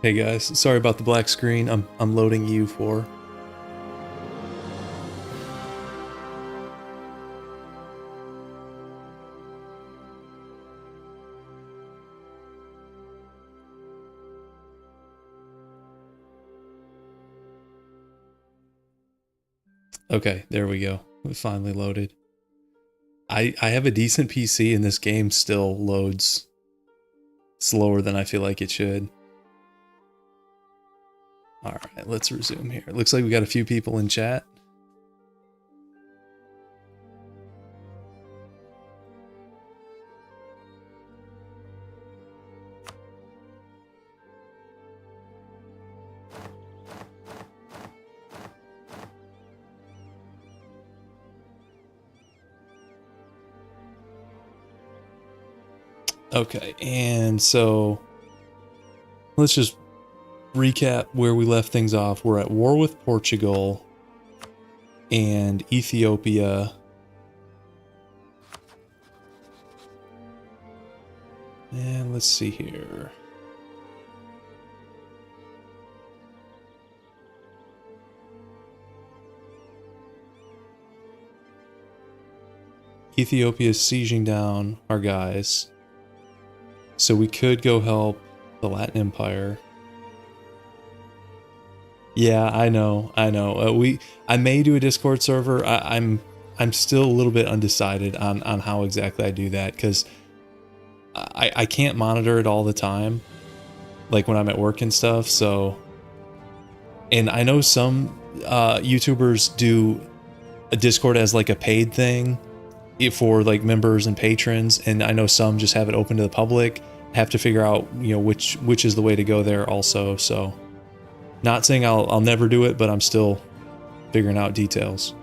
Hey guys, sorry about the black screen. I'm loading U4. Okay, there we go. It finally loaded. I have a decent PC and this game still loads slower than I feel like it should. Alright, let's resume here. It looks like we got a few people in chat. Okay, and so let's just recap where we left things off. We're at war with Portugal and Ethiopia. And let's see here. Ethiopia is sieging down our guys. So we could go help the Latin Empire. Yeah, I know. I may do a Discord server. I'm still a little bit undecided on how exactly I do that, because I can't monitor it all the time, like when I'm at work and stuff. So, and I know some YouTubers do a Discord as like a paid thing for like members and patrons, and I know some just have it open to the public. Have to figure out, you know, which is the way to go there also. So not saying I'll never do it, but I'm still figuring out details.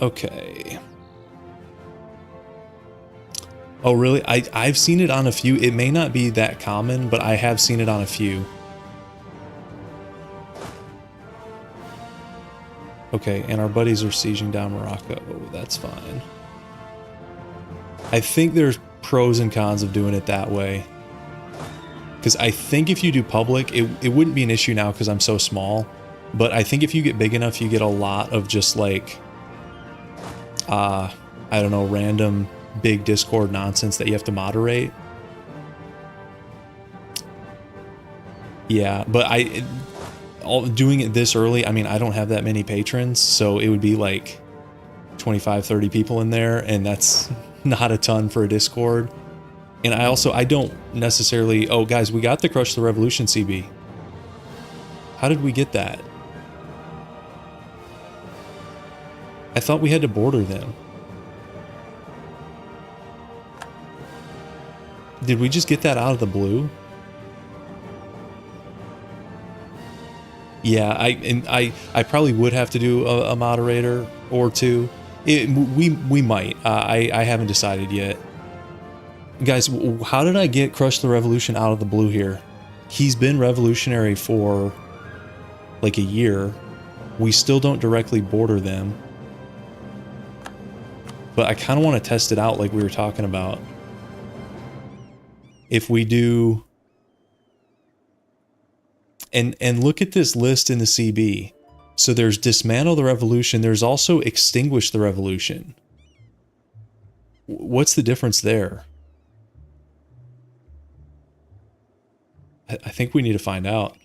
Okay. Oh really? I've seen it on a few. It may not be that common, but I have seen it on a few. Okay, and our buddies are sieging down Morocco. That's fine. I think there's pros and cons of doing it that way. Because I think if you do public, it wouldn't be an issue now because I'm so small. But I think if you get big enough, you get a lot of just like, I don't know, random big Discord nonsense that you have to moderate. Yeah, but doing it this early, I mean, I don't have that many patrons, so it would be like 25, 30 people in there, and that's not a ton for a Discord. And I don't necessarily... Oh, guys, we got the Crush the Revolution CB. How did we get that? I thought we had to border them. Did we just get that out of the blue? Yeah, I probably would have to do a moderator or two. We might. I haven't decided yet. Guys, how did I get Crush the Revolution out of the blue here? He's been revolutionary for like a year. We still don't directly border them. But I kind of want to test it out like we were talking about. If we do... And look at this list in the CB. So there's Dismantle the Revolution. There's also Extinguish the Revolution. What's the difference there? I think we need to find out.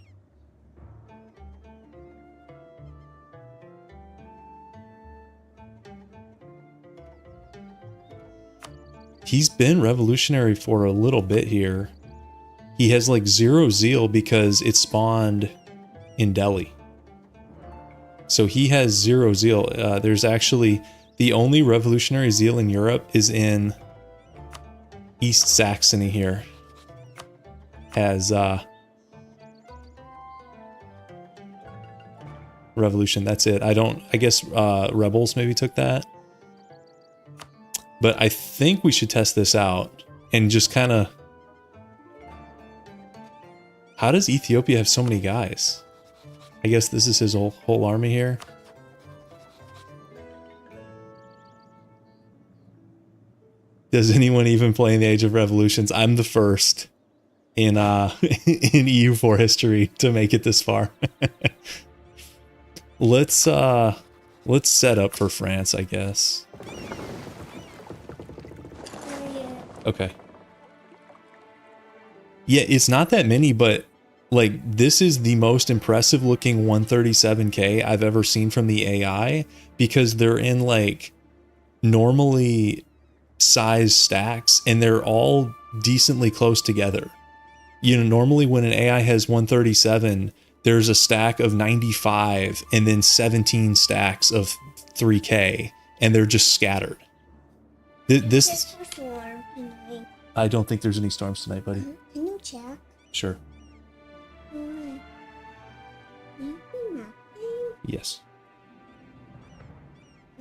He's been revolutionary for a little bit here. He has like 0 zeal because it spawned in Delhi. So he has 0 zeal. There's actually the only revolutionary zeal in Europe is in East Saxony here. Has revolution. That's it. I guess rebels maybe took that. But I think we should test this out and just kind of... How does Ethiopia have so many guys? I guess this is his whole army here. Does anyone even play in the Age of Revolutions? I'm the first. in in EU4 history to make it this far. Let's set up for France, I guess. Okay. Yeah, it's not that many, but like this is the most impressive looking 137K I've ever seen from the AI, because they're in like normally sized stacks and they're all decently close together. You know, normally when an AI has 137, there's a stack of 95 and then 17 stacks of 3K, and they're just scattered. This I don't think there's any storms tonight, buddy. Can you check? Sure. Yes.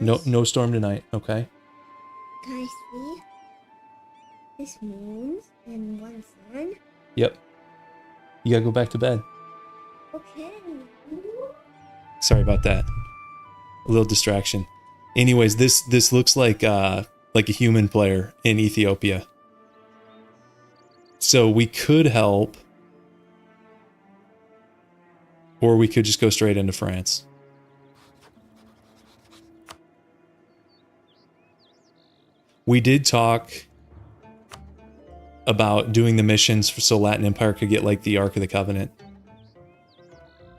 No storm tonight, okay? Can I see this moon and one sun? Yep. You gotta go back to bed. Okay. Sorry about that. A little distraction. Anyways, this looks like a human player in Ethiopia. So we could help, or we could just go straight into France. We did talk about doing the missions so Latin Empire could get like the Ark of the Covenant.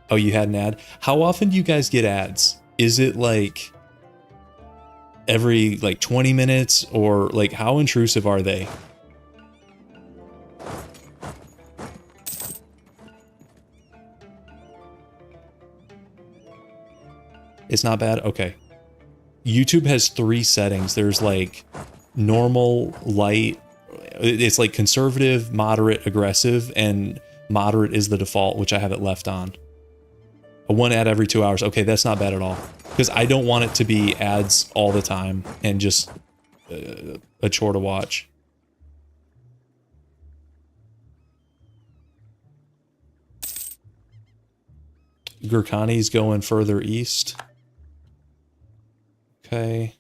Oh, you had an ad? How often do you guys get ads? Is it like every like 20 minutes, or like how intrusive are they? It's not bad? Okay. YouTube has 3 settings. There's like normal, light, it's like conservative, moderate, aggressive, and moderate is the default, which I have it left on. A 1 ad every 2 hours. Okay, that's not bad at all. Because I don't want it to be ads all the time and just a chore to watch. Gurkhani's going further east. Okay.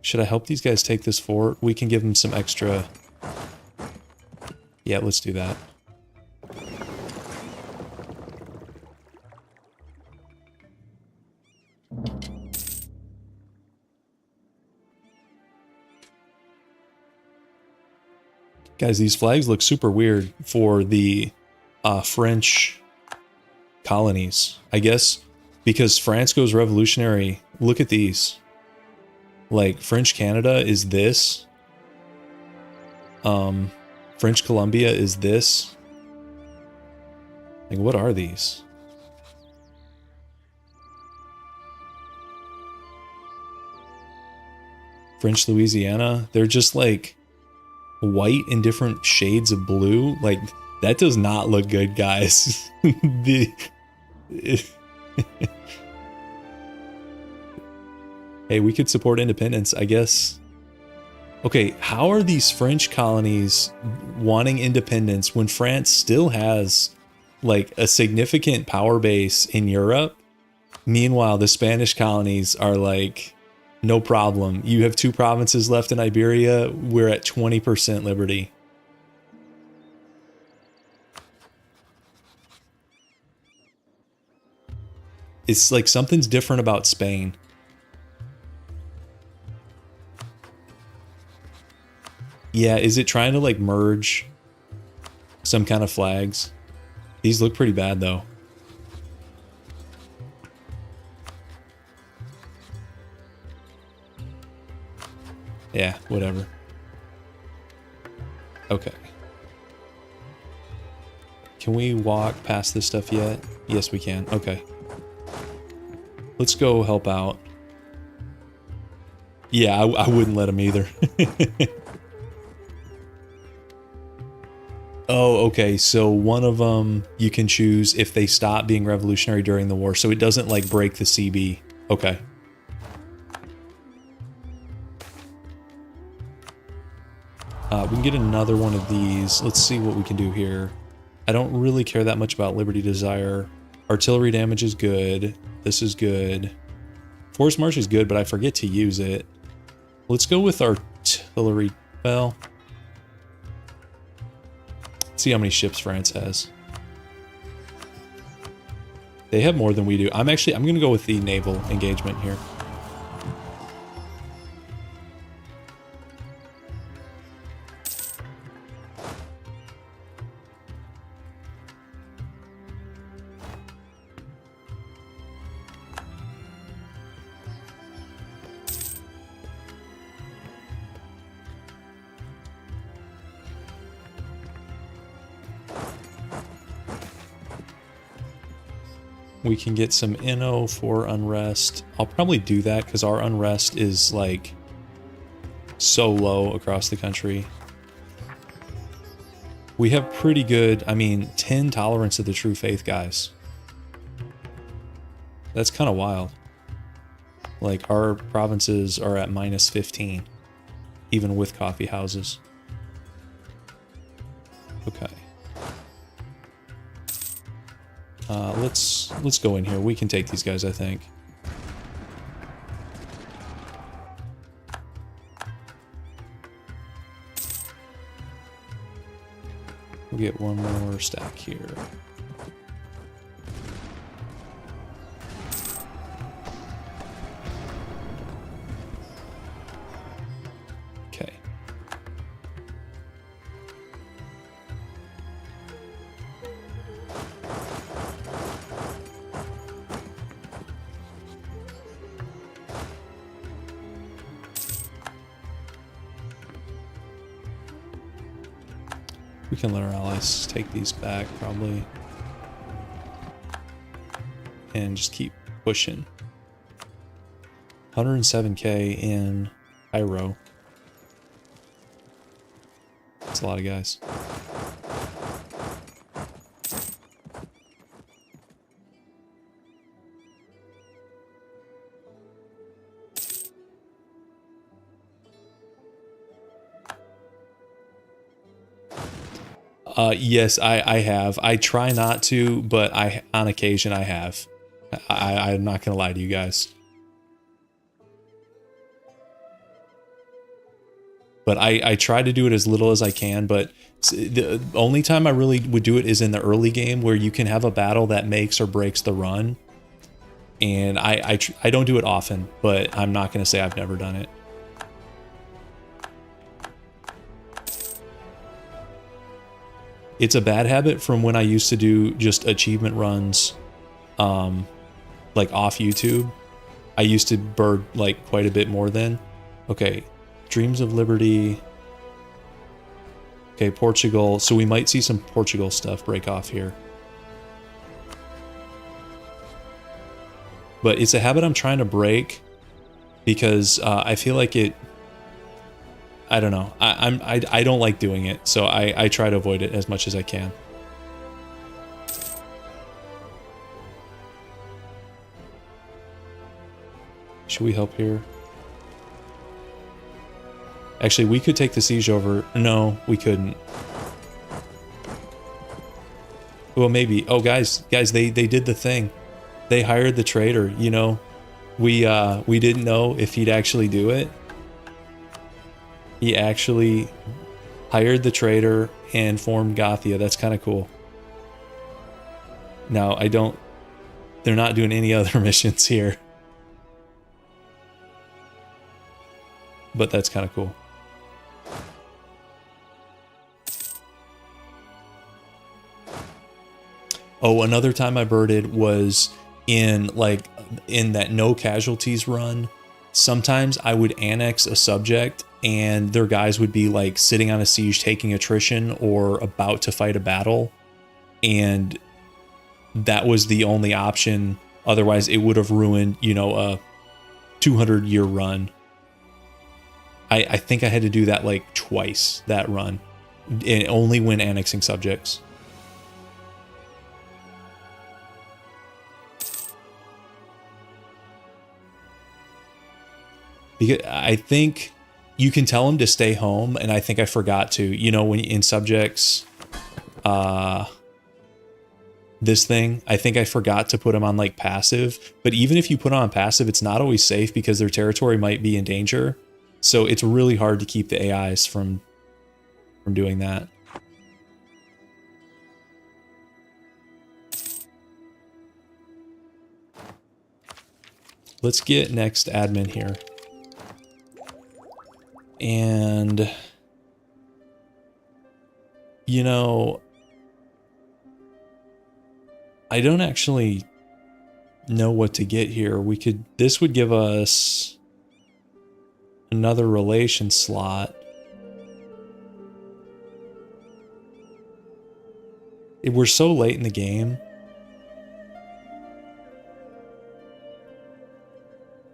Should I help these guys take this fort? We can give them some extra... Yeah, let's do that. Guys, these flags look super weird for the French colonies. I guess because France goes revolutionary. Look at these. Like, French Canada is this. French Columbia is this. Like, what are these? French Louisiana, they're just like white in different shades of blue. Like, that does not look good, guys. Hey, we could support independence, I guess. Okay, how are these French colonies wanting independence when France still has like a significant power base in Europe? Meanwhile, the Spanish colonies are like, no problem. You have 2 provinces left in Iberia. We're at 20% liberty. It's like something's different about Spain. Yeah, is it trying to like merge some kind of flags? These look pretty bad though. Yeah, whatever. Okay. Can we walk past this stuff yet? Yes, we can. Okay. Let's go help out. Yeah, I wouldn't let him either. Oh, okay. So one of them you can choose if they stop being revolutionary during the war. So it doesn't like break the CB. Okay. We can get another one of these. Let's see what we can do here. I don't really care that much about Liberty Desire. Artillery damage is good. This is good. Force March is good, but I forget to use it. Let's go with artillery. Well, See how many ships France has. They have more than we do. I'm going to go with the naval engagement here. We can get some Inno for unrest. I'll probably do that because our unrest is like so low across the country. We have pretty good, I mean, 10 tolerance of the true faith, guys. That's kind of wild. Like, our provinces are at -15, even with coffee houses. Okay. Let's go in here. We can take these guys, I think. We'll get one more stack here. Okay. We can let our allies take these back, probably. And just keep pushing. 107k in Cairo. That's a lot of guys. Yes, I have. I try not to, but on occasion I have. I'm not gonna lie to you guys. But I try to do it as little as I can, but the only time I really would do it is in the early game where you can have a battle that makes or breaks the run. And I don't do it often, but I'm not gonna say I've never done it. It's a bad habit from when I used to do just achievement runs, like off YouTube. I used to bird like quite a bit more then. Okay, Dreams of Liberty. Okay, Portugal. So we might see some Portugal stuff break off here. But it's a habit I'm trying to break because I feel like it. I don't know. I don't like doing it, so I try to avoid it as much as I can. Should we help here? Actually, we could take the siege over. No, we couldn't. Well, maybe. Oh, guys, they did the thing. They hired the traitor. You know, we didn't know if he'd actually do it. He actually hired the traitor and formed Gothia. That's kind of cool. Now, they're not doing any other missions here. But that's kind of cool. Oh, another time I birded was in that no casualties run. Sometimes I would annex a subject and their guys would be like sitting on a siege taking attrition or about to fight a battle, and that was the only option. Otherwise it would have ruined, you know, a 200-year run. I think I had to do that like twice, that run, and only when annexing subjects. Because I think you can tell him to stay home, and I think I forgot to. You know, when in subjects, this thing, I think I forgot to put him on like passive. But even if you put on passive, it's not always safe because their territory might be in danger. So it's really hard to keep the AIs from doing that. let's get next admin here. And, you know, I don't actually know what to get here. This would give us another relation slot. We're so late in the game.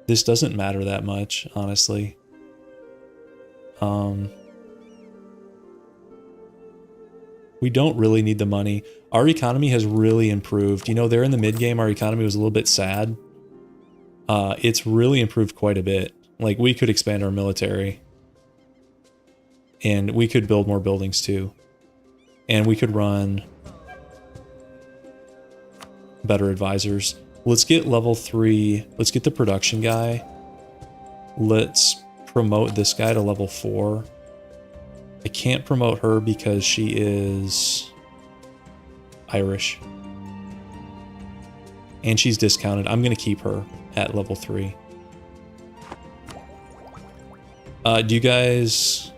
This doesn't matter that much, honestly. We don't really need the money. Our economy has really improved. You know, there in the mid game, our economy was a little bit sad. It's really improved quite a bit. Like, we could expand our military. And we could build more buildings too. And we could run better advisors. Let's get level 3. Let's get the production guy. Let's promote this guy to level 4. I can't promote her because she is Irish. And she's discounted. I'm going to keep her at level 3. Do you guys...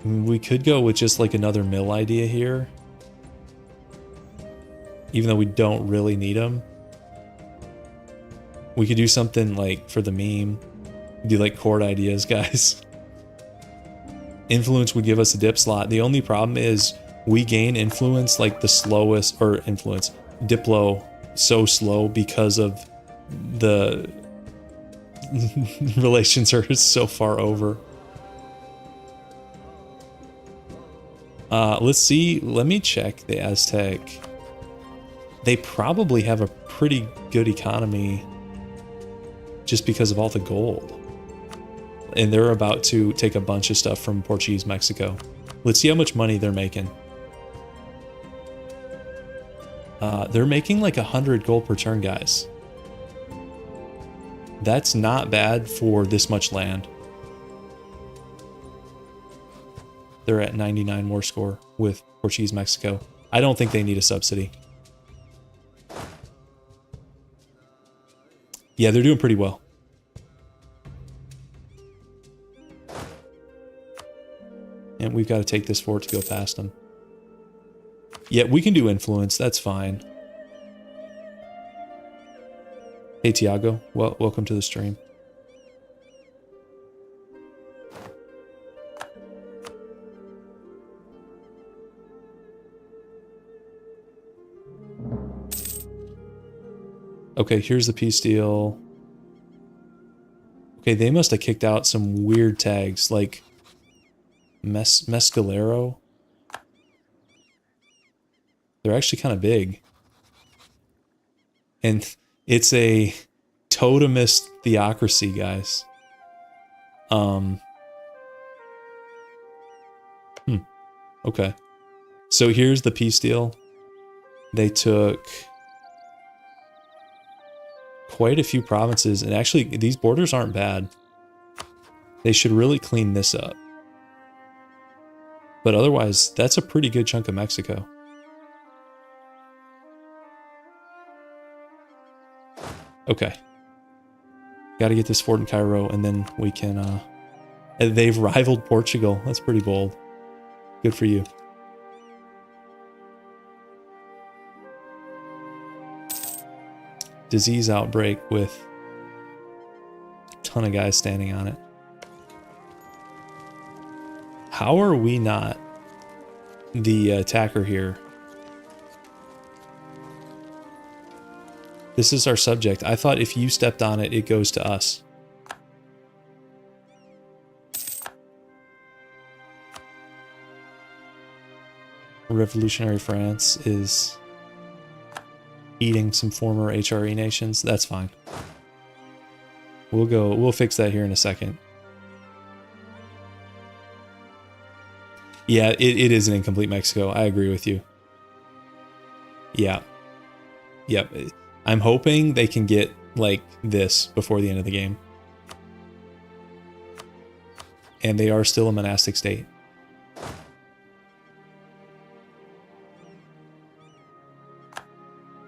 we could go with just like another mill idea here. Even though we don't really need them. We could do something like for the meme. Do like court ideas, guys. Influence would give us a dip slot. The only problem is we gain influence like the slowest, or influence, Diplo, so slow because of the relations are so far over. Let's see. Let me check the Aztec. They probably have a pretty good economy just because of all the gold. And they're about to take a bunch of stuff from Portuguese Mexico. Let's see how much money they're making. They're making like 100 gold per turn, guys. That's not bad for this much land. They're at 99 war score with Portuguese Mexico. I don't think they need a subsidy. Yeah, they're doing pretty well. And we've got to take this fort to go past them. Yeah, we can do influence. That's fine. Hey, Tiago. Well, welcome to the stream. Okay, here's the peace deal. Okay, they must have kicked out some weird tags, like Mescalero. They're actually kind of big. And it's a totemist theocracy, guys. Okay. So here's the peace deal. They took quite a few provinces, and actually these borders aren't bad. They should really clean this up. But otherwise, that's a pretty good chunk of Mexico. Okay. Got to get this fort in Cairo, and then we can... they've rivaled Portugal. That's pretty bold. Good for you. Disease outbreak with a ton of guys standing on it. How are we not the attacker here? This is our subject. I thought if you stepped on it, it goes to us. Revolutionary France is eating some former HRE nations. That's fine. We'll fix that here in a second. Yeah, it is an incomplete Mexico. I agree with you. Yeah. Yep. I'm hoping they can get like this before the end of the game. And they are still a monastic state.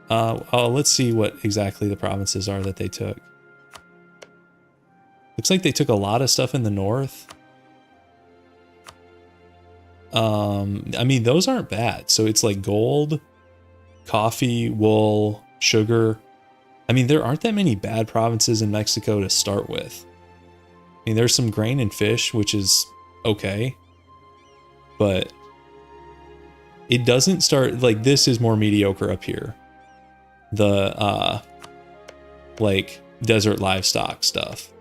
Let's see what exactly the provinces are that they took. Looks like they took a lot of stuff in the north. I mean, those aren't bad. So it's like gold, coffee, wool, sugar. I mean, there aren't that many bad provinces in Mexico to start with. I mean, there's some grain and fish, which is okay. But it doesn't start, like, this is more mediocre up here. The, like, desert livestock stuff.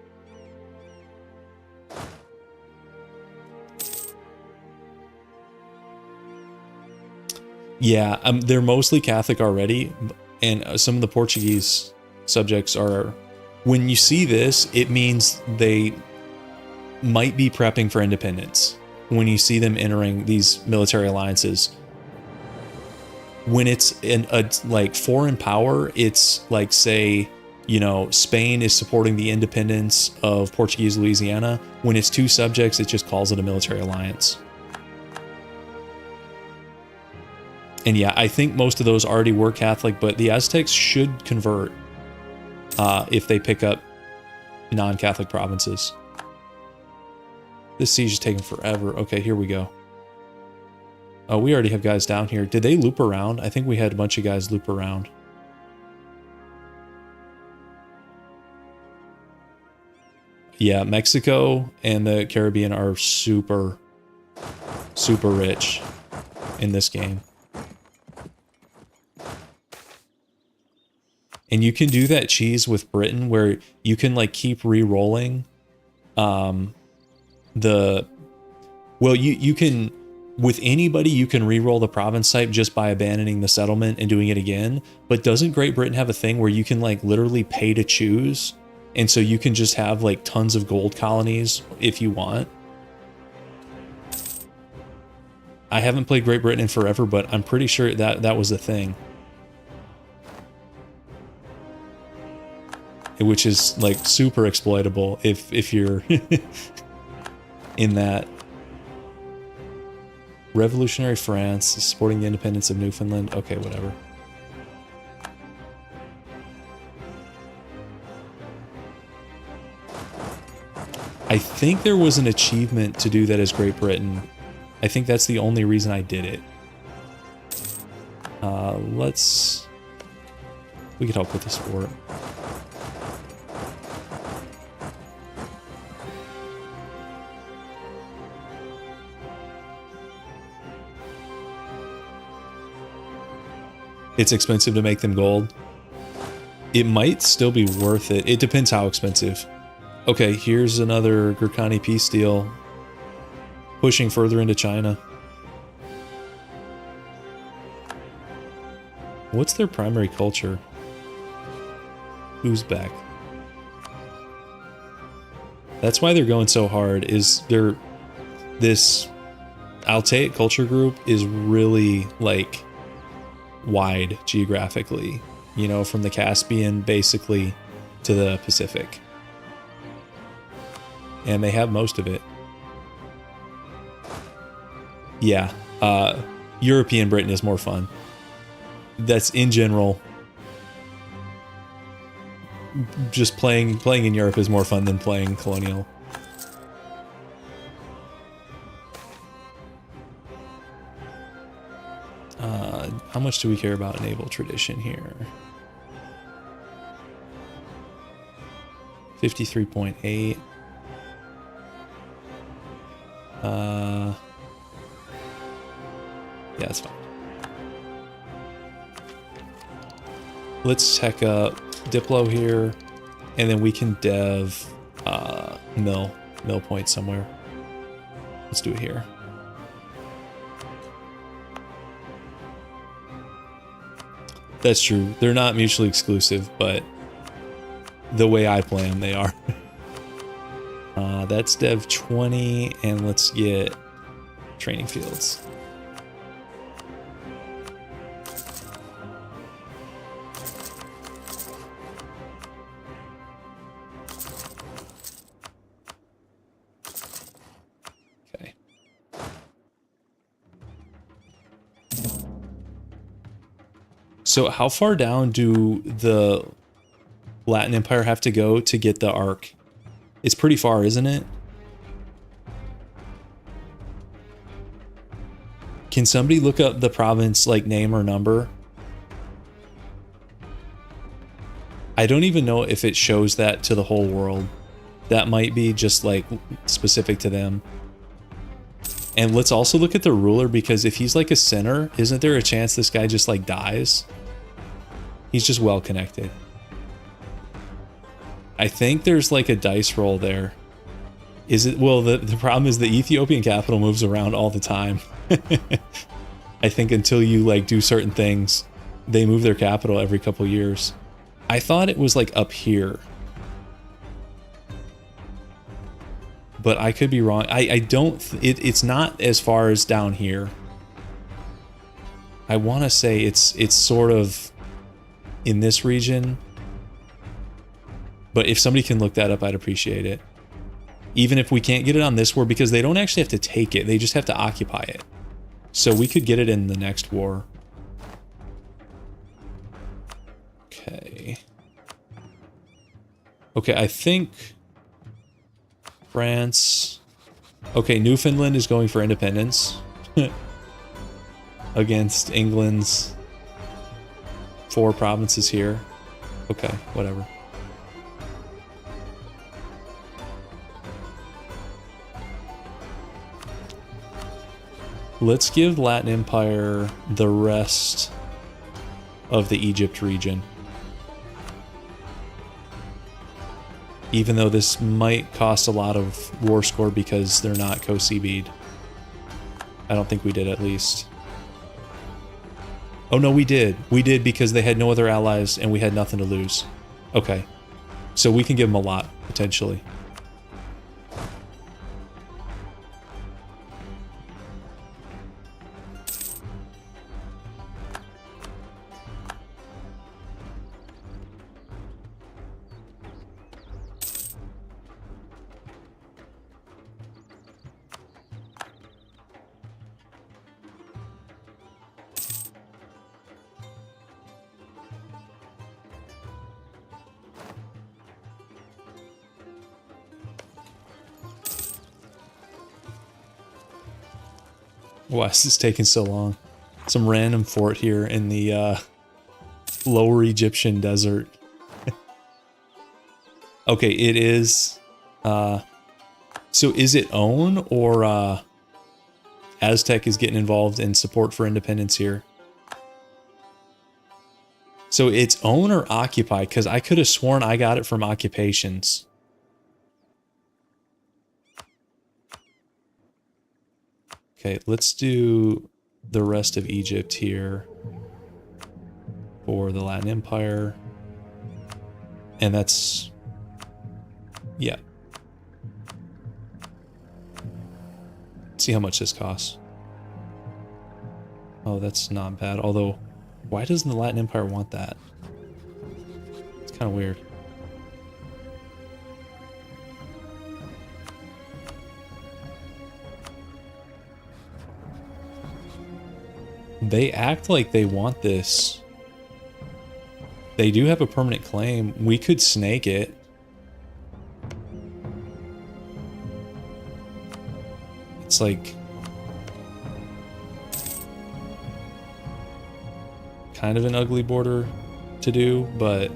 Yeah, they're mostly Catholic already, and some of the Portuguese subjects are... When you see this, it means they might be prepping for independence. When you see them entering these military alliances, when it's a like foreign power, it's like, say, you know, Spain is supporting the independence of Portuguese Louisiana. When it's two subjects, it just calls it a military alliance. And yeah, I think most of those already were Catholic, but the Aztecs should convert if they pick up non-Catholic provinces. This siege is taking forever. Okay, here we go. Oh, we already have guys down here. Did they loop around? I think we had a bunch of guys loop around. Yeah, Mexico and the Caribbean are super, super rich in this game. And you can do that cheese with Britain where you can like keep re-rolling you can, with anybody, you can re-roll the province type just by abandoning the settlement and doing it again. But doesn't Great Britain have a thing where you can like literally pay to choose? And so you can just have like tons of gold colonies if you want. I haven't played Great Britain in forever, but I'm pretty sure that was a thing. Which is like super exploitable if you're in that. Revolutionary France supporting the independence of Newfoundland. Okay, whatever. I think there was an achievement to do that as Great Britain. I think that's the only reason I did it. We could help with this fort. It's expensive to make them gold. It might still be worth it. It depends how expensive. Okay, here's another Gurkhani peace deal. Pushing further into China. What's their primary culture? Uzbek. That's why they're going so hard, is this Altaic culture group is really like wide geographically, you know, from the Caspian basically to the Pacific. And they have most of it. Yeah, European Britain is more fun. That's in general. Just playing in Europe is more fun than playing colonial. How much do we care about naval tradition here? 53.8. Yeah, that's fine. Let's tech up Diplo here, and then we can dev mill point somewhere. Let's do it here. That's true. They're not mutually exclusive, but the way I play them, they are. That's dev 20, and let's get training fields. Okay. So how far down do the Latin Empire have to go to get the Ark? It's pretty far, isn't it? Can somebody look up the province, like, name or number? I don't even know if it shows that to the whole world. That might be just, like, specific to them. And let's also look at the ruler, because if he's like a sinner, isn't there a chance this guy just, like, dies? He's just well connected. I think there's, like, a dice roll there. Is it? Well, the problem is the Ethiopian capital moves around all the time. I think until you, like, do certain things, they move their capital every couple years. I thought it was, like, up here. But I could be wrong. I don't... It's not as far as down here. I want to say it's sort of in this region. But if somebody can look that up, I'd appreciate it. Even if we can't get it on this war, because they don't actually have to take it. They just have to occupy it. So we could get it in the next war. Okay. Okay, I think France... Okay, Newfoundland is going for independence. Against England's 4 provinces here. Okay, whatever. Let's give Latin Empire the rest of the Egypt region. Even though this might cost a lot of war score because they're not co-CB'd. I don't think we did, at least. Oh no, we did. We did because they had no other allies and we had nothing to lose. Okay. So we can give them a lot, potentially. Why is this taking so long? Some random fort here in the lower Egyptian desert. Okay, it is... so is it own, or Aztec is getting involved in support for independence here? So it's own or occupy, because I could have sworn I got it from occupations. Okay, let's do the rest of Egypt here for the Latin Empire. And that's... yeah. Let's see how much this costs. Oh, that's not bad. Although, why doesn't the Latin Empire want that? It's kind of weird. They act like they want this. They do have a permanent claim. We could snake it. It's like... kind of an ugly border to do, but...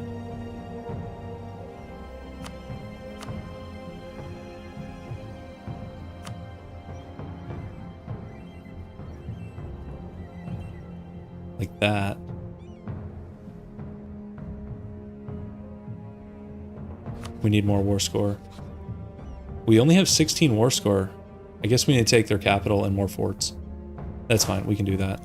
like that. We need more war score. We only have 16 war score. I guess we need to take their capital and more forts. That's fine, we can do that.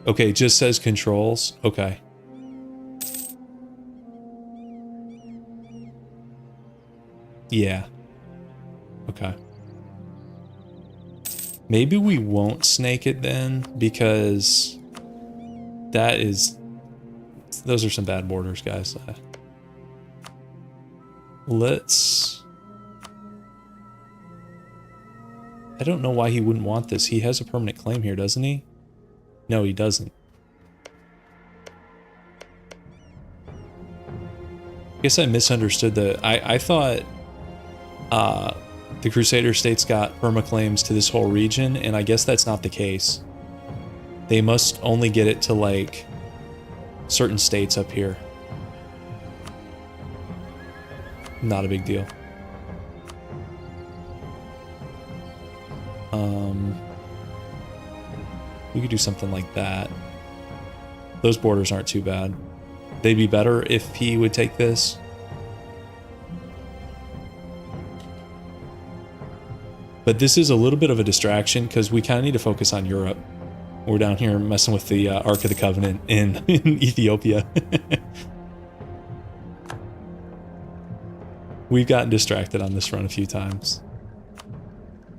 Okay, it just says controls. Okay. Yeah. Okay. Maybe we won't snake it then, because that is... those are some bad borders, guys. Let's... I don't know why he wouldn't want this. He has a permanent claim here, doesn't he? No, he doesn't. I guess I misunderstood I thought the Crusader states got permaclaims to this whole region, and I guess that's not the case. They must only get it to, like, certain states up here. Not a big deal. We could do something like that. Those borders aren't too bad. They'd be better if he would take this. But this is a little bit of a distraction because we kind of need to focus on Europe. We're down here messing with the Ark of the Covenant in Ethiopia. We've gotten distracted on this run a few times.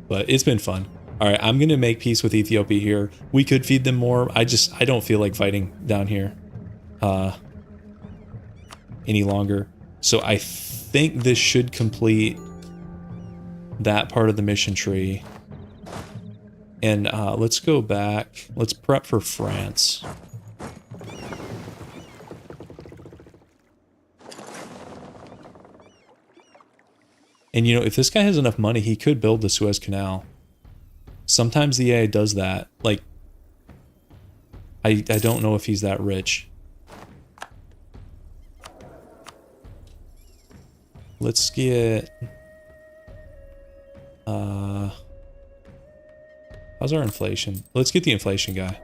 But it's been fun. Alright, I'm going to make peace with Ethiopia here. We could feed them more. I don't feel like fighting down here any longer. So I think this should complete that part of the mission tree. And let's go back. Let's prep for France. And you know, if this guy has enough money, he could build the Suez Canal. Sometimes the AI does that. Like, I don't know if he's that rich. Let's get... how's our inflation? Let's get the inflation guy.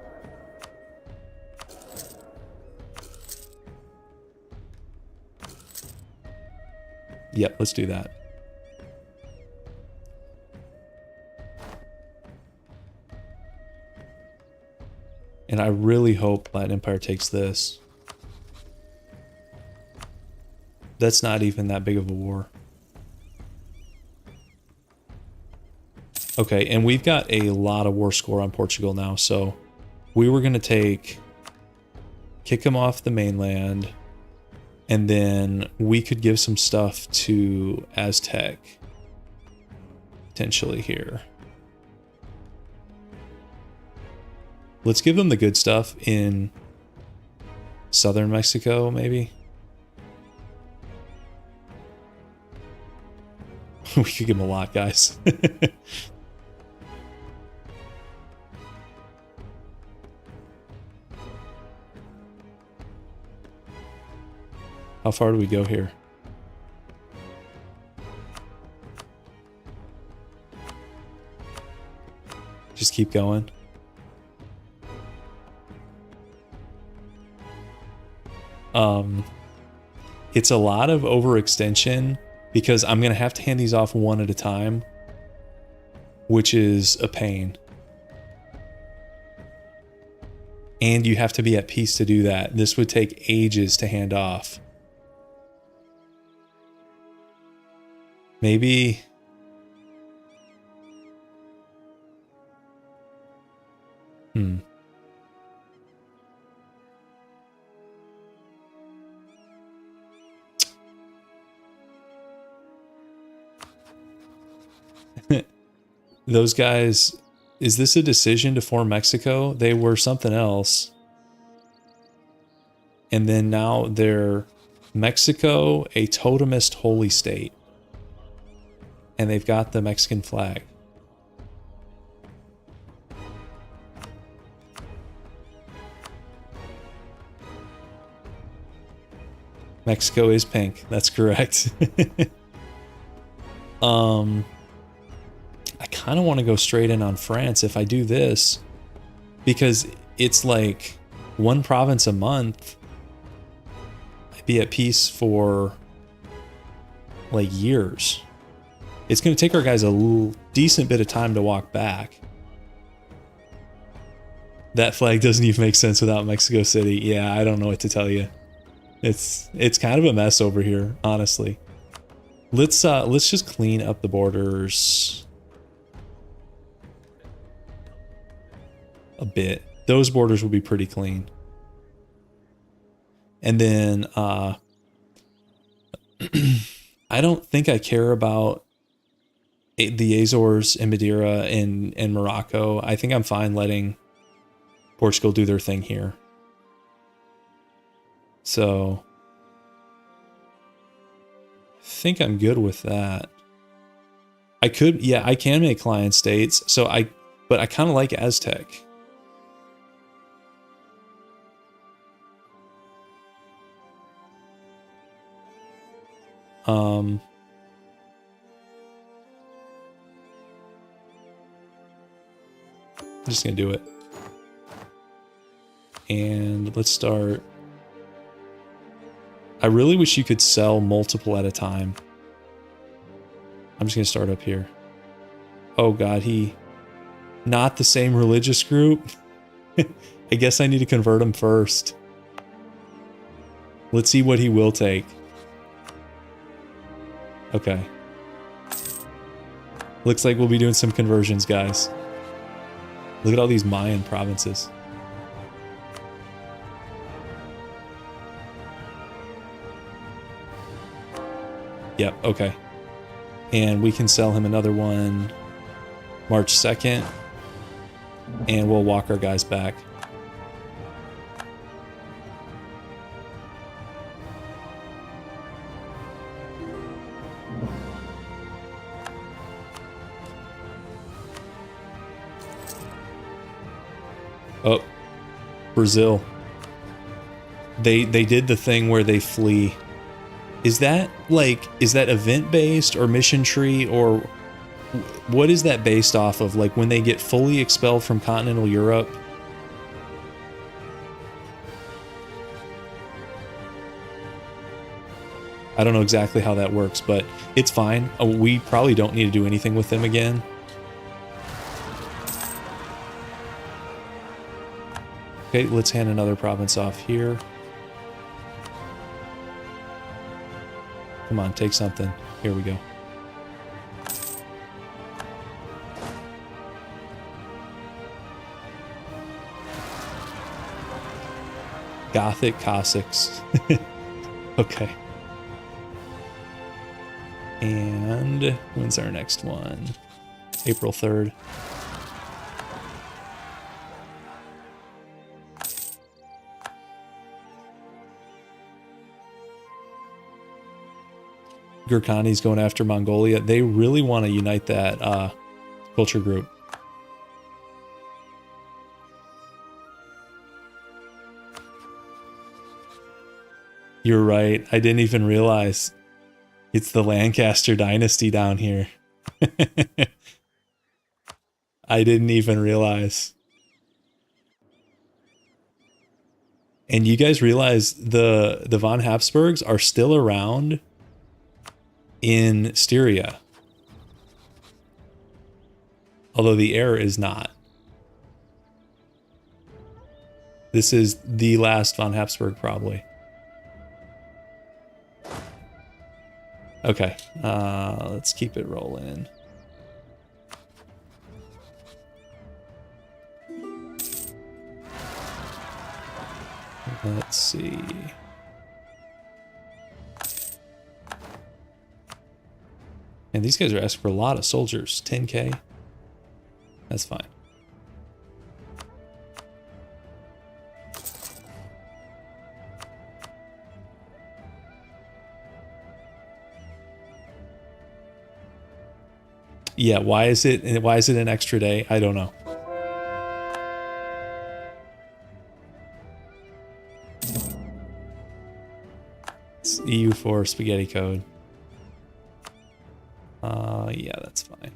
Yep, let's do that. And I really hope Latin Empire takes this. That's not even that big of a war. Okay, and we've got a lot of war score on Portugal now, so we were going to kick them off the mainland, and then we could give some stuff to Aztec, potentially here. Let's give them the good stuff in southern Mexico, maybe. We could give them a lot, guys. How far do we go here? Just keep going. It's a lot of overextension because I'm going to have to hand these off one at a time, which is a pain. And you have to be at peace to do that. This would take ages to hand off. Maybe... Those guys, is this a decision to form Mexico? They were something else. And then now they're Mexico, a totemist holy state. And they've got the Mexican flag. Mexico is pink. That's correct. I kind of want to go straight in on France if I do this, because it's like one province a month. I'd be at peace for like years. It's going to take our guys a decent bit of time to walk back. That flag doesn't even make sense without Mexico City. Yeah, I don't know what to tell you. It's kind of a mess over here, honestly. Let's just clean up the borders a bit. Those borders will be pretty clean. And then I don't think I care about the Azores and Madeira and Morocco, I think I'm fine letting Portugal do their thing here. So I think I'm good with that. I could, yeah, I can make client states. But I kind of like Aztec. I'm just gonna do it. And let's start. I really wish you could sell multiple at a time. I'm just gonna start up here. Oh god, not the same religious group. I guess I need to convert him first. Let's see what he will take. Okay. Looks like we'll be doing some conversions, guys. Look at all these Mayan provinces. Yep, okay. And we can sell him another one March 2nd. And we'll walk our guys back. Oh, Brazil. They did the thing where they flee. Is that event based or mission tree, or what is that based off of? Like when they get fully expelled from continental Europe? I don't know exactly how that works, but it's fine. We probably don't need to do anything with them again. Okay, let's hand another province off here. Come on, take something. Here we go. Gothic Cossacks. Okay. And when's our next one? April 3rd. Gurkhani's going after Mongolia. They really want to unite that culture group. You're right. I didn't even realize it's the Lancaster dynasty down here. I didn't even realize. And you guys realize the von Habsburgs are still around in Styria, although the heir is not. This is the last von Habsburg, probably. Okay, let's keep it rolling. Let's see. And these guys are asking for a lot of soldiers. 10k. That's fine. Yeah, why is it an extra day? I don't know. It's EU4 spaghetti code. Yeah, that's fine.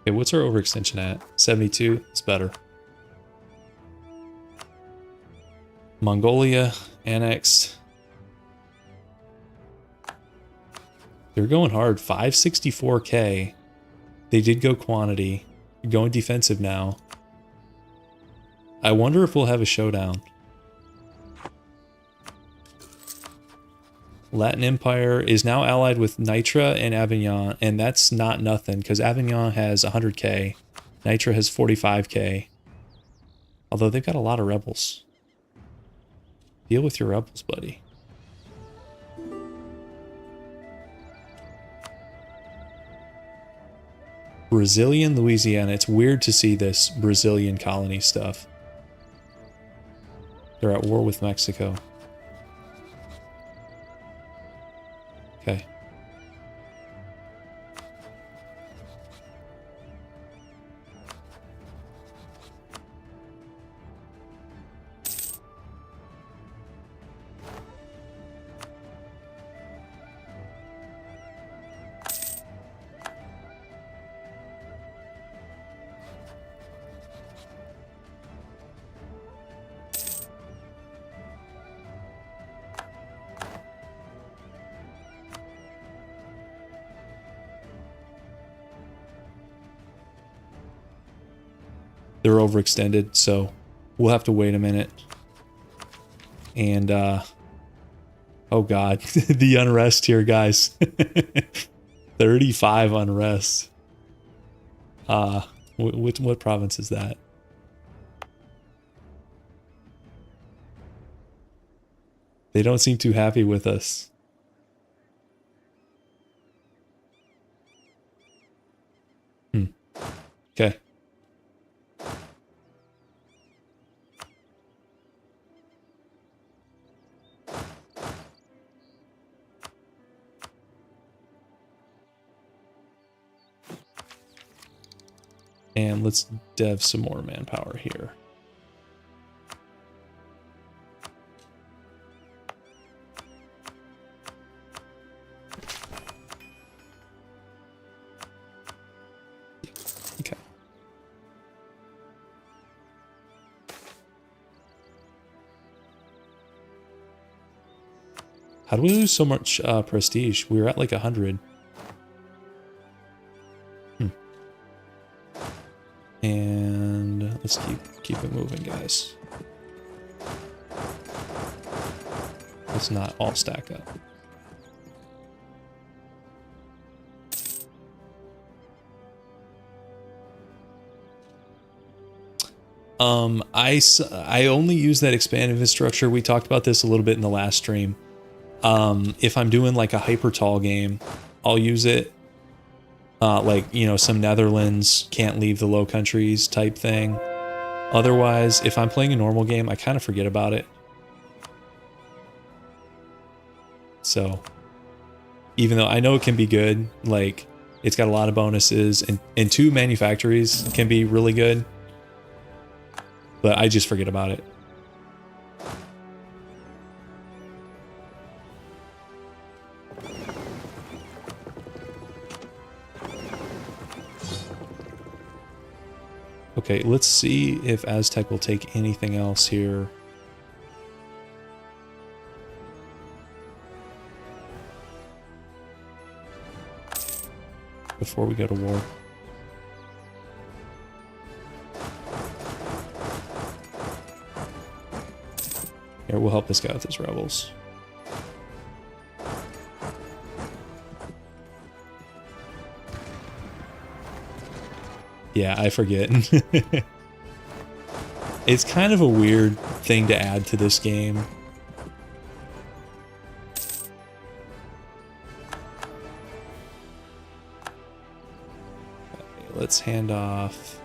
Okay, what's our overextension at? 72? It's better. Mongolia annexed. They're going hard. 564k. They did go quantity. They're going defensive now. I wonder if we'll have a showdown. Latin Empire is now allied with Nitra and Avignon, and that's not nothing, because Avignon has 100k. Nitra has 45k. Although they've got a lot of rebels. Deal with your rebels, buddy. Brazilian Louisiana. It's weird to see this Brazilian colony stuff. They're at war with Mexico. Okay. They're overextended, so we'll have to wait a minute. And, oh god, the unrest here, guys. 35 unrest. What province is that? They don't seem too happy with us. Okay. And let's dev some more manpower here. Okay. How do we lose so much prestige? We were at like 100. And let's keep it moving, guys. Let's not all stack up. I only use that expand infrastructure. We talked about this a little bit in the last stream. If I'm doing like a hyper tall game, I'll use it. Like, you know, some Netherlands can't leave the Low Countries type thing. Otherwise, if I'm playing a normal game, I kind of forget about it. So, even though I know it can be good, like, it's got a lot of bonuses, and 2 manufactories can be really good, but I just forget about it. Okay, let's see if Aztec will take anything else here. Before we go to war. Here, we'll help this guy with his rebels. Yeah, I forget. It's kind of a weird thing to add to this game. Okay, let's hand off.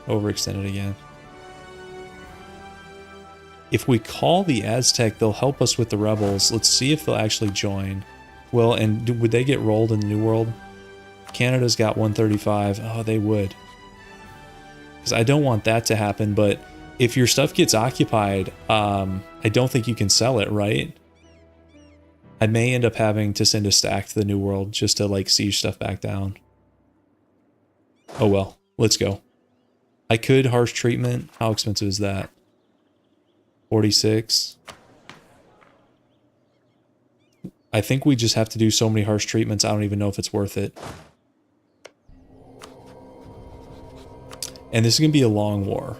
Overextended again. If we call the Aztec, they'll help us with the rebels. Let's see if they'll actually join. Well, and would they get rolled in the New World? Canada's got 135. Oh, they would. Because I don't want that to happen, but if your stuff gets occupied, I don't think you can sell it, right? I may end up having to send a stack to the New World just to, like, siege stuff back down. Oh well, let's go. I could harsh treatment. How expensive is that? 46. I think we just have to do so many harsh treatments, I don't even know if it's worth it. And this is going to be a long war.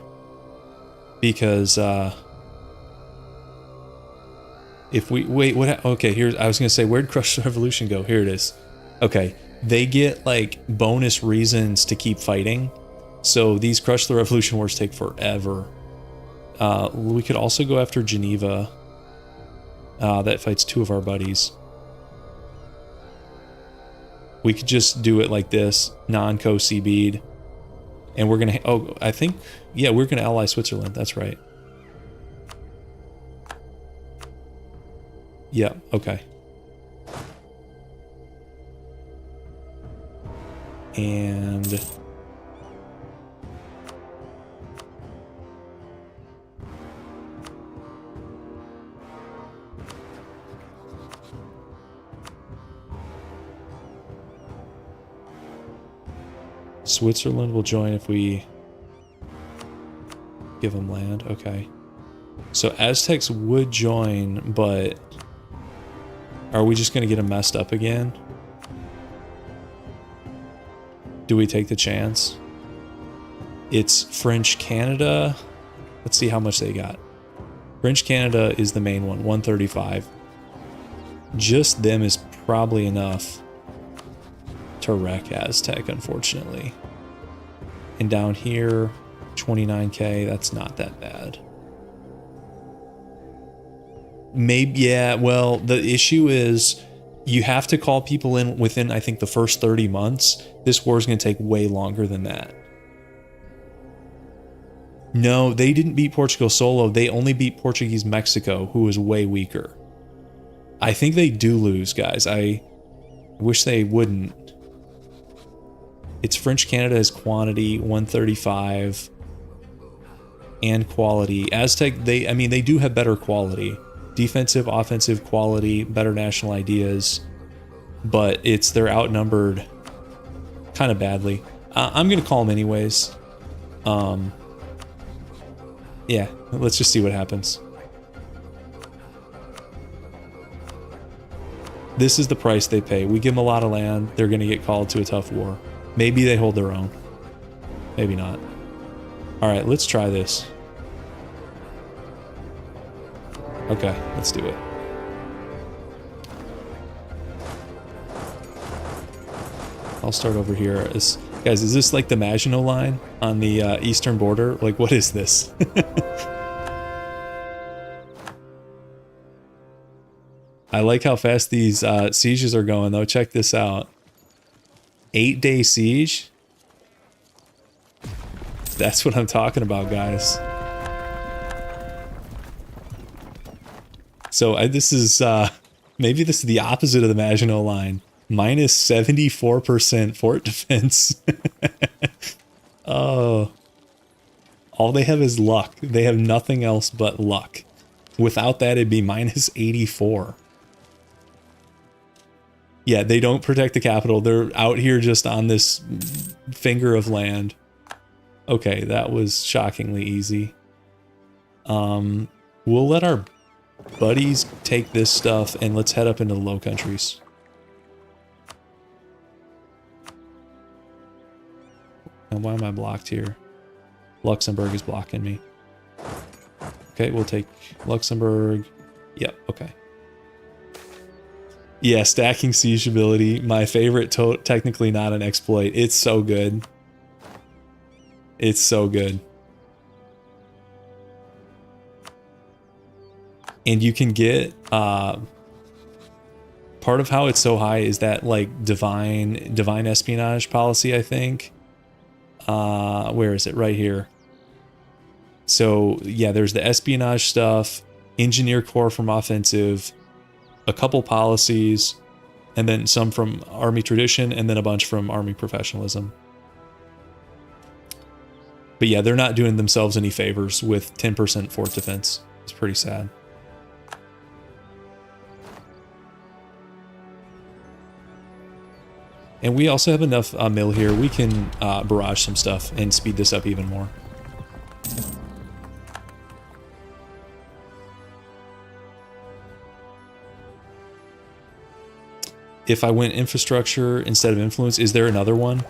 Because, if we... Wait, what... Okay, here's... I was going to say, where'd Crush the Revolution go? Here it is. Okay, they get, like, bonus reasons to keep fighting. So these Crush the Revolution wars take forever. We could also go after Geneva. That fights 2 of our buddies. We could just do it like this, non-co-CB'd. And we're gonna, oh, I think, yeah, we're gonna ally Switzerland, that's right. Yeah, okay. And... Switzerland will join if we give them land. Okay. So Aztecs would join, but are we just going to get them messed up again? Do we take the chance? It's French Canada. Let's see how much they got. French Canada is the main one, 135. Just them is probably enough to wreck Aztec, unfortunately. And down here, 29k, that's not that bad. Maybe, yeah, well, the issue is you have to call people in within, I think, the first 30 months. This war is going to take way longer than that. No, they didn't beat Portugal solo. They only beat Portuguese Mexico, who was way weaker. I think they do lose, guys. I wish they wouldn't. It's French Canada as quantity, 135, and quality. Aztec, I mean, they do have better quality. Defensive, offensive quality, better national ideas, but they're outnumbered kind of badly. I'm going to call them anyways. Yeah, let's just see what happens. This is the price they pay. We give them a lot of land, they're going to get called to a tough war. Maybe they hold their own. Maybe not. Alright, let's try this. Okay, let's do it. I'll start over here. Guys, is this like the Maginot Line on the eastern border? Like, what is this? I like how fast these sieges are going, though. Check this out. 8-day siege? That's what I'm talking about, guys. So this is, maybe this is the opposite of the Maginot Line. Minus 74% fort defense. Oh. All they have is luck. They have nothing else but luck. Without that, it'd be minus 84. Yeah, they don't protect the capital. They're out here just on this finger of land. Okay, that was shockingly easy. We'll let our buddies take this stuff and let's head up into the Low Countries. And why am I blocked here? Luxembourg is blocking me. Okay, we'll take Luxembourg. Yep, okay. Yeah, stacking siege ability. My favorite, technically not an exploit. It's so good. It's so good. And you can get, part of how it's so high is that, like, divine espionage policy, I think. Where is it? Right here. So, yeah, there's the espionage stuff, engineer corps from offensive, a couple policies, and then some from army tradition, and then a bunch from army professionalism. But yeah, they're not doing themselves any favors with 10% fort defense. It's pretty sad. And we also have enough mill here. We can barrage some stuff and speed this up even more. if I went infrastructure instead of influence, is there another one?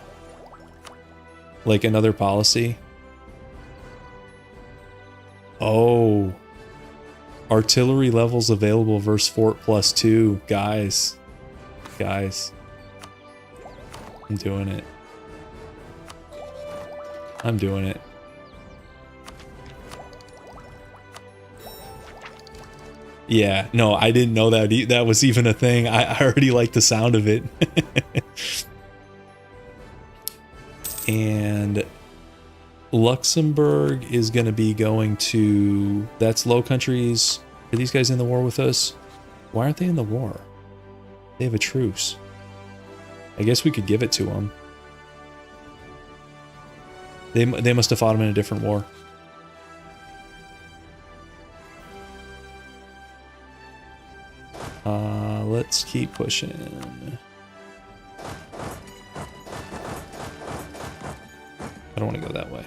Like another policy? Oh. Artillery levels available versus fort +2. Guys. Guys. I'm doing it. I'm doing it. Yeah, no, I didn't know that that was even a thing. I already like the sound of it. And Luxembourg is going to be going to... That's Low Countries. Are these guys in the war with us? Why aren't they in the war? They have a truce. I guess we could give it to them. They must have fought them in a different war. Let's keep pushing. I don't want to go that way.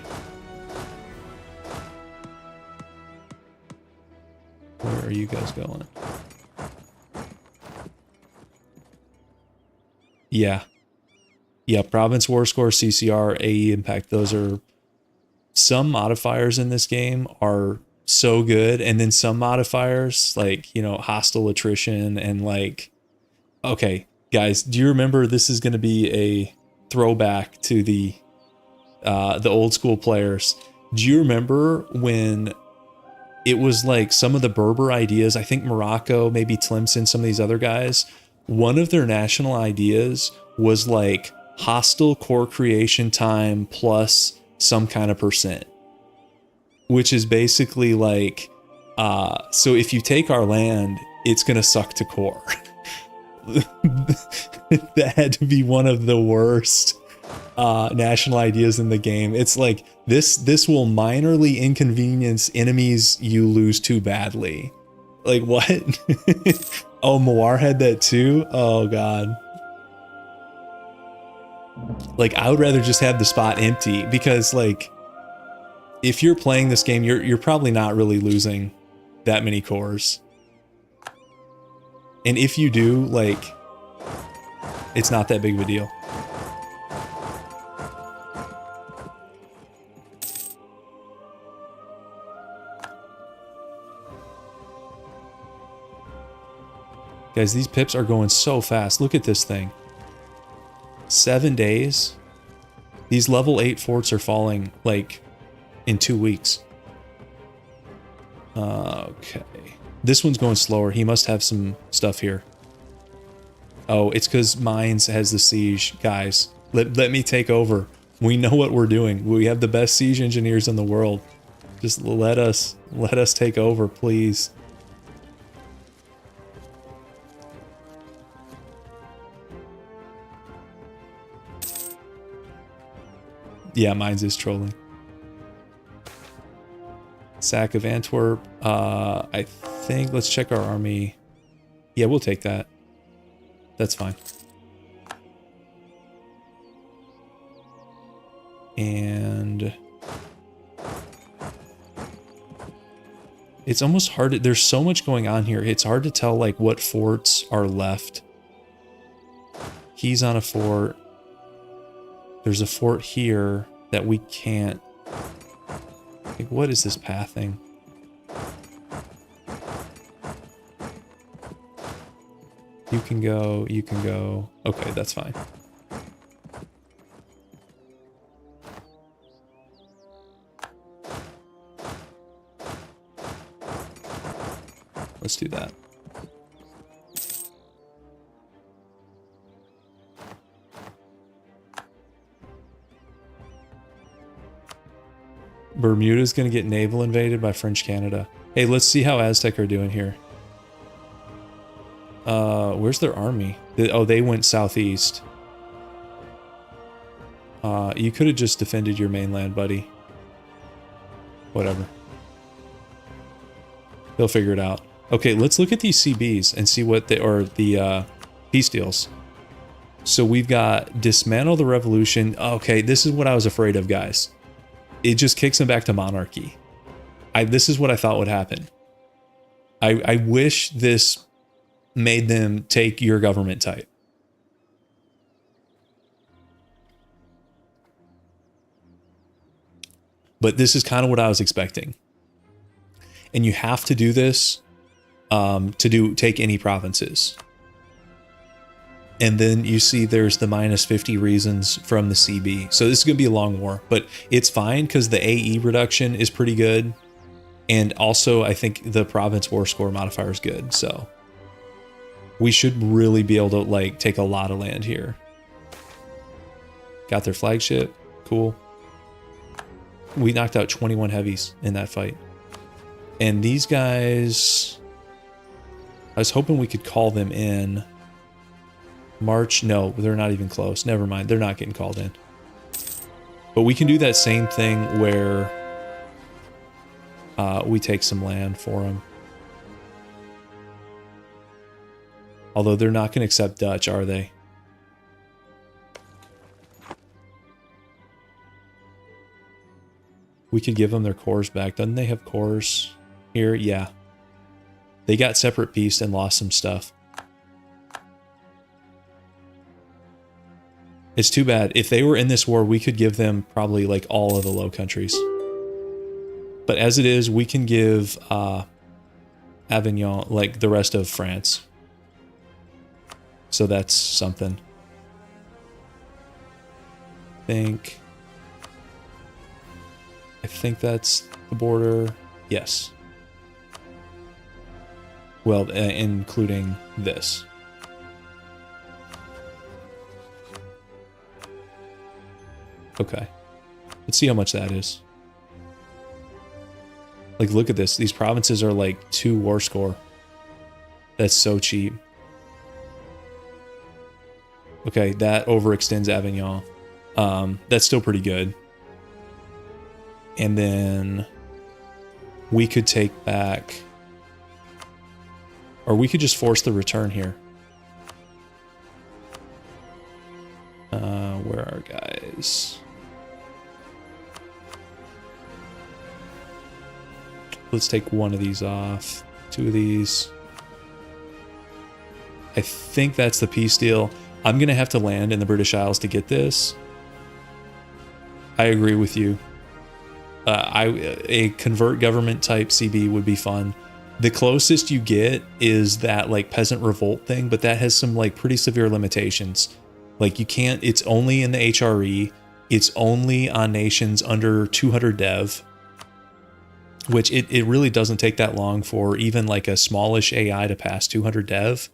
Where are you guys going? Yeah. Yeah, Province War Score, CCR, AE Impact, those are... Some modifiers in this game are so good, and then some modifiers, like, you know, hostile attrition and like... Okay, guys, do you remember this is going to be a throwback to the old school players? Do you remember when it was like some of the Berber ideas, I think Morocco, maybe Tlemcen, some of these other guys, one of their national ideas was like hostile core creation time plus some kind of %, which is basically like, so if you take our land, it's going to suck to core. That had to be one of the worst national ideas in the game. It's like, this will minorly inconvenience enemies you lose too badly. Like, what? Oh, Moar had that too? Oh, God. Like, I would rather just have the spot empty, because, like, if you're playing this game, you're probably not really losing that many cores. And if you do, like, it's not that big of a deal. Guys, these pips are going so fast. Look at this thing. 7 days. These level 8 forts are falling, like, in 2 weeks. Okay. This one's going slower. He must have some stuff here. Oh, it's because Mines has the siege. Guys, let me take over. We know what we're doing. We have the best siege engineers in the world. Just let us take over, please. Yeah, Mines is trolling. Sack of Antwerp. I think, let's check our army. Yeah, we'll take that. That's fine. And it's almost hard to, there's so much going on here. It's hard to tell like what forts are left. He's on a fort. There's a fort here that we can't. Like, what is this pathing? You can go, you can go. Okay, that's fine. Let's do that. Bermuda's gonna get naval invaded by French Canada. Hey, let's see how Aztec are doing here. Where's their army? Oh, they went southeast. You could have just defended your mainland, buddy. Whatever. They'll figure it out. Okay, let's look at these CBs and see what they, or the peace deals. So we've got dismantle the revolution. Okay, this is what I was afraid of, guys. It just kicks them back to monarchy. This is what I thought would happen. I wish this made them take your government type. But this is kind of what I was expecting. And you have to do this to take any provinces. And then you see there's the minus 50 reasons from the CB. So this is going to be a long war, but it's fine because the AE reduction is pretty good. And also I think the province war score modifier is good. So we should really be able to like take a lot of land here. Got their flagship. Cool. We knocked out 21 heavies in that fight. And these guys, I was hoping we could call them in. March, no, they're not even close. Never mind, they're not getting called in. But we can do that same thing where we take some land for them. Although they're not going to accept Dutch, are they? We could give them their cores back. Doesn't they have cores here? Yeah. They got separate peace and lost some stuff. It's too bad. If they were in this war, we could give them probably like all of the Low Countries. But as it is, we can give Avignon like the rest of France. So that's something. I think that's the border. Yes. Well, including this. Okay. Let's see how much that is. Like, look at this. These provinces are like 2 war score. That's so cheap. Okay, that overextends Avignon. That's still pretty good. And then we could take back, or we could just force the return here. Where are our guys? Let's take one of these off. 2 of these. I think that's the peace deal. I'm going to have to land in the British Isles to get this. I agree with you. A convert government type CB would be fun. The closest you get is that like peasant revolt thing, but that has some like pretty severe limitations. Like you can't, it's only in the HRE. It's only on nations under 200 dev, which it really doesn't take that long for even like a smallish AI to pass 200 dev.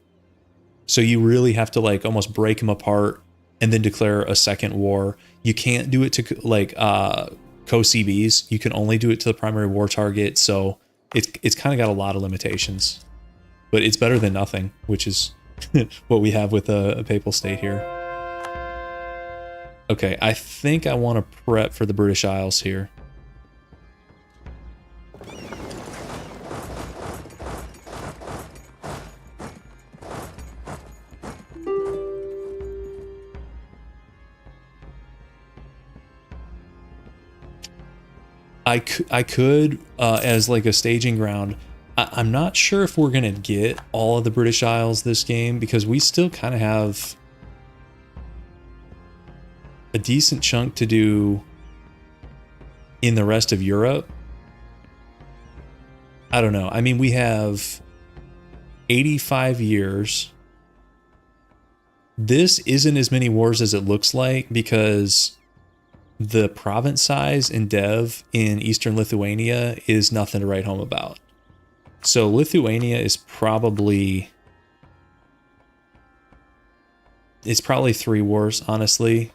So you really have to like almost break them apart and then declare a second war. You can't do it to like co-CBs. You can only do it to the primary war target. So it's kind of got a lot of limitations, but it's better than nothing, which is what we have with a Papal State here. Okay, I think I want to prep for the British Isles here. I could as like a staging ground. I'm not sure if we're gonna get all of the British Isles this game because we still kind of have a decent chunk to do in the rest of Europe. I don't know. I mean, we have 85 years. This isn't as many wars as it looks like because the province size in dev in Eastern Lithuania is nothing to write home about. So Lithuania is probably, it's probably 3 wars, honestly.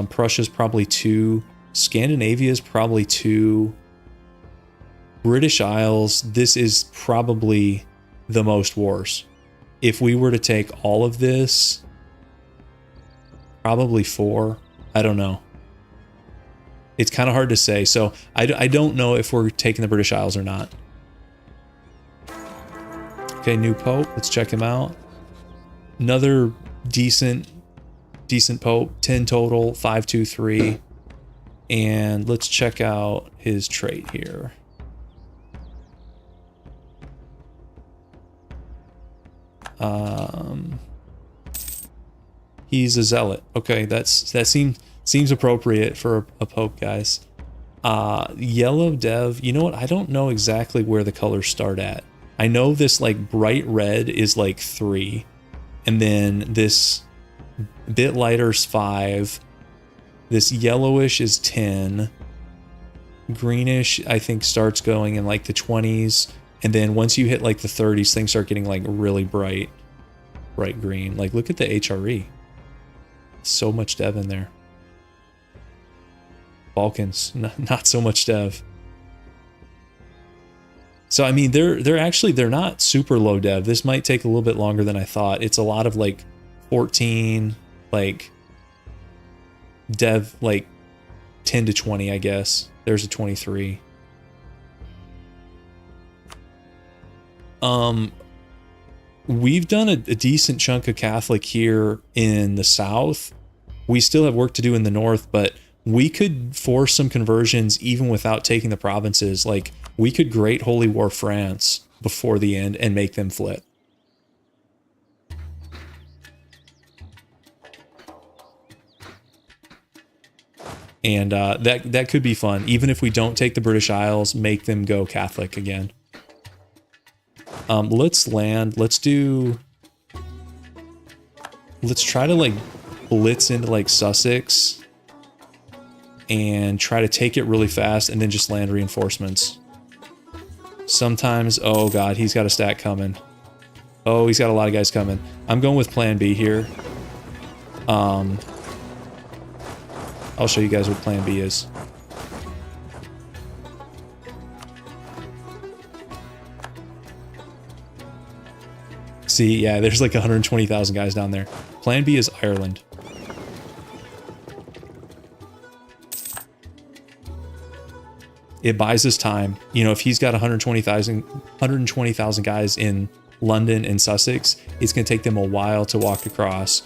Prussia's probably 2. Scandinavia's probably 2. British Isles, this is probably the most wars. If we were to take all of this, probably 4. I don't know. It's kind of hard to say. So I don't know if we're taking the British Isles or not. Okay, new Pope. Let's check him out. Another decent Pope. 10 total. 523. And let's check out his trait here. He's a zealot. Okay, that seems appropriate for a pope, guys. Yellow dev, you know what? I don't know exactly where the colors start at. I know this like bright red is like 3, and then this bit lighter's 5. This yellowish is 10. Greenish, I think, starts going in like the 20s, and then once you hit like the 30s, things start getting like really bright green. Like, look at the HRE. So much dev in there. Balkans, not so much dev. So I mean, they're not super low dev. This might take a little bit longer than I thought. It's a lot of like 14, like dev, like 10 to 20, I guess. There's a 23. We've done a decent chunk of Catholic here in the South. We still have work to do in the North, but we could force some conversions even without taking the provinces. Like, we could Great Holy War France before the end and make them flip. And that could be fun. Even if we don't take the British Isles, make them go Catholic again. Let's land. Let's try to like blitz into like Sussex and try to take it really fast and then just land reinforcements. Sometimes, oh god, he's got a stack coming. Oh, he's got a lot of guys coming. I'm going with plan B here. I'll show you guys what plan B is. See, yeah, there's like 120,000 guys down there. Plan B is Ireland. It buys us time. You know, if he's got 120,000 guys in London and Sussex, it's going to take them a while to walk across.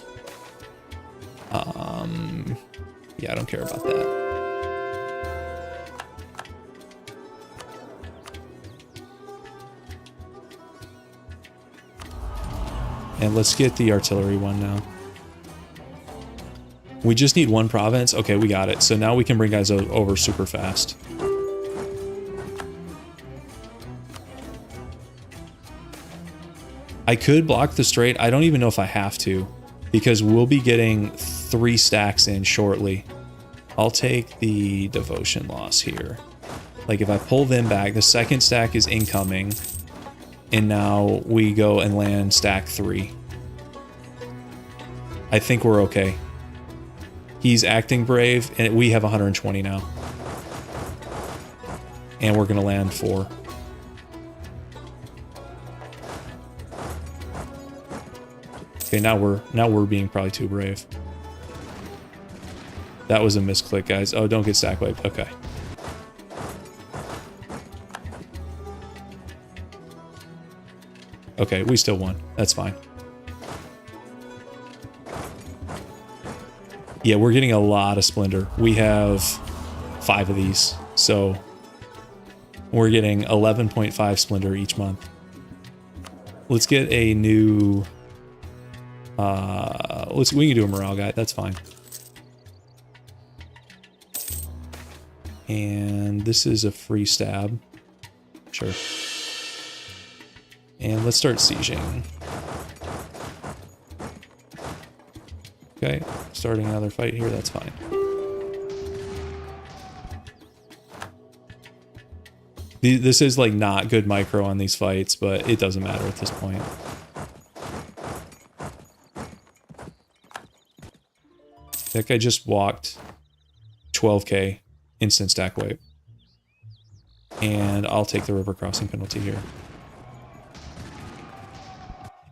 Yeah, I don't care about that. And let's get the artillery one now. We just need one province. Okay, we got it. So now we can bring guys over super fast. I could block the strait. I don't even know if I have to, because we'll be getting 3 stacks in shortly. I'll take the devotion loss here. Like, if I pull them back, the second stack is incoming. And now we go and land stack 3. I think we're okay. He's acting brave, and we have 120 now. And we're going to land 4. Okay, now we're being probably too brave. That was a misclick, guys. Oh, don't get stack wiped. Okay. Okay, we still won. That's fine. Yeah, we're getting a lot of splendor. We have 5 of these, so we're getting 11.5 splendor each month. Let's get a new... we can do a morale guide. That's fine. And this is a free stab. Sure. And let's start sieging. Okay, starting another fight here, that's fine. This is like not good micro on these fights, but it doesn't matter at this point. That guy just walked 12k instant stack wipe. And I'll take the river crossing penalty here.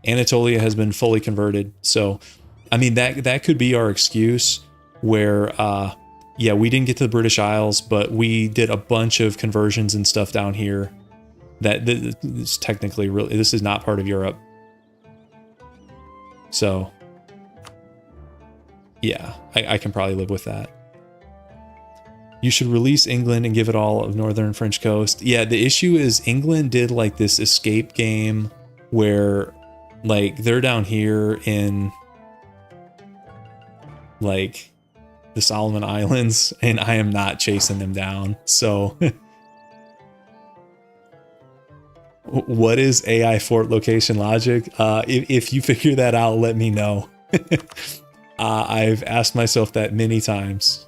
Anatolia has been fully converted, so I mean that could be our excuse where yeah, we didn't get to the British Isles, but we did a bunch of conversions and stuff down here that is technically really, this is not part of Europe. So yeah, I can probably live with that. You should release England and give it all of northern French coast. Yeah, the issue is England did like this escape game where like they're down here in like the Solomon Islands, and I am not chasing them down. So what is AI fort location logic? If you figure that out, let me know. I've asked myself that many times.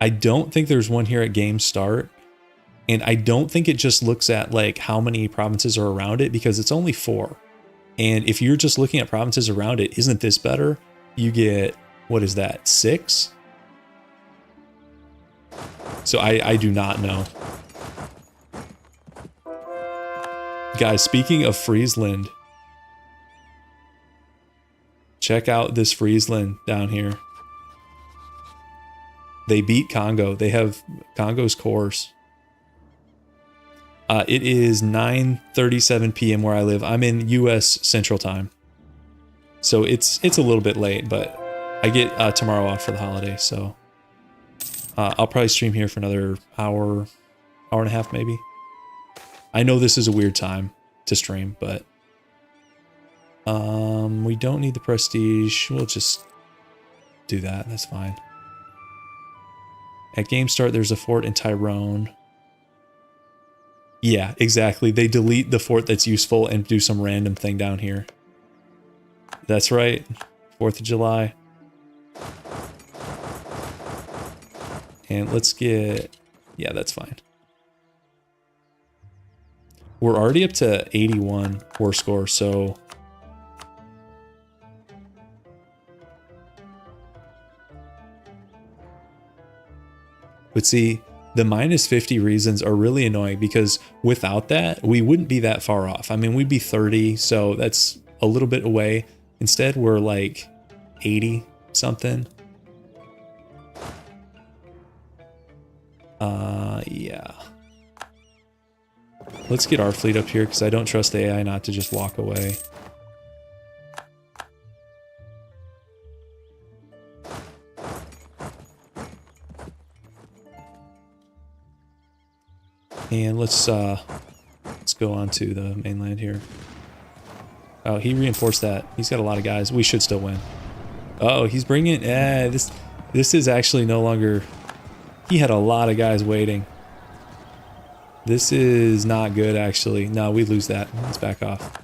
I don't think there's one here at game start. And I don't think it just looks at like how many provinces are around it, because it's only 4. And if you're just looking at provinces around it, isn't this better? You get, what is that, 6? So I do not know. Guys, speaking of Friesland, check out this Friesland down here. They beat Congo. They have Congo's cores. It is 9:37 p.m. where I live. I'm in U.S. Central Time. So it's a little bit late, but I get tomorrow off for the holiday. So I'll probably stream here for another hour and a half maybe. I know this is a weird time to stream, but we don't need the prestige. We'll just do that. That's fine. At game start, there's a fort in Tyrone. Yeah, exactly. They delete the fort that's useful and do some random thing down here. That's right. 4th of July. And let's get... Yeah, that's fine. We're already up to 81 war score, so... But see, the minus 50 reasons are really annoying, because without that, we wouldn't be that far off. I mean, we'd be 30, so that's a little bit away. Instead, we're like 80 something. Yeah. Let's get our fleet up here, because I don't trust the AI not to just walk away. And let's go on to the mainland here. Oh, he reinforced that. He's got a lot of guys. We should still win. Oh, he's bringing... this is actually no longer... He had a lot of guys waiting. This is not good, actually. No, we lose that. Let's back off.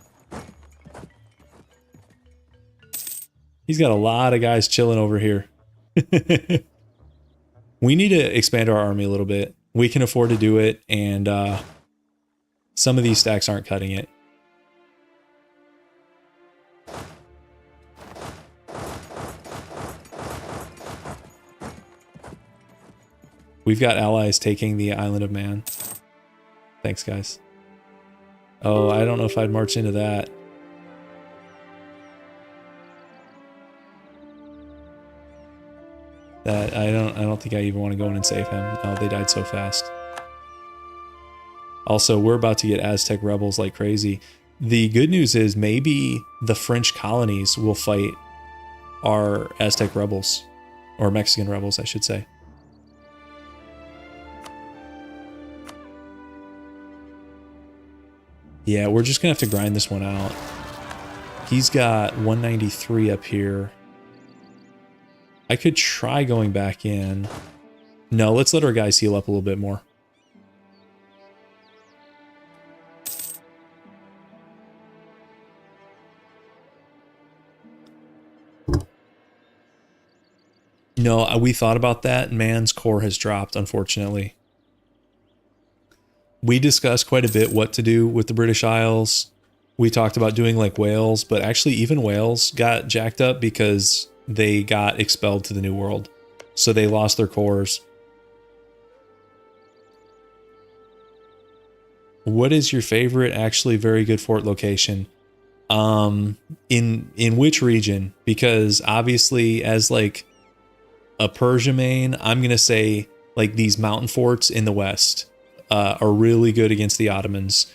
He's got a lot of guys chilling over here. We need to expand our army a little bit. We can afford to do it, and some of these stacks aren't cutting it. We've got allies taking the Island of Man. Thanks, guys. Oh, I don't know if I'd march into that. That I don't think I even want to go in and save him. Oh, they died so fast. Also, we're about to get Aztec rebels like crazy. The good news is maybe the French colonies will fight our Aztec rebels, or Mexican rebels, I should say. Yeah, we're just gonna have to grind this one out. He's got 193 up here. I could try going back in. No, let's let our guys heal up a little bit more. No, we thought about that. Man's core has dropped, unfortunately. We discussed quite a bit what to do with the British Isles. We talked about doing like Wales, but actually even Wales got jacked up because they got expelled to the New World. So they lost their cores. What is your favorite actually very good fort location? In which region? Because obviously as like a Persia main, I'm going to say like these mountain forts in the west are really good against the Ottomans.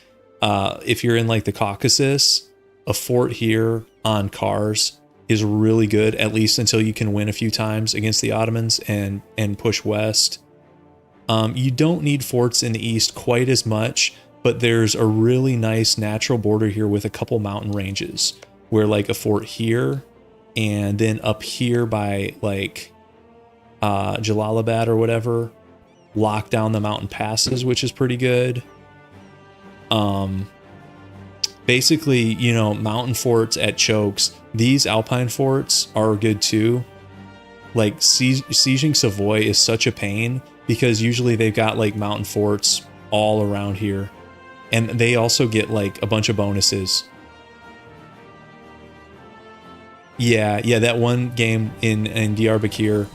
If you're in like the Caucasus, a fort here on Kars is really good, at least until you can win a few times against the Ottomans and push west. You don't need forts in the east quite as much, but there's a really nice natural border here with a couple mountain ranges where like a fort here and then up here by like Jalalabad or whatever lock down the mountain passes, which is pretty good. Basically, you know, mountain forts at chokes. These alpine forts are good too. Like sieging Savoy is such a pain because usually they've got like mountain forts all around here. And they also get like a bunch of bonuses. Yeah, that one game in Diyarbakir,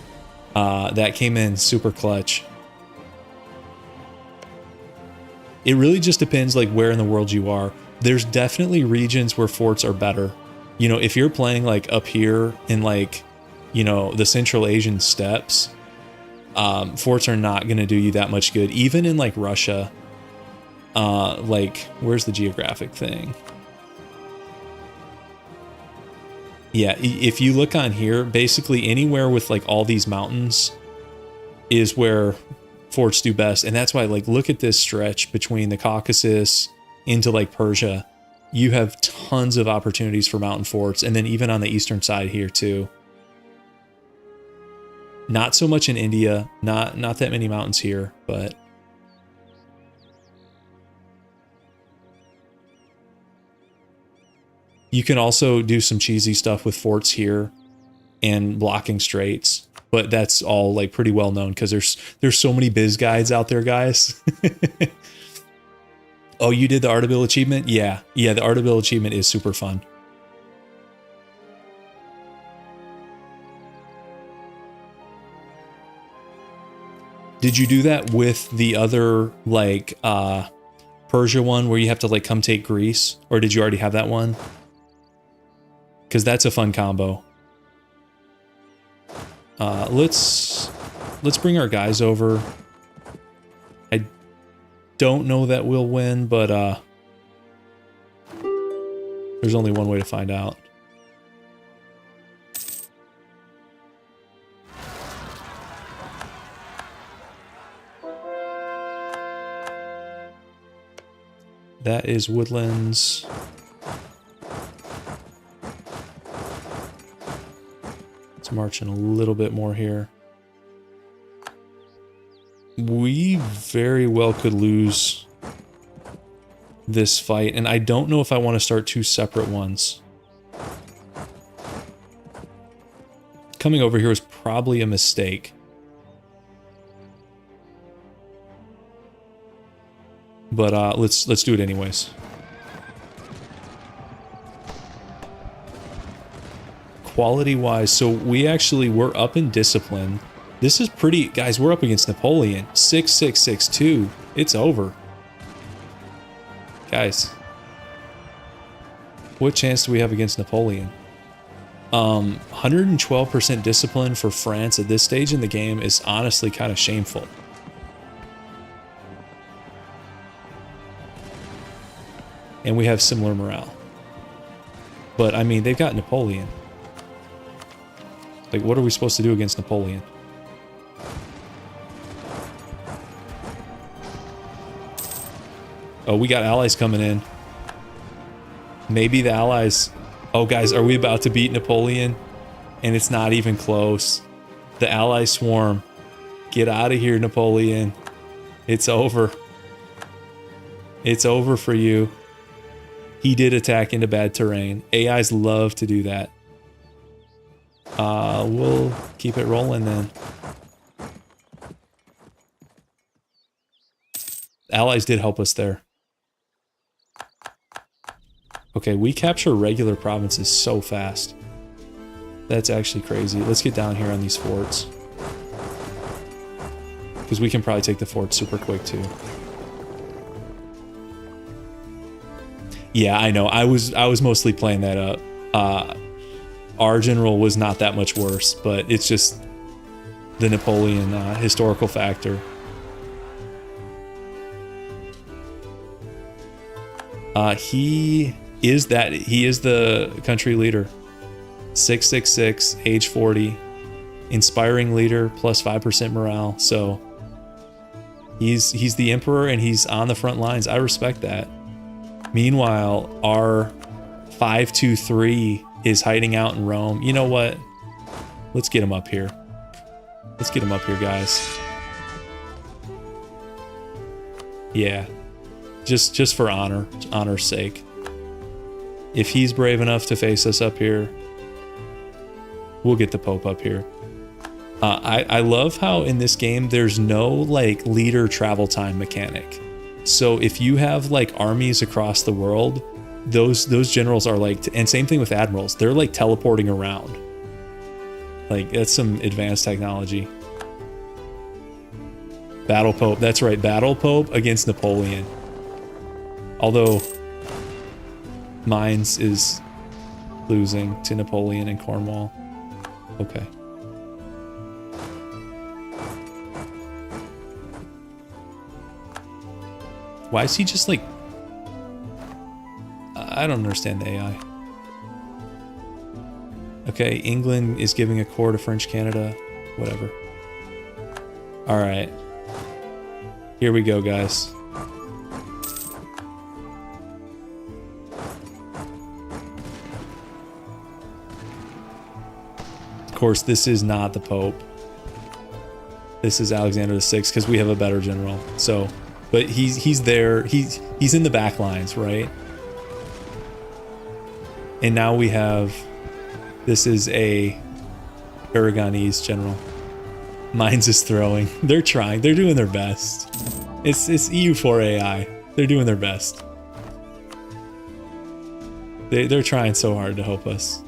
that came in super clutch. It really just depends like where in the world you are. There's definitely regions where forts are better. You know, if you're playing like up here in like, you know, the Central Asian steppes, forts are not going to do you that much good. Even in like Russia, like where's the geographic thing? Yeah, if you look on here, basically anywhere with like all these mountains is where forts do best. And that's why, like, look at this stretch between the Caucasus into like Persia. You have tons of opportunities for mountain forts. And then even on the eastern side here too. Not so much in India, not that many mountains here, but you can also do some cheesy stuff with forts here and blocking straits, but that's all like pretty well known because there's so many biz guides out there, guys. Oh, you did the Ardabil achievement? Yeah, the Ardabil achievement is super fun. Did you do that with the other like Persia one where you have to like come take Greece, or did you already have that one? Because that's a fun combo. Let's bring our guys over. I don't know that we'll win, but there's only one way to find out. That is Woodlands. Let's march in a little bit more here. We very well could lose this fight, and I don't know if I want to start two separate ones. Coming over here was probably a mistake. But let's do it anyways. Quality-wise, so we're up in discipline. This is pretty, guys, we're up against Napoleon. 6-6-6-2. It's over. Guys. What chance do we have against Napoleon? 112% discipline for France at this stage in the game is honestly kind of shameful. And we have similar morale. But, I mean, they've got Napoleon. Like, what are we supposed to do against Napoleon? Oh, we got allies coming in. Maybe the allies... Oh, guys, are we about to beat Napoleon? And it's not even close. The allies swarm. Get out of here, Napoleon. It's over. It's over for you. He did attack into bad terrain. AIs love to do that. We'll keep it rolling then. Allies did help us there. Okay, we capture regular provinces so fast. That's actually crazy. Let's get down here on these forts. Because we can probably take the forts super quick too. Yeah, I know. I was mostly playing that up. Our general was not that much worse, but it's just the Napoleon historical factor. He is the country leader. 666, age 40, inspiring leader, plus 5% morale. So he's the emperor and he's on the front lines. I respect that. Meanwhile, our 523 is hiding out in Rome. You know what? Let's get him up here. Let's get him up here, guys. Yeah. Just for honor's sake. If he's brave enough to face us up here, we'll get the Pope up here. I love how in this game there's no like leader travel time mechanic. So if you have like armies across the world, those generals are like, and same thing with admirals, they're like teleporting around. Like that's some advanced technology. Battle Pope, that's right, Battle Pope against Napoleon. Although Mainz is losing to Napoleon and Cornwall. Okay. Why is he just like... I don't understand the AI. Okay, England is giving a core to French Canada. Whatever. Alright. Here we go, guys. Of course, this is not the Pope. This is Alexander VI because we have a better general. So... But he's there. He's in the back lines, right? And now we have... This is a Aragonese general. Mainz is throwing. They're trying. They're doing their best. It's EU4 AI. They're doing their best. They're trying so hard to help us.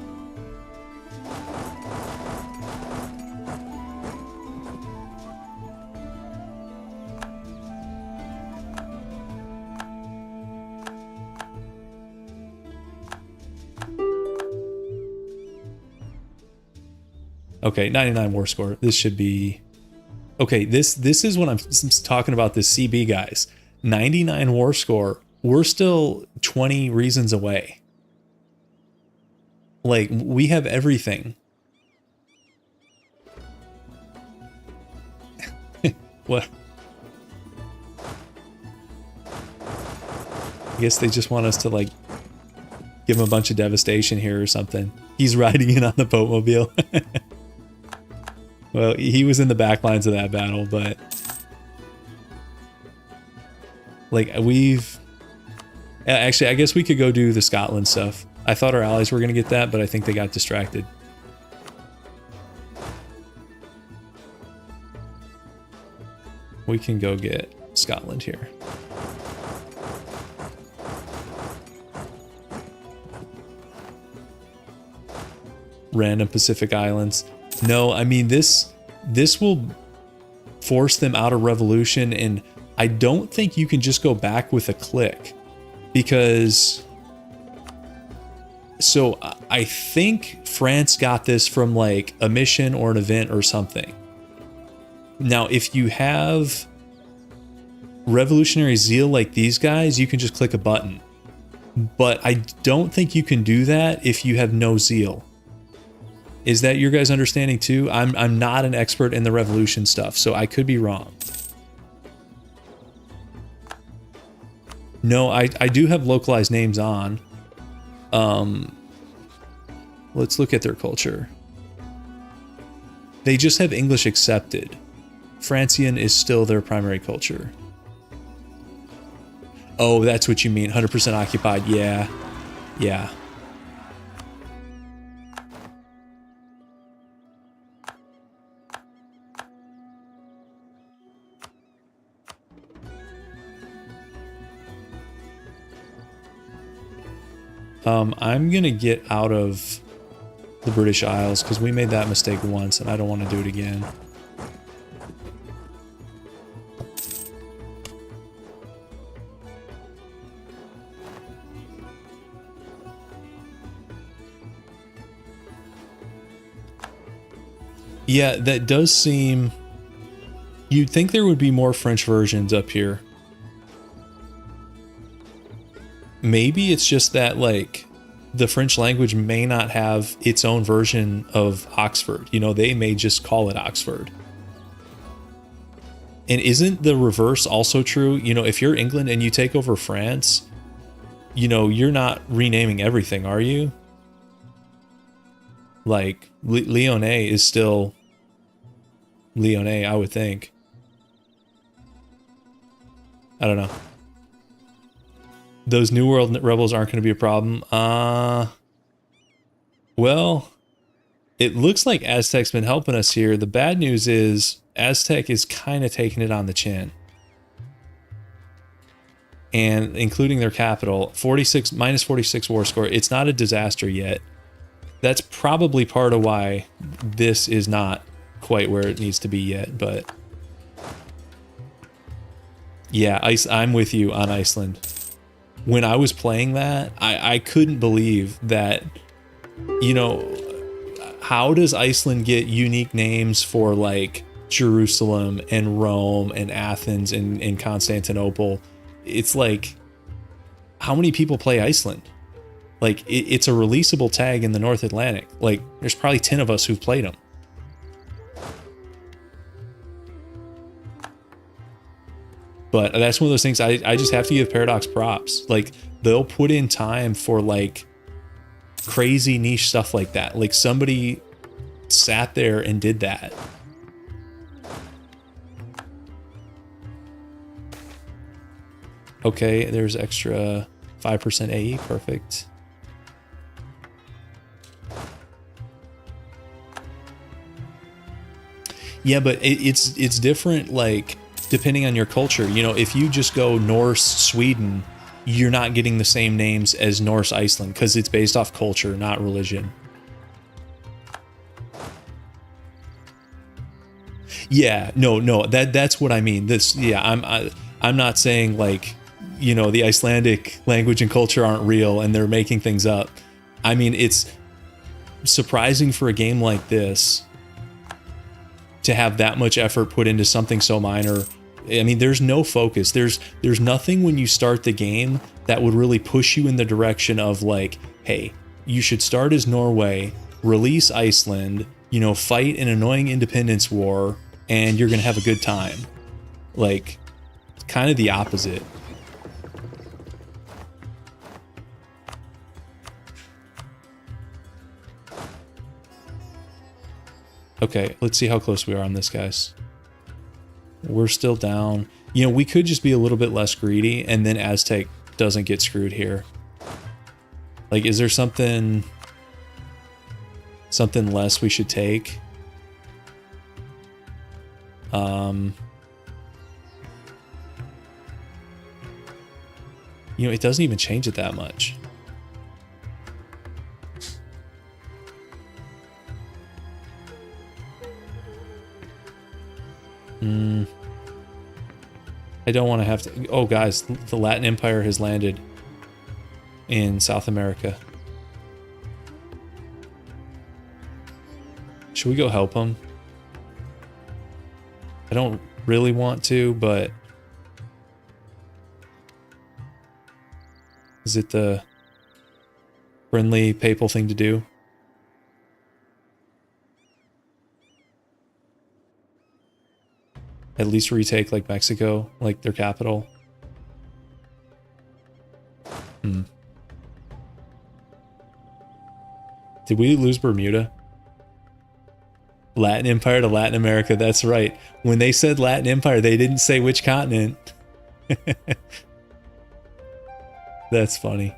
Okay, 99 war score. This should be... Okay, this is what I'm talking about, this CB, guys. 99 war score. We're still 20 reasons away. Like, we have everything. What? I guess they just want us to, like, give him a bunch of devastation here or something. He's riding in on the Pope Mobile. Well, he was in the back lines of that battle, but... Like, we've... Actually, I guess we could go do the Scotland stuff. I thought our allies were going to get that, but I think they got distracted. We can go get Scotland here. Random Pacific Islands. No, I mean, this will force them out of revolution, and I don't think you can just go back with a click, because... So, I think France got this from, like, a mission or an event or something. Now, if you have revolutionary zeal like these guys, you can just click a button. But I don't think you can do that if you have no zeal. Is that your guys' understanding too? I'm not an expert in the revolution stuff, so I could be wrong. No, I do have localized names on. Let's look at their culture. They just have English accepted. Francian is still their primary culture. Oh, that's what you mean. 100% occupied. Yeah. Yeah. I'm gonna get out of the British Isles because we made that mistake once and I don't want to do it again. Yeah, that does seem... You'd think there would be more French versions up here. Maybe it's just that, like, the French language may not have its own version of Oxford. You know, they may just call it Oxford. And isn't the reverse also true? You know, if you're England and you take over France, you know, you're not renaming everything, are you? Like, Lyonnais is still Lyonnais, I would think. I don't know. Those New World rebels aren't going to be a problem. Well, it looks like Aztec's been helping us here. The bad news is Aztec is kind of taking it on the chin. And including their capital, minus 46 war score. It's not a disaster yet. That's probably part of why this is not quite where it needs to be yet, but yeah, I'm with you on Iceland. When I was playing that, I couldn't believe that, you know, how does Iceland get unique names for like Jerusalem and Rome and Athens and Constantinople? It's like, how many people play Iceland? Like, it's a releasable tag in the North Atlantic. Like, there's probably 10 of us who've played them. But that's one of those things I just have to give Paradox props. Like, they'll put in time for, like, crazy niche stuff like that. Like, somebody sat there and did that. Okay, there's extra 5% AE. Perfect. Yeah, but it's different, like, depending on your culture. You know, if you just go Norse Sweden, you're not getting the same names as Norse Iceland because it's based off culture, not religion. Yeah, no, that's what I mean. I'm not saying like, you know, the Icelandic language and culture aren't real and they're making things up. I mean, it's surprising for a game like this to have that much effort put into something so minor. I mean, there's no focus. There's nothing when you start the game that would really push you in the direction of like, hey, you should start as Norway, release Iceland, you know, fight an annoying independence war, and you're going to have a good time. Like, kind of the opposite. Okay, let's see how close we are on this, guys. We're still down. You know, we could just be a little bit less greedy, and then Aztec doesn't get screwed here. Like, is there something less we should take? You know, it doesn't even change it that much. I don't want to have to... Oh, guys, the Latin Empire has landed in South America. Should we go help them? I don't really want to, but... Is it the friendly papal thing to do? At least retake like Mexico, like their capital. Did we lose Bermuda? Latin Empire to Latin America, that's right. When they said Latin Empire, they didn't say which continent. That's funny.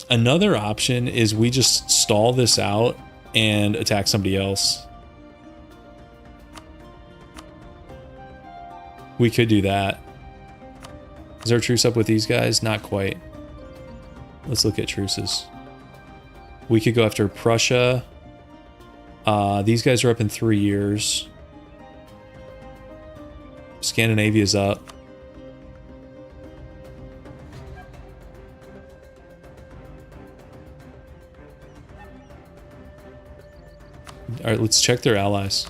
Another option is we just stall this out and attack somebody else. We could do that. Is there a truce up with these guys? Not quite. Let's look at truces. We could go after Prussia. These guys are up in 3 years. Scandinavia's up. All right, let's check their allies.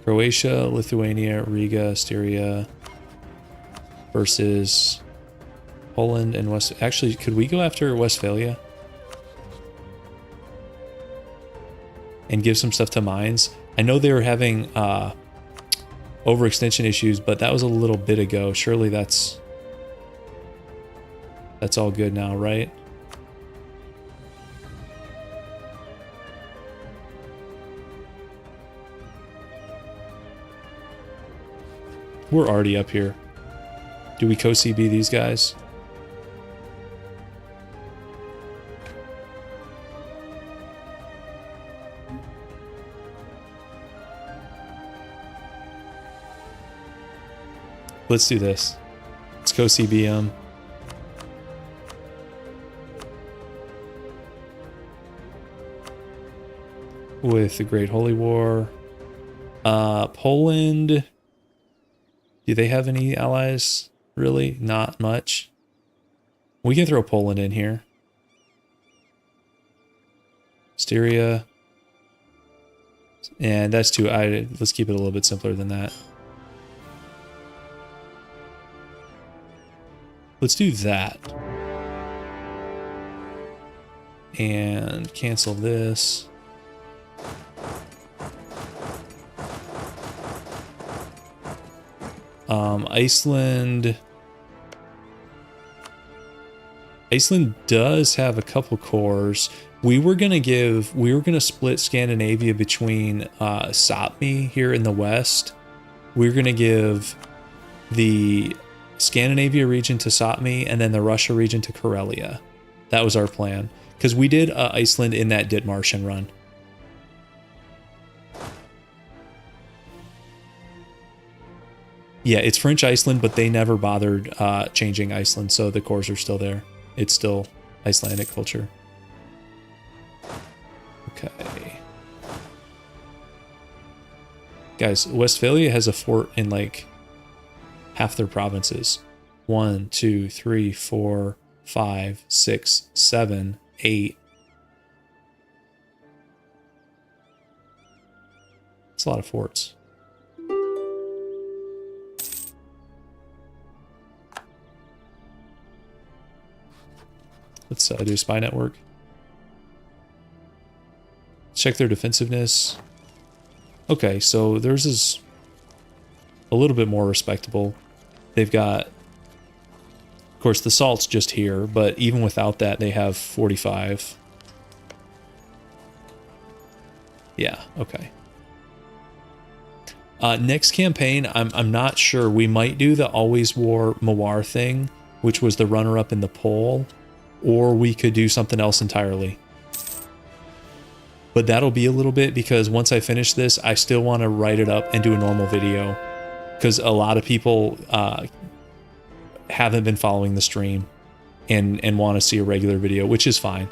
Croatia, Lithuania, Riga, Styria versus Poland and West. Actually, could we go after Westphalia and give some stuff to mines? I know they were having overextension issues, but that was a little bit ago. Surely that's all good now, right? We're already up here. Do we co-CB these guys? Let's do this. Let's co-CB them. With the Great Holy War. Poland... Do they have any allies? Really? Not much. We can throw Poland in here. Styria. And that's too... let's keep it a little bit simpler than that. Let's do that. And cancel this. Iceland does have a couple cores. We were gonna split Scandinavia between Sapmi here in the west. We're gonna give the Scandinavia region to Sapmi and then the Russia region to Karelia. That was our plan, because we did Iceland in that Dithmarschen run. Yeah, it's French Iceland, but they never bothered changing Iceland, so the cores are still there. It's still Icelandic culture. Okay. Guys, Westphalia has a fort in like half their provinces. 1, 2, 3, 4, 5, 6, 7, 8. It's a lot of forts. Let's do a spy network. Check their defensiveness. Okay, so theirs is a little bit more respectable. They've got, of course, the salt's just here, but even without that, they have 45. Yeah, okay. Next campaign, I'm not sure. We might do the Always War Mawar thing, which was the runner-up in the poll. Or we could do something else entirely. But that'll be a little bit, because once I finish this, I still want to write it up and do a normal video. Because a lot of people haven't been following the stream and want to see a regular video, which is fine.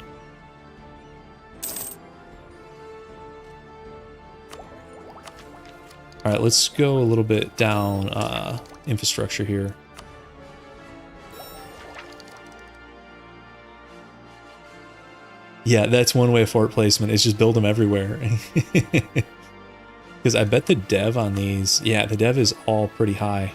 Alright, let's go a little bit down infrastructure here. Yeah, that's one way of fort placement, is just build them everywhere. Because I bet the dev on these, yeah, the dev is all pretty high.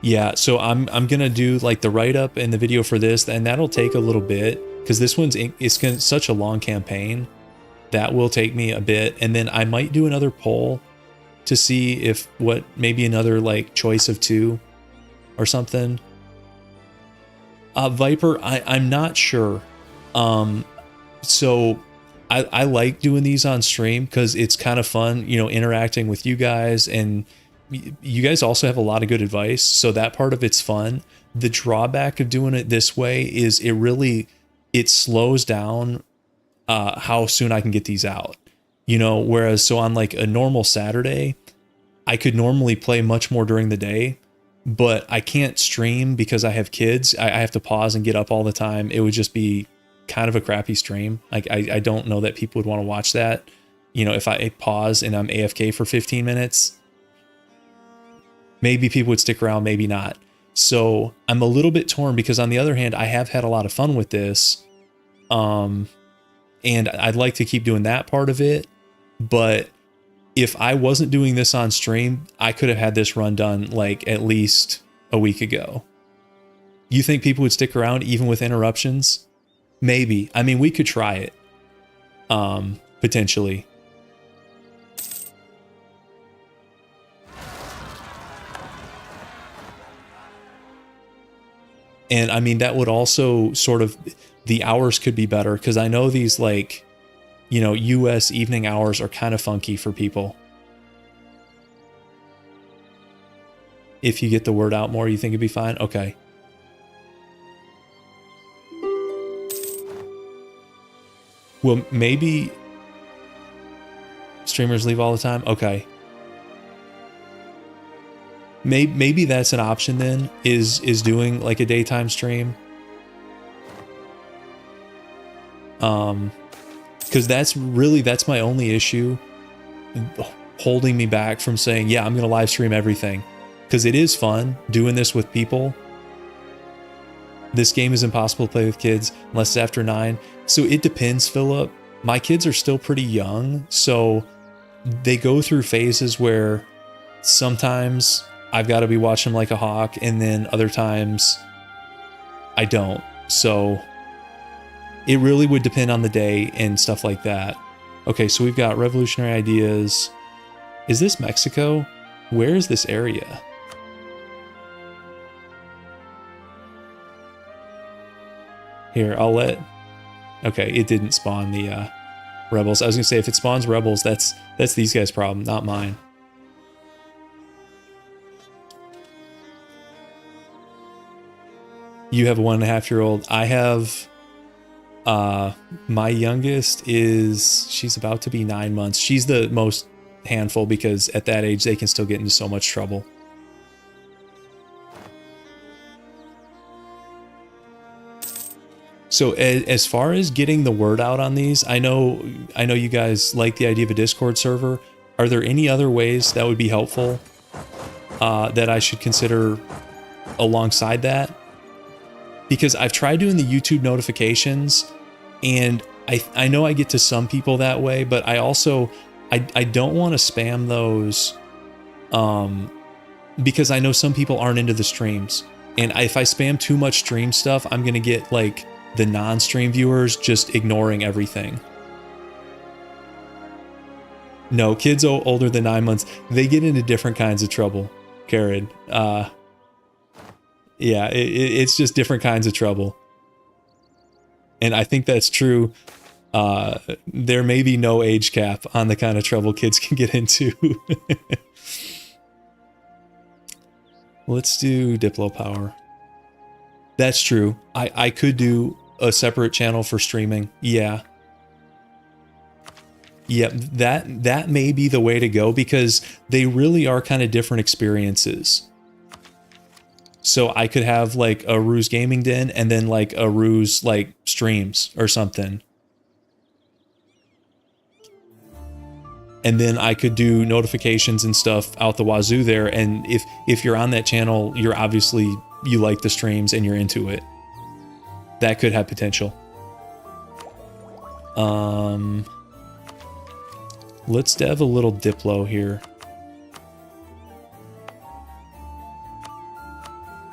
Yeah, so I'm gonna do like the write-up and the video for this, and that'll take a little bit, because this one's such a long campaign. That will take me a bit, and then I might do another poll to see if maybe another like choice of 2 or something. Viper, I'm not sure. So I like doing these on stream because it's kind of fun, you know, interacting with you guys, and you guys also have a lot of good advice. So that part of it's fun. The drawback of doing it this way is it slows down how soon I can get these out, you know, whereas so on like a normal Saturday, I could normally play much more during the day. But I can't stream because I have kids. I have to pause and get up all the time. It would just be kind of a crappy stream. Like I don't know that people would want to watch that. You know, if I pause and I'm AFK for 15 minutes, maybe people would stick around, maybe not. So I'm a little bit torn because on the other hand, I have had a lot of fun with this. And I'd like to keep doing that part of it. But if I wasn't doing this on stream, I could have had this run done like at least a week ago. You think people would stick around even with interruptions? Maybe. I mean, we could try it. Potentially. And I mean, that would also sort of, the hours could be better because I know these like, you know, US evening hours are kind of funky for people. If you get the word out more, you think it'd be fine? Okay. Well, maybe streamers leave all the time? Okay. Maybe that's an option then, is doing like a daytime stream. Because that's my only issue holding me back from saying, yeah, I'm going to live stream everything. Because it is fun doing this with people. This game is impossible to play with kids unless it's after 9. So it depends, Philip. My kids are still pretty young, so they go through phases where sometimes I've got to be watching them like a hawk, and then other times I don't. So it really would depend on the day and stuff like that. Okay, so we've got revolutionary ideas. Is this Mexico? Where is this area? Here, I'll let... Okay, it didn't spawn the rebels. I was going to say, if it spawns rebels, that's these guys' problem, not mine. You have a 1.5-year-old. I have... my youngest she's about to be 9 months. She's the most handful because at that age, they can still get into so much trouble. So as far as getting the word out on these, I know you guys like the idea of a Discord server. Are there any other ways that would be helpful that I should consider alongside that? Because I've tried doing the YouTube notifications, and I know I get to some people that way, but I also I don't want to spam those because I know some people aren't into the streams, and if I spam too much stream stuff, I'm gonna get like the non-stream viewers just ignoring everything. No, kids older than 9 months, they get into different kinds of trouble, Karen. Yeah, it's just different kinds of trouble. And I think that's true. There may be no age cap on the kind of trouble kids can get into. Let's do Diplo Power. That's true. I could do a separate channel for streaming. Yeah. Yep, that may be the way to go because they really are kind of different experiences. So I could have like a Ruse Gaming Den and then like a Ruse like streams or something. And then I could do notifications and stuff out the wazoo there. And if you're on that channel, you're obviously, you like the streams and you're into it. That could have potential. Let's dev a little Diplo here.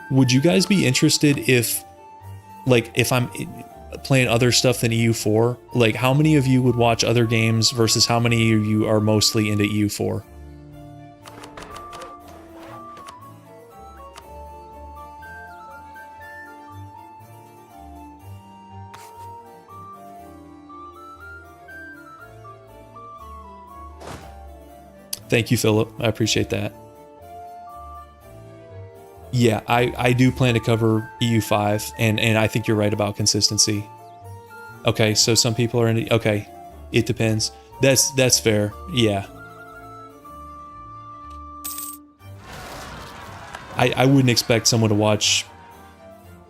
Would you guys be interested if I'm playing other stuff than EU4? Like, how many of you would watch other games versus how many of you are mostly into EU4? Thank you, Philip. I appreciate that. Yeah, I do plan to cover EU5, and I think you're right about consistency. Okay, so some people are into... Okay, it depends. That's fair. Yeah. I wouldn't expect someone to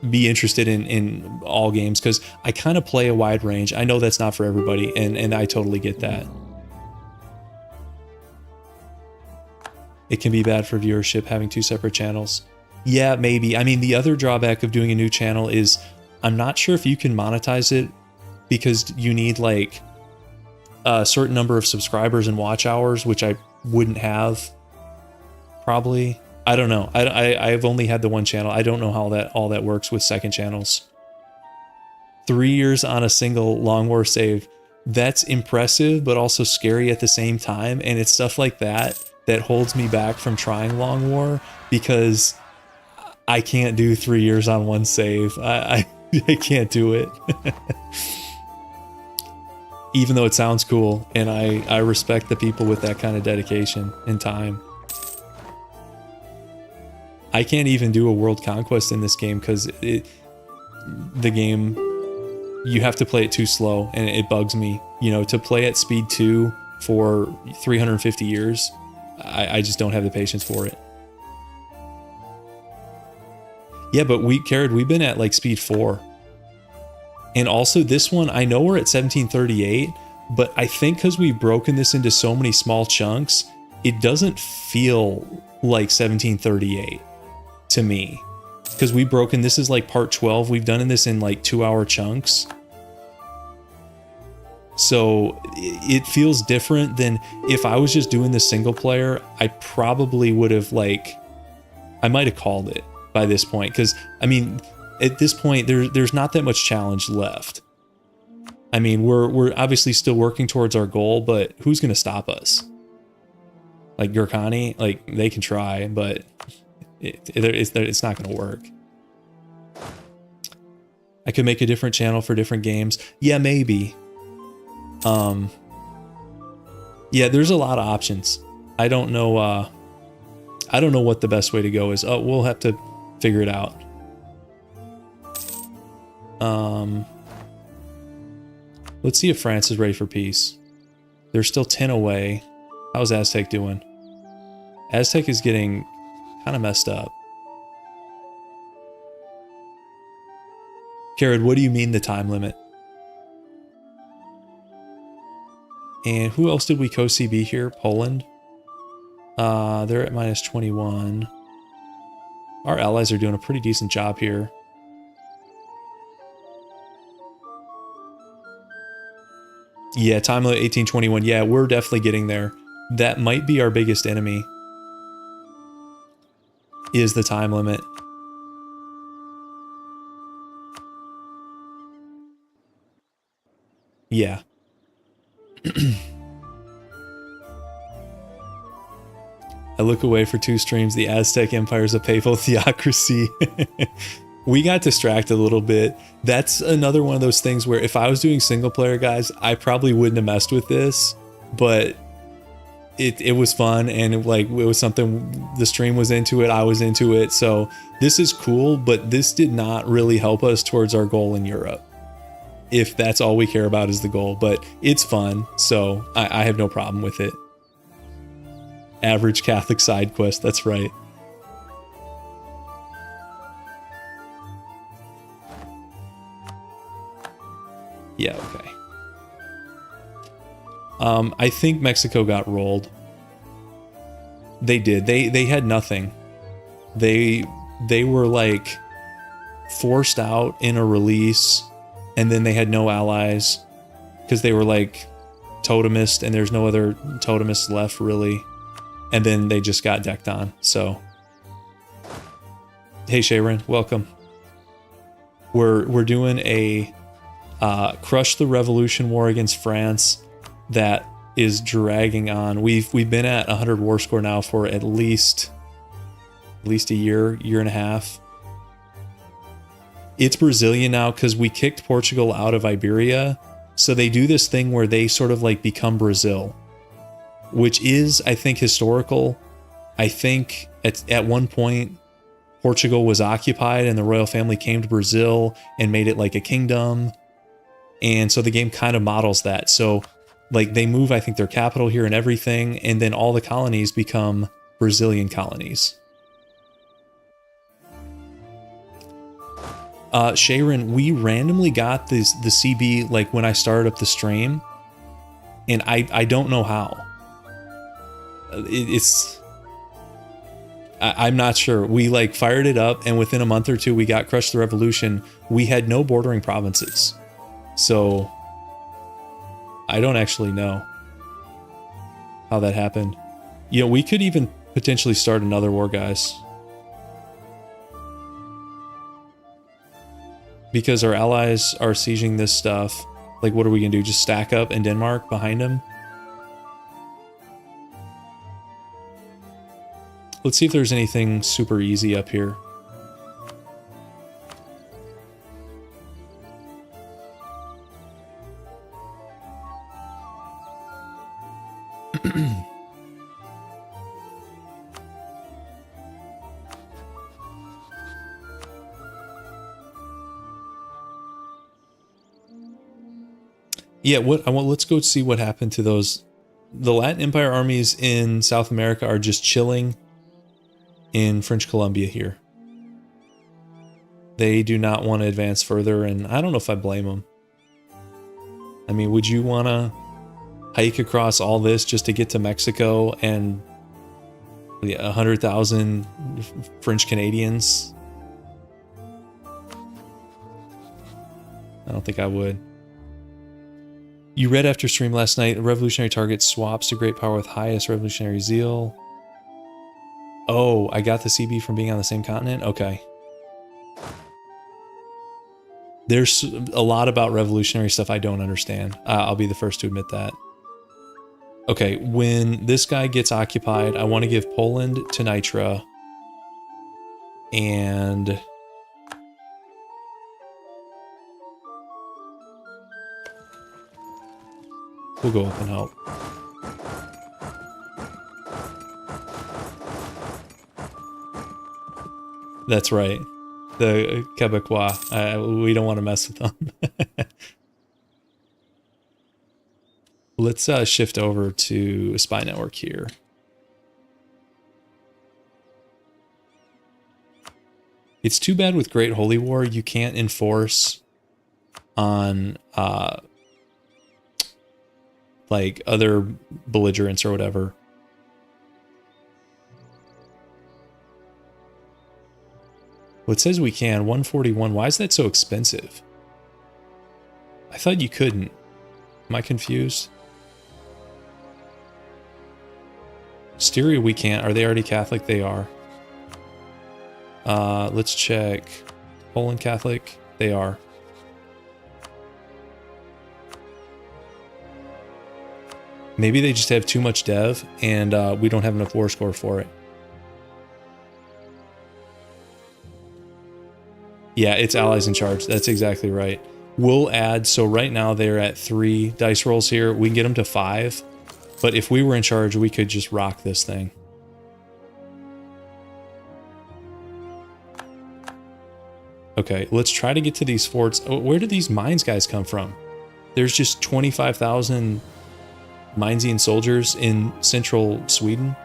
be interested in all games, because I kind of play a wide range. I know that's not for everybody, and I totally get that. It can be bad for viewership having two separate channels. Yeah, maybe. I mean, the other drawback of doing a new channel is I'm not sure if you can monetize it because you need like a certain number of subscribers and watch hours, which I wouldn't have probably. I don't know. I've only had the one channel. I don't know how all that works with second channels. 3 years on a single Long War save. That's impressive, but also scary at the same time. And it's stuff like that that holds me back from trying Long War because I can't do 3 years on one save. I can't do it. Even though it sounds cool, and I respect the people with that kind of dedication and time. I can't even do a world conquest in this game because the game, you have to play it too slow, and it bugs me. You know, to play at speed 2 for 350 years, I just don't have the patience for it. Yeah, but Carrot, we've been at like speed 4. And also this one, I know we're at 1738, but I think because we've broken this into so many small chunks, it doesn't feel like 1738 to me. Because we've broken, this is like part 12, we've done this in like 2-hour chunks. So it feels different than if I was just doing the single player. I probably would have I might have called it by this point. Because, I mean, at this point, there's not that much challenge left. I mean, we're obviously still working towards our goal, but who's going to stop us? Like Gurkhani, like they can try, but it's not going to work. I could make a different channel for different games. Yeah, maybe. Yeah, there's a lot of options. I don't know what the best way to go is. Oh, we'll have to figure it out. Let's see if France is ready for peace. They're still 10 away. How's Aztec doing? Aztec is getting kind of messed up. Carrot, what do you mean the time limit? And who else did we co-CB here? Poland. They're at minus 21. Our allies are doing a pretty decent job here. Yeah, time limit 1821. Yeah, we're definitely getting there. That might be our biggest enemy. Is the time limit. Yeah. I look away for 2 streams. The Aztec Empire is a papal theocracy. We got distracted a little bit. That's another one of those things where if I was doing single player, guys, I probably wouldn't have messed with this, but it was fun, and it was something, the stream was into it, I was into it. So this is cool, but this did not really help us towards our goal in Europe, if that's all we care about is the goal. But it's fun, so I have no problem with it. Average Catholic side quest, that's right. Yeah, okay. I think Mexico got rolled. They did. They had nothing. They were like forced out in a release, and then they had no allies because they were like totemist, and there's no other totemists left really. And then they just got decked on. So, hey Sharon, welcome. We're doing a crush the revolution war against France that is dragging on. We've been at 100 war score now for at least a year and a half. It's Brazilian now because we kicked Portugal out of Iberia, so they do this thing where they sort of like become Brazil, which is, I think, historical. I think at one point Portugal was occupied and the royal family came to Brazil and made it like a kingdom. And so the game kind of models that. So like they move, I think, their capital here and everything, and then all the colonies become Brazilian colonies. Sharon, we randomly got the CB like when I started up the stream, and I don't know how. I'm not sure. We like fired it up, and within a month or two, we got crushed the revolution. We had no bordering provinces. So I don't actually know how that happened. You know, we could even potentially start another war, guys. Because our allies are sieging this stuff. Like, what are we going to do? Just stack up in Denmark behind them? Let's see if there's anything super easy up here. Yeah, let's go see what happened to those. The Latin Empire armies in South America are just chilling in French Columbia here. They do not want to advance further, and I don't know if I blame them. I mean, would you want to hike across all this just to get to Mexico and 100,000 French Canadians? I don't think I would. You read after stream last night, a revolutionary target swaps to great power with highest revolutionary zeal. Oh, I got the CB from being on the same continent? Okay. There's a lot about revolutionary stuff I don't understand. I'll be the first to admit that. Okay, when this guy gets occupied, I want to give Poland to Nitra. And we'll go up and help. That's right. The Quebecois. We don't want to mess with them. Let's shift over to Spy Network here. It's too bad with Great Holy War you can't enforce on like other belligerents or whatever. Well, it says we can. 141. Why is that so expensive? I thought you couldn't. Am I confused? Styria we can't. Are they already Catholic? They are. Let's check. Poland Catholic? They are. Maybe they just have too much dev and we don't have enough war score for it. Yeah, it's allies in charge. That's exactly right. We'll add, so right now they're at 3 dice rolls here. We can get them to 5. But if we were in charge, we could just rock this thing. Okay, let's try to get to these forts. Oh, where did these mines guys come from? There's just 25,000 Mainzian soldiers in central Sweden.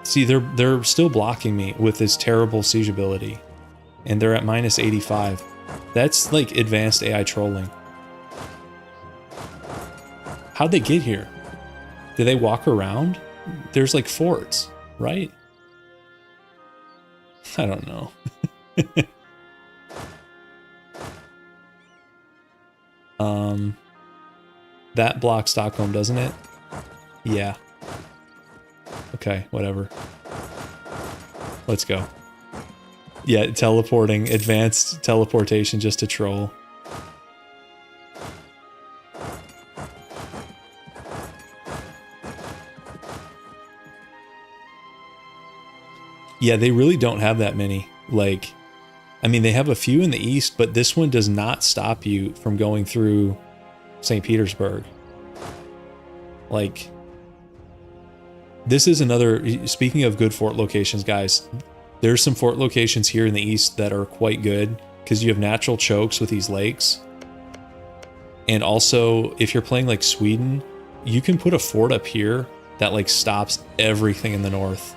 See, they're still blocking me with this terrible siege ability. And they're at minus 85. That's like advanced AI trolling. How'd they get here? Did they walk around? There's like forts, right? I don't know. That blocks Stockholm, doesn't it? Yeah. Okay, whatever. Let's go. Yeah, teleporting, advanced teleportation just to troll. Yeah, they really don't have that many. Like, I mean, they have a few in the east, but this one does not stop you from going through St. Petersburg. Like, this is another, speaking of good fort locations, guys, there's some fort locations here in the east that are quite good because you have natural chokes with these lakes. And also, if you're playing like Sweden, you can put a fort up here that like stops everything in the north.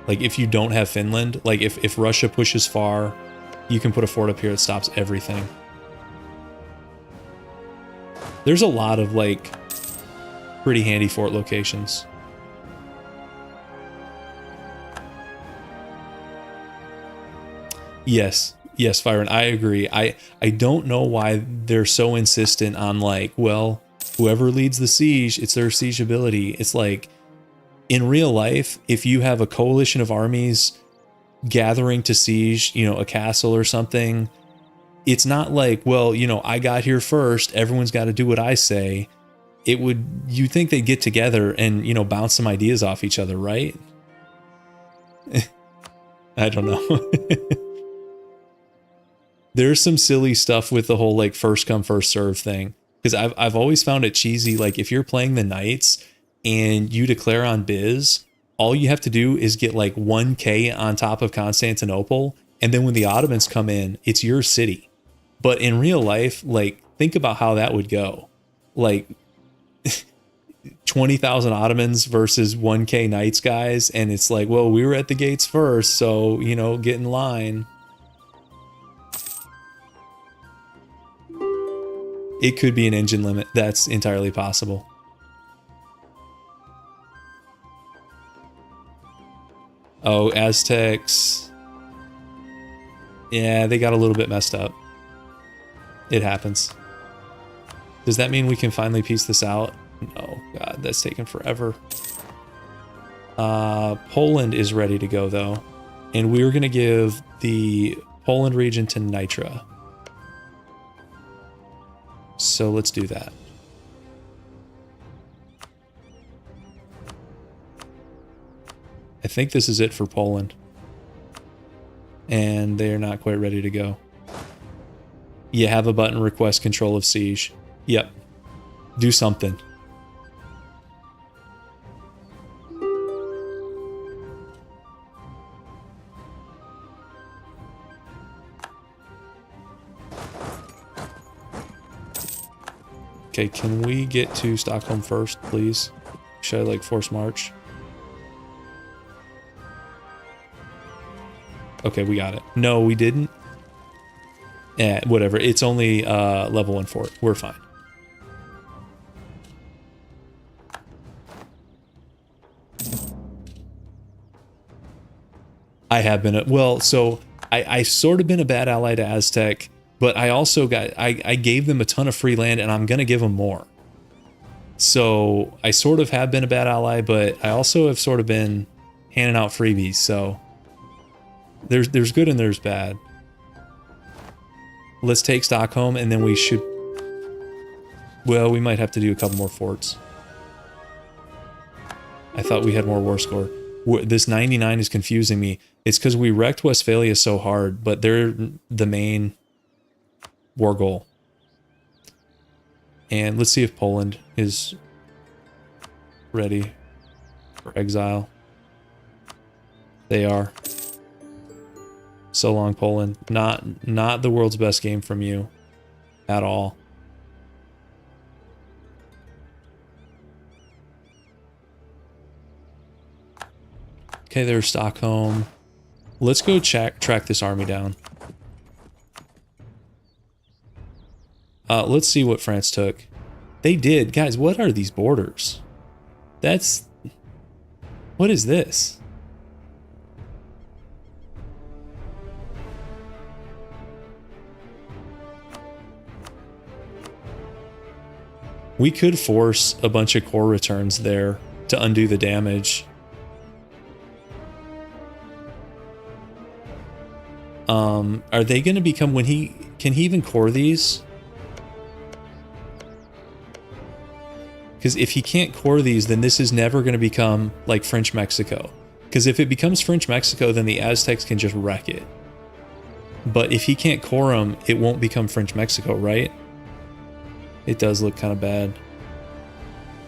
Like if you don't have Finland, like if Russia pushes far, you can put a fort up here that stops everything. There's a lot of like pretty handy fort locations. Yes, Fyron, I agree. I don't know why they're so insistent on like, well, whoever leads the siege, it's their siege ability. It's like, in real life, if you have a coalition of armies gathering to siege, you know, a castle or something, it's not like, well, you know, I got here first, everyone's got to do what I say. It would, you think they'd get together and, you know, bounce some ideas off each other, right? I don't know. There's some silly stuff with the whole like first come first serve thing, because I've always found it cheesy. Like if you're playing the Knights and you declare on Biz, all you have to do is get like 1K on top of Constantinople, and then when the Ottomans come in, it's your city. But in real life, like think about how that would go. Like 20,000 Ottomans versus 1K Knights guys, and it's like, well, we were at the gates first, so, you know, get in line. It could be an engine limit. That's entirely possible. Oh, Aztecs. Yeah, they got a little bit messed up. It happens. Does that mean we can finally piece this out? No, God, that's taken forever. Poland is ready to go, though. And we're going to give the Poland region to Nitra. So let's do that. I think this is it for Poland. And they're not quite ready to go. You have a button, request control of siege. Yep. Do something. Okay, can we get to Stockholm first, please? Should I like force march? Okay, we got it. No, we didn't. Eh, whatever. It's only level 1 fort. We're fine. I have been well, so I sort of been a bad ally to Aztec, but I also got I gave them a ton of free land, and I'm gonna give them more. So I sort of have been a bad ally, but I also have sort of been handing out freebies. So there's good and there's bad. Let's take Stockholm, and then we should. Well, we might have to do a couple more forts. I thought we had more war score. This 99 is confusing me. It's because we wrecked Westphalia so hard, but they're the main war goal. And let's see if Poland is ready for exile. They are. So long, Poland. Not the world's best game from you at all. Okay, there's Stockholm. Let's go track this army down. Let's see what France took. They did. Guys, what are these borders? That's... What is this? We could force a bunch of core returns there to undo the damage. Are they going to become when he... Can he even core these? Because if he can't core these, then this is never going to become like French Mexico. Because if it becomes French Mexico, then the Aztecs can just wreck it. But if he can't core them, it won't become French Mexico, right? It does look kind of bad.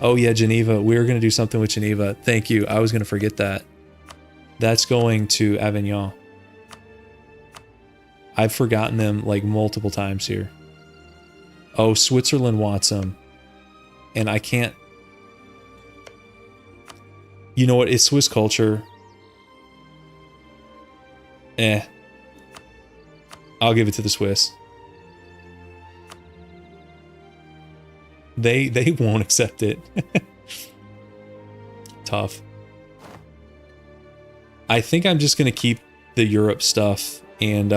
Oh yeah, Geneva. We were going to do something with Geneva. Thank you. I was going to forget that. That's going to Avignon. I've forgotten them like multiple times here. Oh, Switzerland wants them. And I can't... You know what? It's Swiss culture. I'll give it to the Swiss. They won't accept it. tough. I think I'm just going to keep the Europe stuff. And,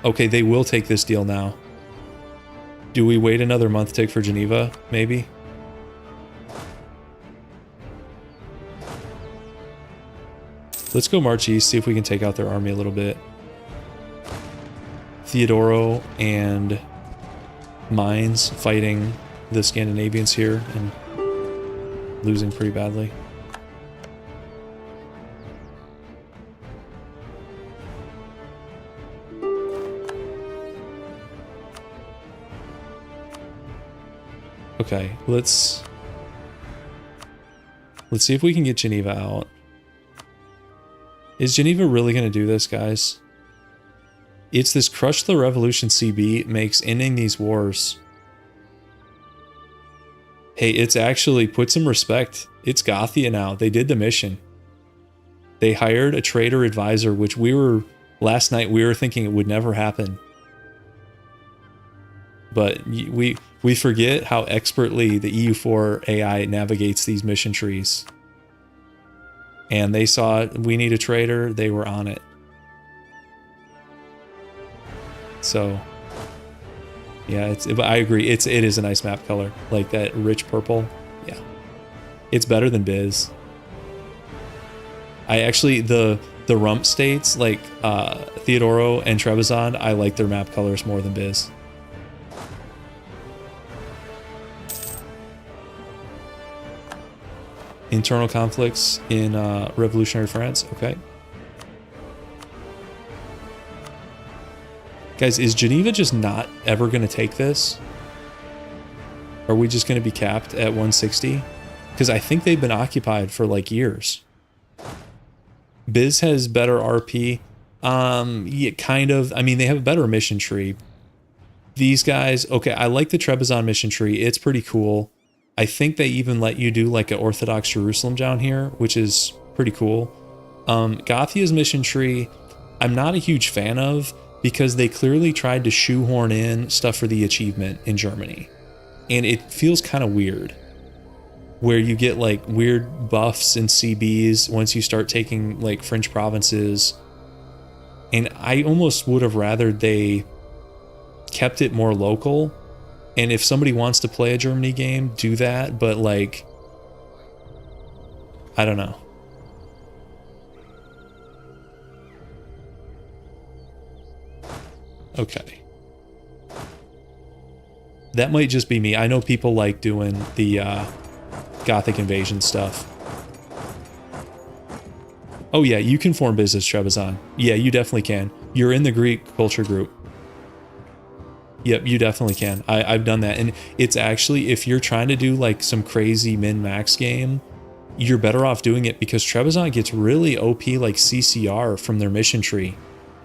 okay, they will take this deal now. Do we wait another month to take for Geneva? Maybe? Let's go march east, see if we can take out their army a little bit. Theodoro and Mines fighting the Scandinavians here and losing pretty badly. Okay, let's see if we can get Geneva out. Is Geneva really going to do this, guys? It's this Crush the Revolution CB makes ending these wars. Hey, it's actually put some respect. It's Gothia now. They did the mission. They hired a traitor advisor, which last night we were thinking it would never happen. But we forget how expertly the EU4 AI navigates these mission trees. And they saw we need a traitor, they were on it. So yeah, I agree. It is a nice map color. Like that rich purple. Yeah. It's better than Biz. I actually the rump states like Theodoro and Trebizond, I like their map colors more than Biz. Internal conflicts in revolutionary France. Okay. Guys, is Geneva just not ever going to take this? Are we just going to be capped at 160? Because I think they've been occupied for like years. Biz has better RP. Yeah, kind of. I mean, they have a better mission tree. These guys, okay, I like the Trebizond mission tree. It's pretty cool. I think they even let you do like an Orthodox Jerusalem down here, which is pretty cool. Gothia's mission tree, I'm not a huge fan of because they clearly tried to shoehorn in stuff for the achievement in Germany. And it feels kind of weird. Where you get like weird buffs and CBs once you start taking like French provinces. And I almost would have rather they kept it more local. And if somebody wants to play a Germany game, do that. But like, I don't know. Okay. That might just be me. I know people like doing the Gothic invasion stuff. Oh yeah, you can form business, Trebizond. Yeah, you definitely can. You're in the Greek culture group. Yep, you definitely can. I've done that. And it's actually, if you're trying to do like some crazy min-max game, you're better off doing it because Trebizond gets really OP like CCR from their mission tree.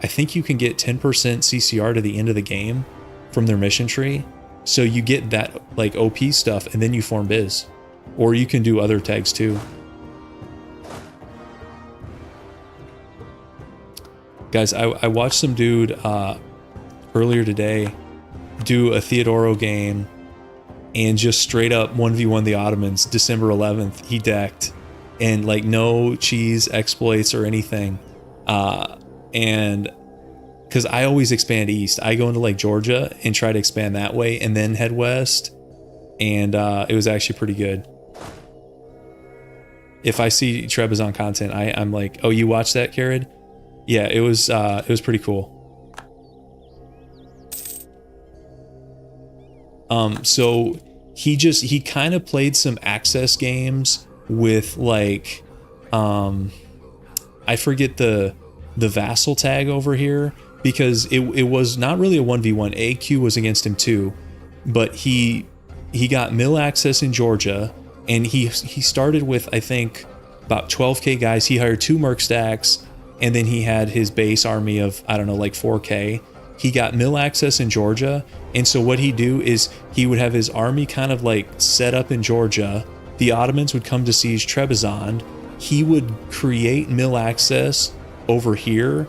I think you can get 10% CCR to the end of the game from their mission tree. So you get that like OP stuff and then you form biz. Or you can do other tags too. Guys, I watched some dude earlier today do a Theodoro game and just straight up 1v1 the Ottomans. December 11th, he decked and like no cheese exploits or anything. And because I always expand east, I go into like Georgia and try to expand that way and then head west. And it was actually pretty good. If I see Trebizond content, I'm like, oh, you watched that, Jared? Yeah, it was pretty cool. So he kind of played some access games with like, I forget the vassal tag over here because it was not really a 1v1. AQ was against him too, but he got mill access in Georgia and he started with, I think, about 12k guys. He hired 2 merc stacks and then he had his base army of, I don't know, like 4k. He got mill access in Georgia, and so what he'd do is he would have his army kind of like set up in Georgia. The Ottomans would come to siege Trebizond. He would create mill access over here,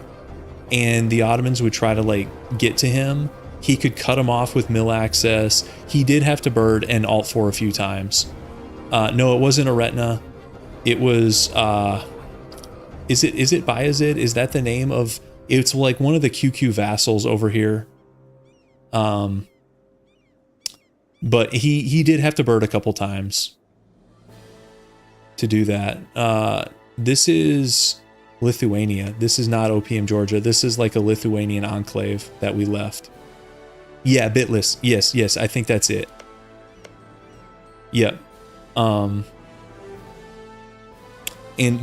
and the Ottomans would try to like get to him. He could cut him off with mill access. He did have to bird and alt 4 a few times. No, it wasn't a retina. It was is it Bayezid? Is that the name of? It's like one of the QQ vassals over here. But he did have to bird a couple times to do that. This is Lithuania. This is not OPM Georgia. This is like a Lithuanian enclave that we left. Yeah, Bitless. Yes, I think that's it. Yep. And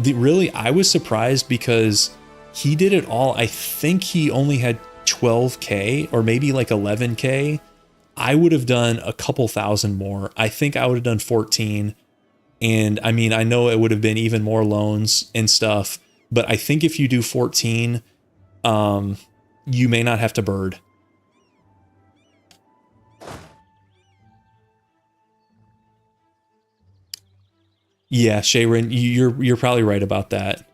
really, I was surprised because he did it all. I think he only had 12K or maybe like 11K. I would have done a couple thousand more. I think I would have done 14. And I mean, I know it would have been even more loans and stuff, but I think if you do 14, you may not have to bird. Yeah, Shayrin, you're probably right about that.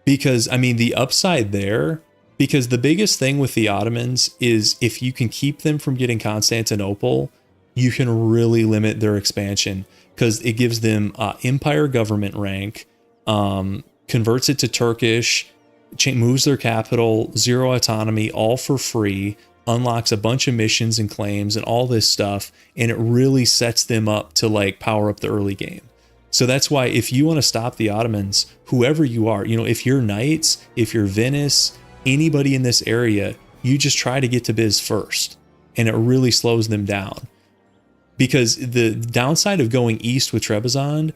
Because I mean, the upside there, because the biggest thing with the Ottomans is if you can keep them from getting Constantinople, you can really limit their expansion because it gives them empire government rank, converts it to Turkish, moves their capital, zero autonomy, all for free, unlocks a bunch of missions and claims and all this stuff, and it really sets them up to like power up the early game. So that's why if you want to stop the Ottomans, whoever you are, you know, if you're Knights, if you're Venice, anybody in this area, you just try to get to Biz first, and it really slows them down. Because the downside of going east with Trebizond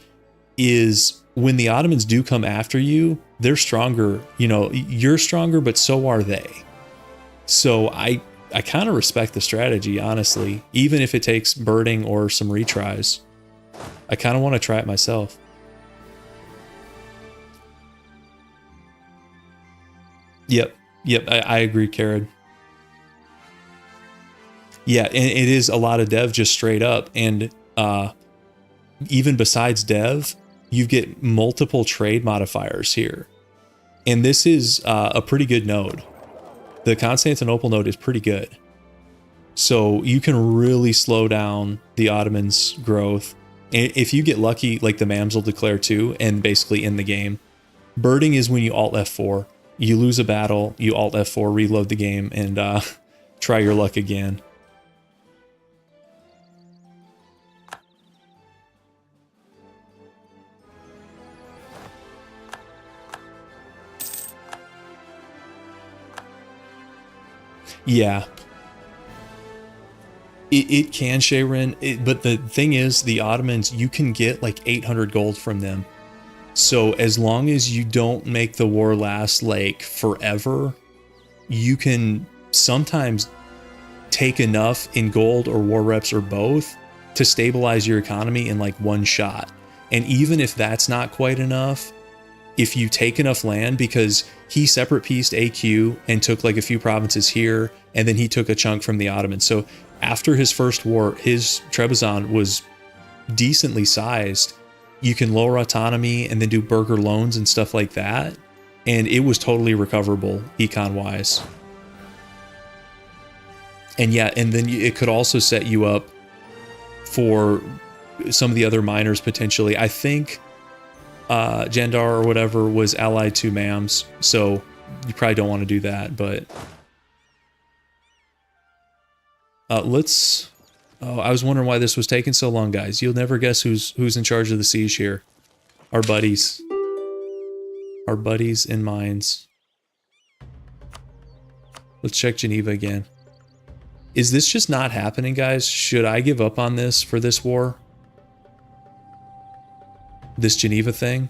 is when the Ottomans do come after you, they're stronger. You know, you're stronger, but so are they. So I kind of respect the strategy, honestly, even if it takes birding or some retries. I kind of want to try it myself. Yep, I agree, Karad. Yeah, and it is a lot of dev just straight up. And even besides dev, you get multiple trade modifiers here. And this is a pretty good node. The Constantinople node is pretty good. So you can really slow down the Ottomans' growth. And if you get lucky, like the Mams will declare too, and basically end the game. Birding is when you Alt F4. You lose a battle, you Alt F4, reload the game, and try your luck again. Yeah. It can, Shayrin, but the thing is, the Ottomans, you can get like 800 gold from them. So as long as you don't make the war last like forever, you can sometimes take enough in gold or war reps or both to stabilize your economy in like one shot. And even if that's not quite enough, if you take enough land, because he separate pieced AQ and took like a few provinces here, and then he took a chunk from the Ottomans. So after his first war, his Trebizond was decently sized. You can lower autonomy and then do burgher loans and stuff like that. And it was totally recoverable econ-wise. And yeah, and then it could also set you up for some of the other miners potentially. I think Jandar or whatever was allied to Mams, so you probably don't want to do that, but let's... Oh, I was wondering why this was taking so long, guys. You'll never guess who's in charge of the siege here. Our buddies. Our buddies in mines. Let's check Geneva again. Is this just not happening, guys? Should I give up on this for this war? This Geneva thing?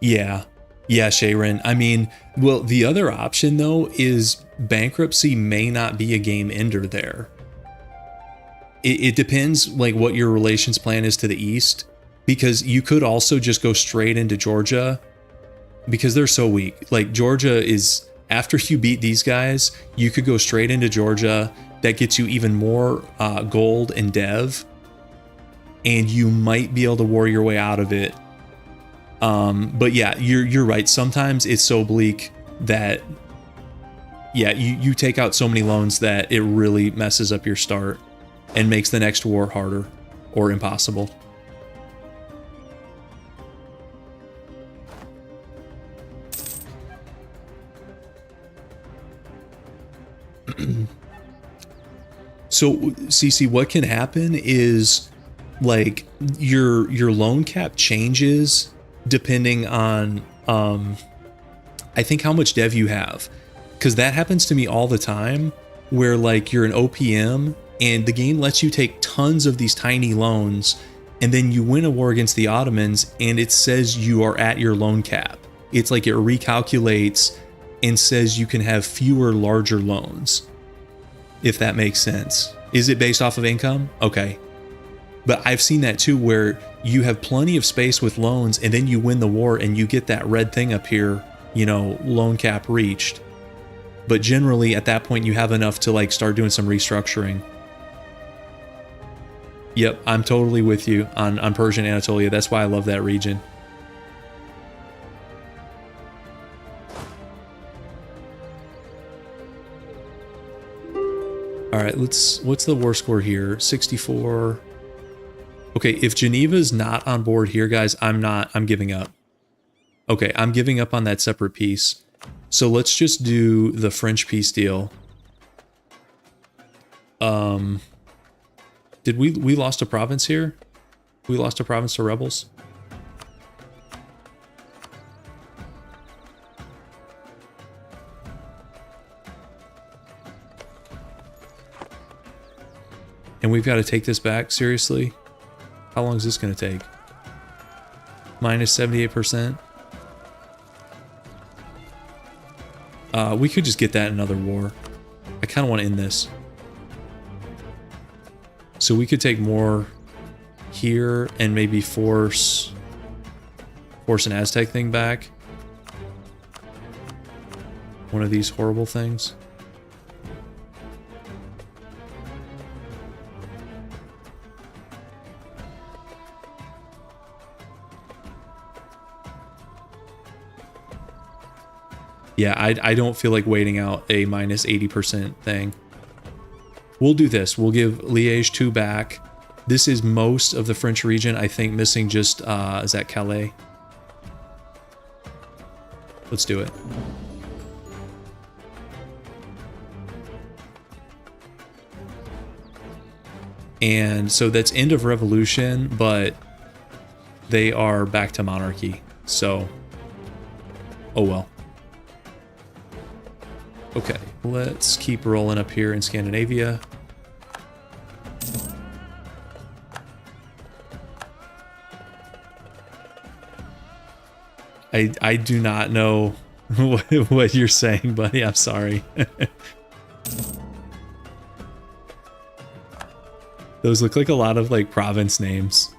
Yeah. Yeah, Shayrin. I mean, well, the other option, though, is bankruptcy may not be a game ender there. It depends, like, what your relations plan is to the east, because you could also just go straight into Georgia, because they're so weak. Like, Georgia is, after you beat these guys, you could go straight into Georgia. That gets you even more gold and dev, and you might be able to war your way out of it. But yeah, you're right. Sometimes it's so bleak that yeah, you take out so many loans that it really messes up your start and makes the next war harder or impossible. So CC, what can happen is like your loan cap changes depending on I think how much dev you have, because that happens to me all the time where like you're an OPM and the game lets you take tons of these tiny loans and then you win a war against the Ottomans and it says you are at your loan cap. It's like it recalculates and says you can have fewer larger loans, if that makes sense. Is it based off of income? Okay. But I've seen that too, where you have plenty of space with loans and then you win the war and you get that red thing up here, you know, loan cap reached. But generally at that point you have enough to like start doing some restructuring. Yep, I'm totally with you on Persian Anatolia. That's why I love that region. All right, what's the war score here? 64. Okay, if Geneva's not on board here, guys, I'm giving up. Okay, I'm giving up on that separate peace. So let's just do the French peace deal. Did we lost a province here? We lost a province to rebels? And we've got to take this back, seriously? How long is this going to take? Minus 78%. We could just get that in another war. I kind of want to end this. So we could take more here and maybe force an Aztec thing back. One of these horrible things. Yeah, I don't feel like waiting out a minus 80% thing. We'll do this. We'll give Liège 2 back. This is most of the French region, I think, missing just, is that Calais? Let's do it. And so that's end of revolution, but they are back to monarchy. So, oh well. Okay, let's keep rolling up here in Scandinavia. I do not know what you're saying, buddy. I'm sorry. Those look like a lot of like province names.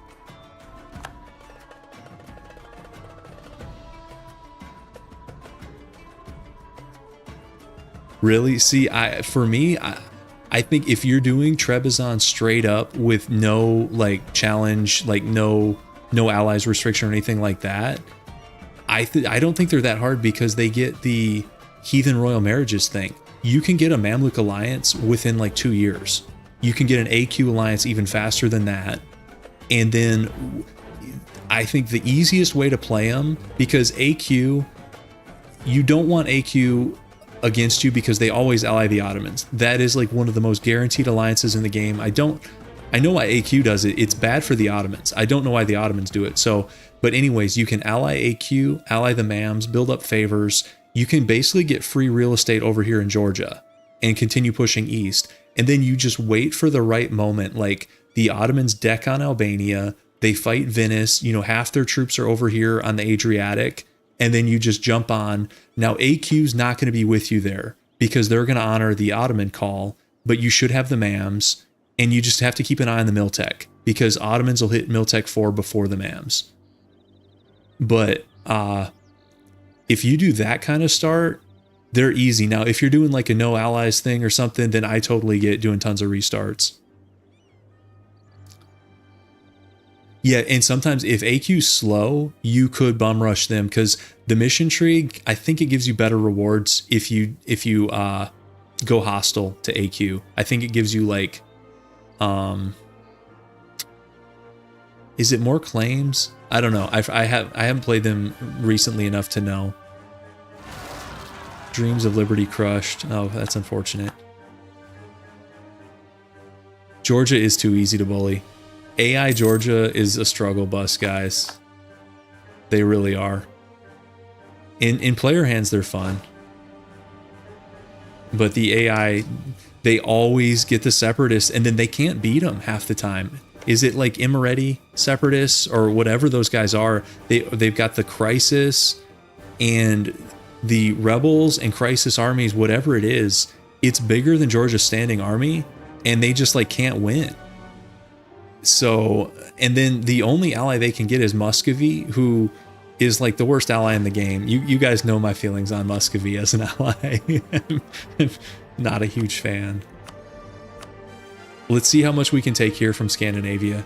Really? See, for me, I think if you're doing Trebizond straight up with no like challenge, like no allies restriction or anything like that, I don't think they're that hard because they get the heathen royal marriages thing. You can get a Mamluk alliance within like 2 years. You can get an AQ alliance even faster than that. And then I think the easiest way to play them, because AQ, you don't want AQ against you because they always ally the Ottomans. That is like one of the most guaranteed alliances in the game. I know why AQ does it. It's bad for the Ottomans. I don't know why the Ottomans do it. So, but anyways, you can ally AQ, ally the Mams, build up favors. You can basically get free real estate over here in Georgia and continue pushing east. And then you just wait for the right moment. Like the Ottomans deck on Albania, they fight Venice, you know, half their troops are over here on the Adriatic, and then you just jump on. Now AQ's not going to be with you there because they're going to honor the Ottoman call, but you should have the Mams, and you just have to keep an eye on the Miltech because Ottomans will hit Miltech 4 before the Mams. But if you do that kind of start, they're easy. Now, if you're doing like a no allies thing or something, then I totally get doing tons of restarts. Yeah, and sometimes if AQ's slow, you could bum rush them because the mission tree, I think it gives you better rewards if you go hostile to AQ. I think it gives you like, is it more claims? I don't know. I haven't played them recently enough to know. Dreams of Liberty crushed. Oh, that's unfortunate. Georgia is too easy to bully. AI Georgia is a struggle bus, guys. They really are. In player hands, they're fun. But the AI, they always get the separatists, and then they can't beat them half the time. Is it like Imeretti separatists or whatever those guys are? They've got the Crisis and the Rebels and Crisis armies, whatever it is. It's bigger than Georgia's standing army, and they just like can't win. So, and then the only ally they can get is Muscovy, who is like the worst ally in the game. You guys know my feelings on Muscovy as an ally. I'm not a huge fan. Let's see how much we can take here from Scandinavia.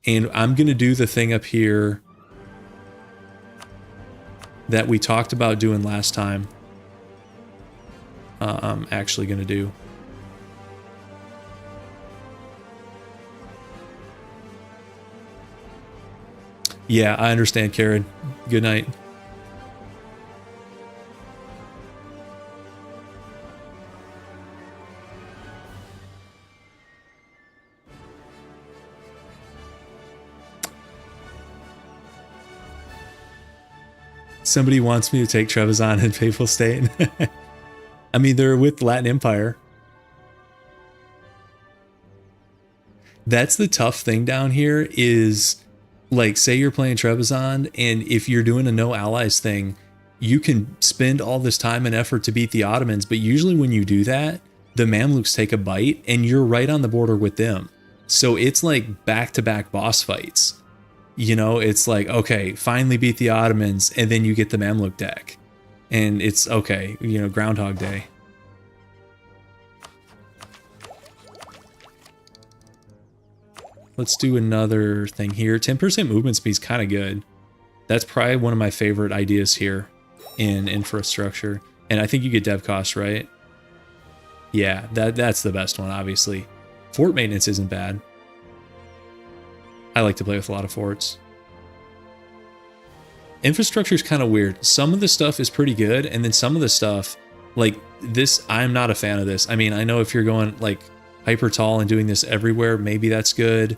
And I'm going to do the thing up here that we talked about doing last time. I'm actually going to do. Yeah, I understand, Karen. Good night. Somebody wants me to take Trebizond and Papal State. I mean, they're with Latin Empire. That's the tough thing down here is... Like, say you're playing Trebizond, and if you're doing a no allies thing, you can spend all this time and effort to beat the Ottomans, but usually when you do that, the Mamluks take a bite, and you're right on the border with them. So it's like back-to-back boss fights. You know, it's like, okay, finally beat the Ottomans, and then you get the Mamluk deck. And it's, okay, you know, Groundhog Day. Let's do another thing here. 10% movement speed is kind of good. That's probably one of my favorite ideas here in infrastructure. And I think you get dev cost, right? Yeah, that's the best one, obviously. Fort maintenance isn't bad. I like to play with a lot of forts. Infrastructure is kind of weird. Some of the stuff is pretty good, and then some of the stuff, like this, I'm not a fan of this. I mean, I know if you're going like hyper tall and doing this everywhere, maybe that's good.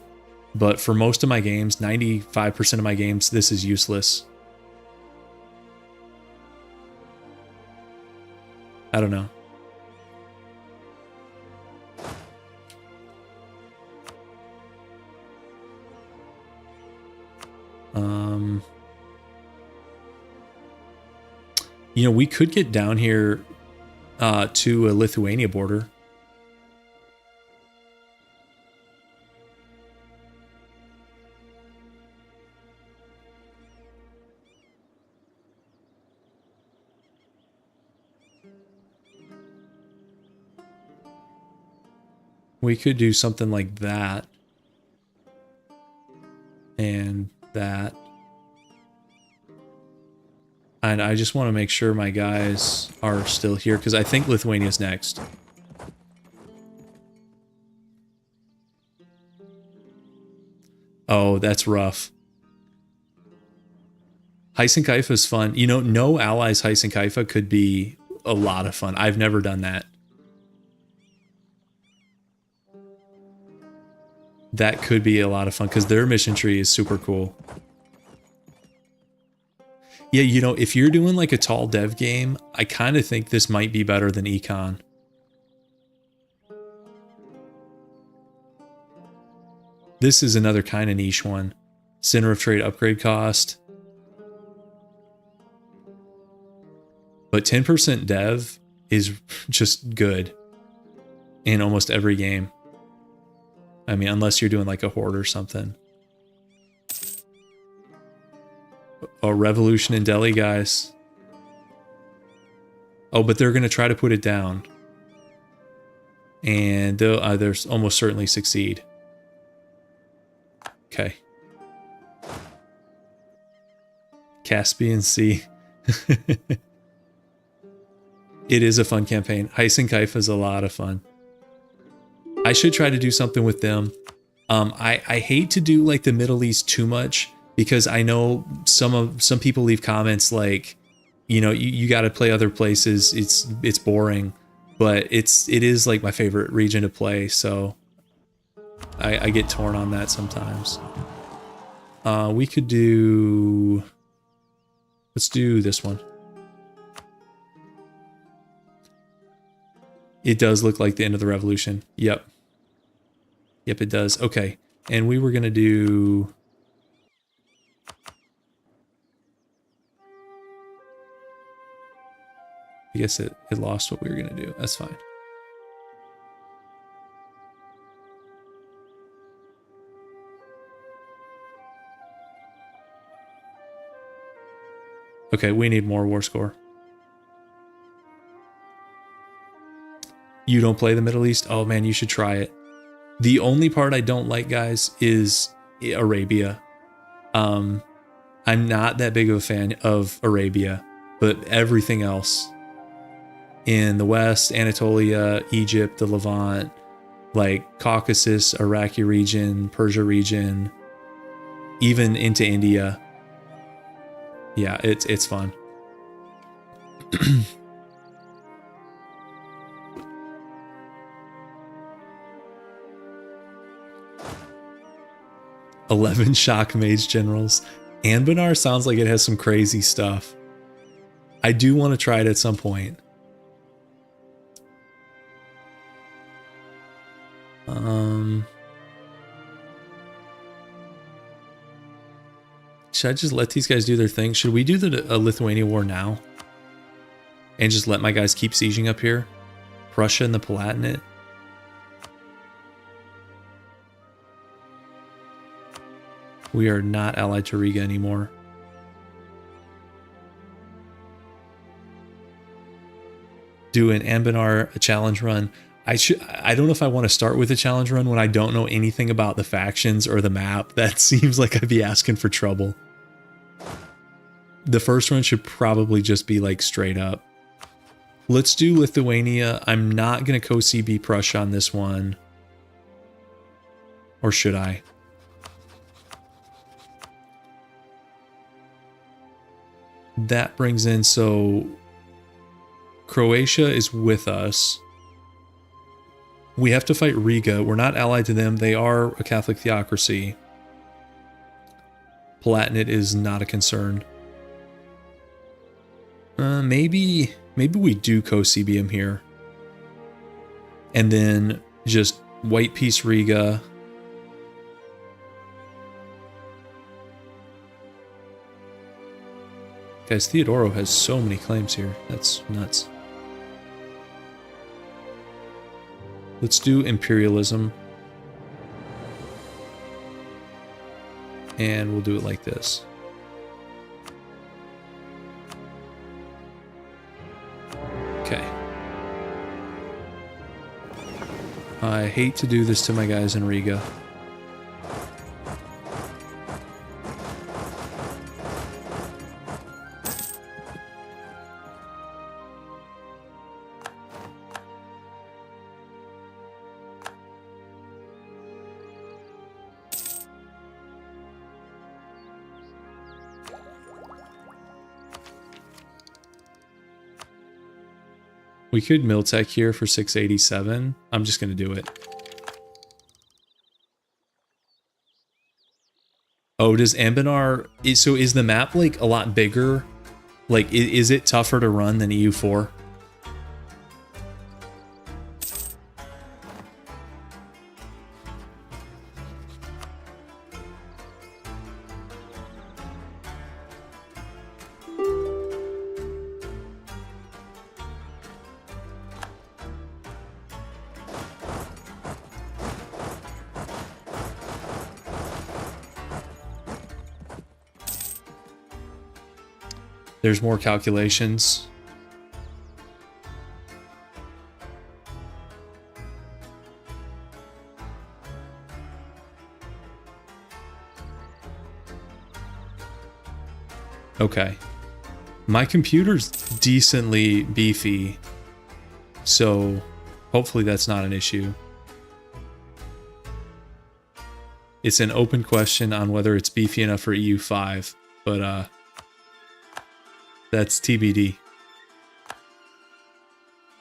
But for most of my games, 95% of my games, this is useless. I don't know. You know, we could get down here to a Lithuania border. We could do something like that. And that. And I just want to make sure my guys are still here, because I think Lithuania's next. Oh, that's rough. Heisenkaifa is fun. You know, no allies Heisenkaifa could be a lot of fun. I've never done that. That could be a lot of fun, because their mission tree is super cool. Yeah, you know, if you're doing like a tall dev game, I kind of think this might be better than Econ. This is another kind of niche one. Center of Trade upgrade cost. But 10% dev is just good in almost every game. I mean, unless you're doing like a horde or something. A revolution in Delhi, guys. Oh, but they're going to try to put it down. And they'll almost certainly succeed. Okay. Caspian Sea. It is a fun campaign. Heisenkaif is a lot of fun. I should try to do something with them. I hate to do like the Middle East too much because I know some people leave comments like, you know, you got to play other places. It's boring, but it is like my favorite region to play. So I get torn on that sometimes. We could do. Let's do this one. It does look like the end of the revolution. Yep. Yep, it does. Okay. And we were going to do... I guess it lost what we were going to do. That's fine. Okay, we need more war score. You don't play the Middle East? Oh man, you should try it. The only part I don't like, guys, is Arabia. I'm not that big of a fan of Arabia, but everything else in the West, Anatolia, Egypt, the Levant, like Caucasus, Iraqi region, Persia region, even into India. Yeah, it's fun. 11 shock mage generals. Anbanar sounds like it has some crazy stuff. I do want to try it at some point. Should I just let these guys do their thing? Should we do the Lithuania war now? And just let my guys keep sieging up here? Prussia and the Palatinate? We are not allied to Riga anymore. Do an Anbanar a challenge run. I don't know if I want to start with a challenge run when I don't know anything about the factions or the map. That seems like I'd be asking for trouble. The first one should probably just be like straight up. Let's do Lithuania. I'm not going to co-CB Prussia on this one. Or should I? That brings in, so Croatia is with us. We have to fight Riga. We're not allied to them. They are a Catholic theocracy. Palatinate is not a concern. Maybe we do co-CBM here. And then just white peace Riga. Guys, Theodoro has so many claims here. That's nuts. Let's do imperialism. And we'll do it like this. Okay. I hate to do this to my guys in Riga. We could Miltech here for 687. I'm just going to do it. Oh, does Anbanar... So is the map like a lot bigger? Like, is it tougher to run than EU4? There's more calculations. Okay. My computer's decently beefy, so hopefully that's not an issue. It's an open question on whether it's beefy enough for EU5, but that's TBD.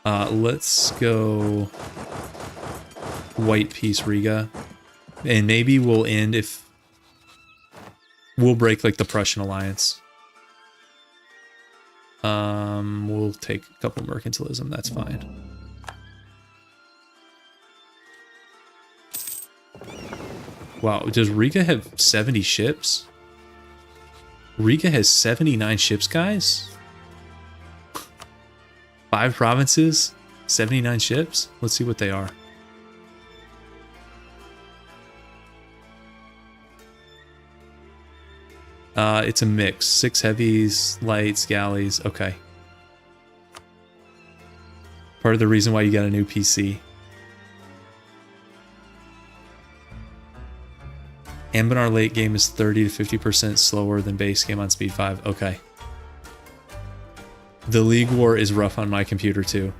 Let's go White Peace Riga, and maybe we'll end if we'll break like the Prussian alliance. We'll take a couple mercantilism, that's fine. Wow, does Riga have 70 ships? Riga has 79 ships, guys? 5 provinces, 79 ships? Let's see what they are. It's a mix. 6 heavies, lights, galleys. Okay. Part of the reason why you got a new PC. Ambinar late game is 30 to 50% slower than base game on speed 5. Okay. The League War is rough on my computer too.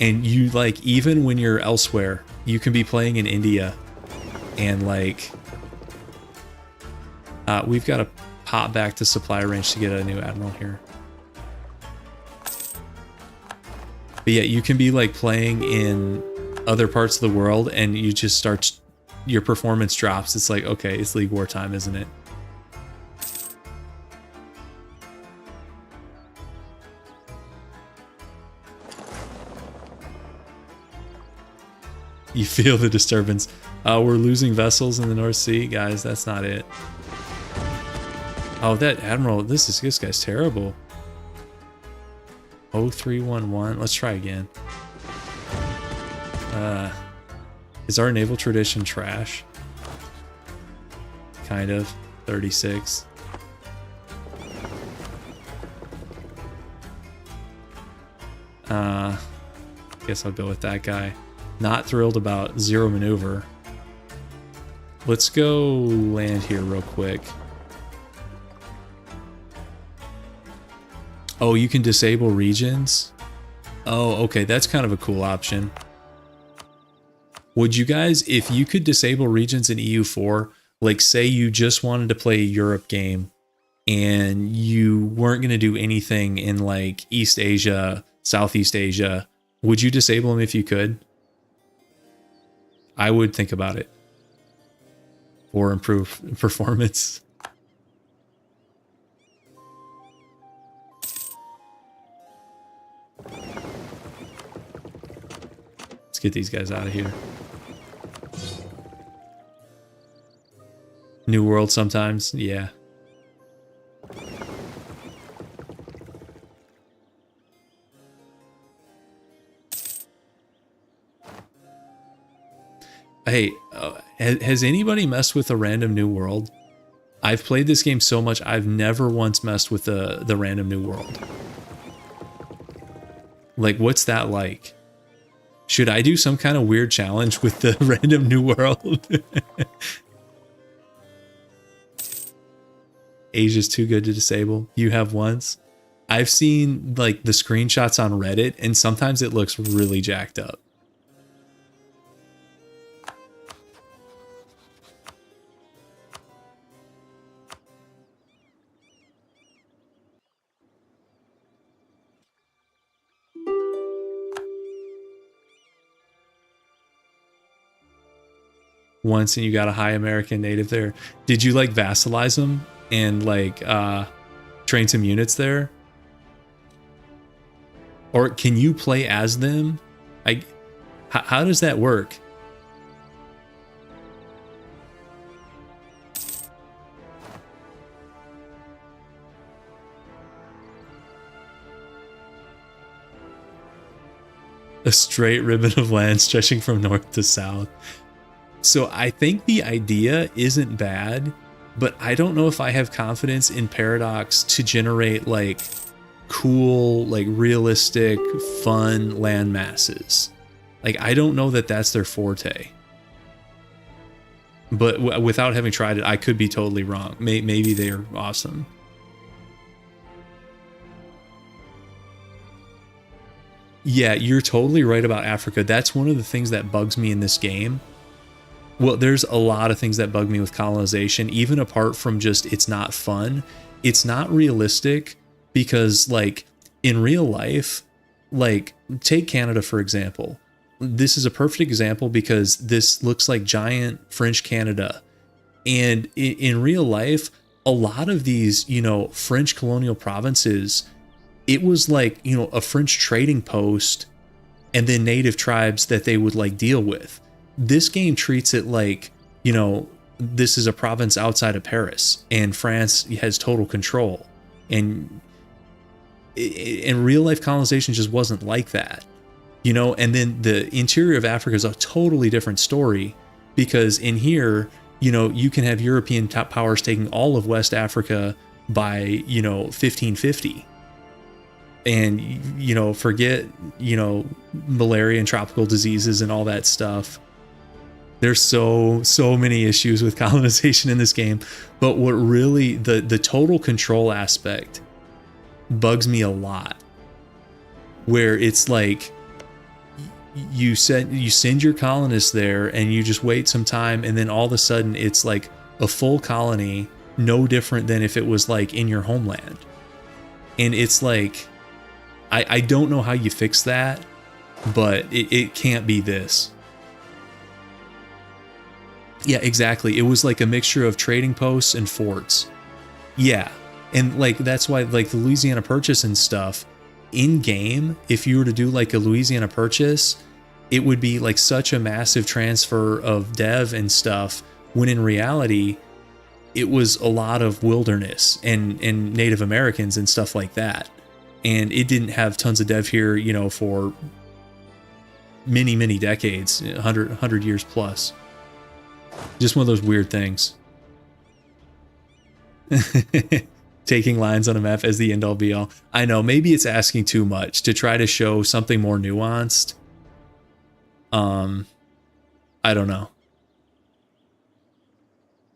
And you, like, even when you're elsewhere, you can be playing in India and, like, we've got to pop back to supply range to get a new admiral here. But yeah, you can be, like, playing in other parts of the world and you just start, your performance drops. It's like, okay, it's League War time, isn't it? You feel the disturbance. We're losing vessels in the North Sea. Guys, that's not it. Oh, that admiral, this guy's terrible. 0311. Let's try again. Is our naval tradition trash? Kind of. 36. Guess I'll go with that guy. Not thrilled about 0 maneuver. Let's go land here real quick. Oh, you can disable regions? Oh, okay, that's kind of a cool option. Would you guys, if you could disable regions in EU4, like say you just wanted to play a Europe game and you weren't going to do anything in like East Asia, Southeast Asia, would you disable them if you could? I would think about it. Or improve performance. Let's get these guys out of here. New World sometimes, yeah. Hey, has anybody messed with a random new world? I've played this game so much, I've never once messed with the random new world. Like, what's that like? Should I do some kind of weird challenge with the random new world? Asia's too good to disable. You have once. I've seen like the screenshots on Reddit, and sometimes it looks really jacked up. Once and you got a high American native there. Did you like vassalize them and like train some units there? Or can you play as them? How does that work? A straight ribbon of land stretching from north to south. So I think the idea isn't bad, but I don't know if I have confidence in Paradox to generate like cool, like realistic, fun land masses. Like, I don't know that that's their forte. But without having tried it, I could be totally wrong. Maybe they're awesome. Yeah, you're totally right about Africa. That's one of the things that bugs me in this game. Well, there's a lot of things that bug me with colonization, even apart from just it's not fun. It's not realistic because, like, in real life, like, take Canada, for example. This is a perfect example because this looks like giant French Canada. And in real life, a lot of these, you know, French colonial provinces, it was like, you know, a French trading post and then native tribes that they would like deal with. This game treats it like, you know, this is a province outside of Paris and France has total control. And in real life, colonization just wasn't like that, you know. And then the interior of Africa is a totally different story because in here, you know, you can have European top powers taking all of West Africa by, you know, 1550. And, you know, forget, you know, malaria and tropical diseases and all that stuff. There's so many issues with colonization in this game. But what really, the total control aspect bugs me a lot. Where it's like, you send your colonists there and you just wait some time and then all of a sudden it's like a full colony, no different than if it was like in your homeland. And it's like, I don't know how you fix that, but it can't be this. Yeah, exactly. It was like a mixture of trading posts and forts. Yeah. And like, that's why like the Louisiana Purchase and stuff in game, if you were to do like a Louisiana Purchase, it would be like such a massive transfer of dev and stuff, when in reality, it was a lot of wilderness and Native Americans and stuff like that. And it didn't have tons of dev here, you know, for many, many decades, 100 years plus. Just one of those weird things. Taking lines on a map as the end all be all. I know, maybe it's asking too much to try to show something more nuanced. I don't know.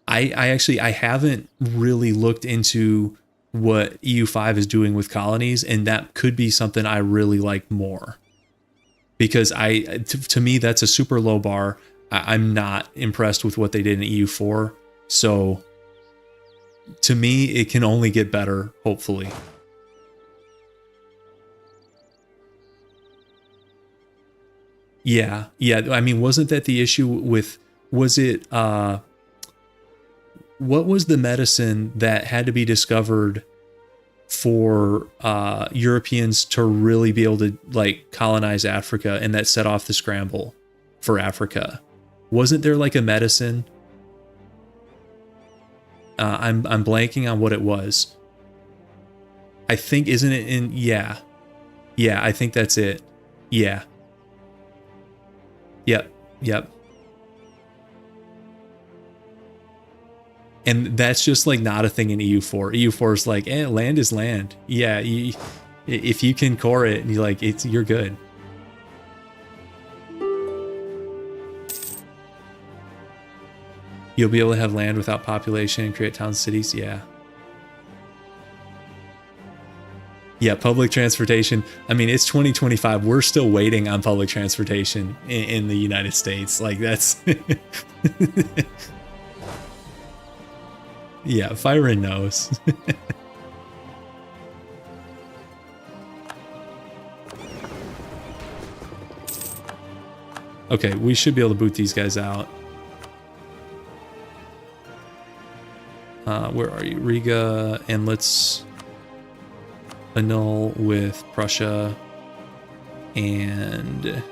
I haven't really looked into what EU5 is doing with colonies, and that could be something I really like more. Because to me, that's a super low bar. I'm not impressed with what they did in EU4. So to me, it can only get better, hopefully. Yeah. I mean, wasn't that the issue with, was it, what was the medicine that had to be discovered for Europeans to really be able to like colonize Africa, and that set off the scramble for Africa? Wasn't there like a medicine? I'm blanking on what it was. I think, isn't it in, yeah, I think that's it. Yeah. Yep. And that's just like not a thing in EU4. EU4 is like, land is land. Yeah, if you can core it, you're like, you're good. You'll be able to have land without population and create towns, cities. Yeah. Yeah, public transportation. I mean, it's 2025. We're still waiting on public transportation in the United States. Like, that's... Yeah, Firen knows. Okay, we should be able to boot these guys out. Where are you? Riga, and let's annul with Prussia, and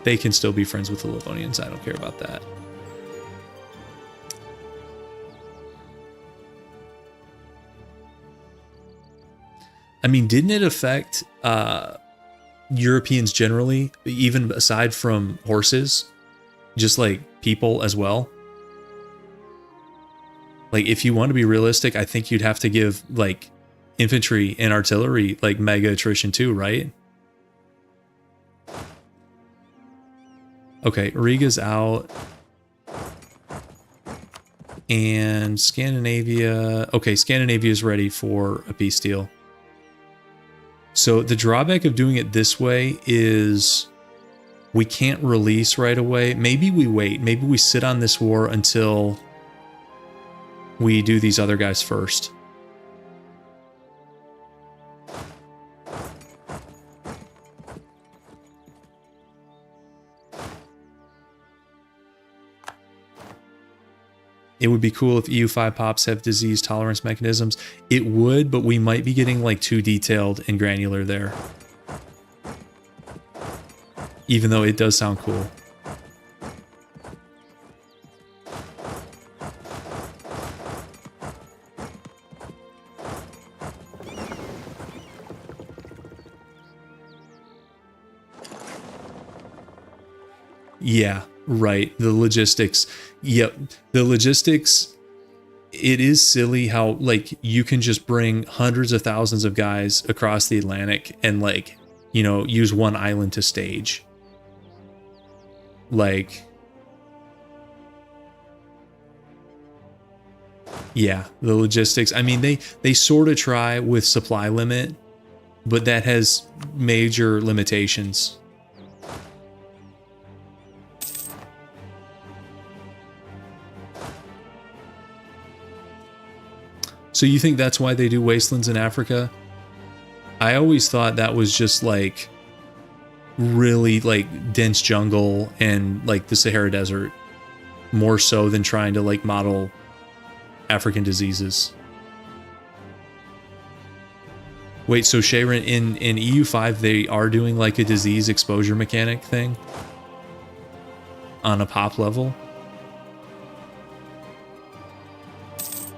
they can still be friends with the Livonians. I don't care about that. I mean, didn't it affect Europeans generally, even aside from horses, just like people as well? Like, if you want to be realistic, I think you'd have to give like infantry and artillery like mega attrition too, right? Okay, Riga's out. And Scandinavia. Okay, Scandinavia is ready for a peace deal. So the drawback of doing it this way is we can't release right away. Maybe we wait. Maybe we sit on this war until we do these other guys first. It would be cool if EU5 pops have disease tolerance mechanisms. It would, but we might be getting like too detailed and granular there. Even though it does sound cool. Yeah, right. The logistics. Yep. The logistics, it is silly how like you can just bring hundreds of thousands of guys across the Atlantic and like, you know, use one island to stage. Like, yeah, the logistics. I mean, they sort of try with supply limit, but that has major limitations. So you think that's why they do wastelands in Africa? I always thought that was just like really like dense jungle and like the Sahara Desert, more so than trying to like model African diseases. Wait, so Shayron, in EU5 they are doing like a disease exposure mechanic thing on a pop level?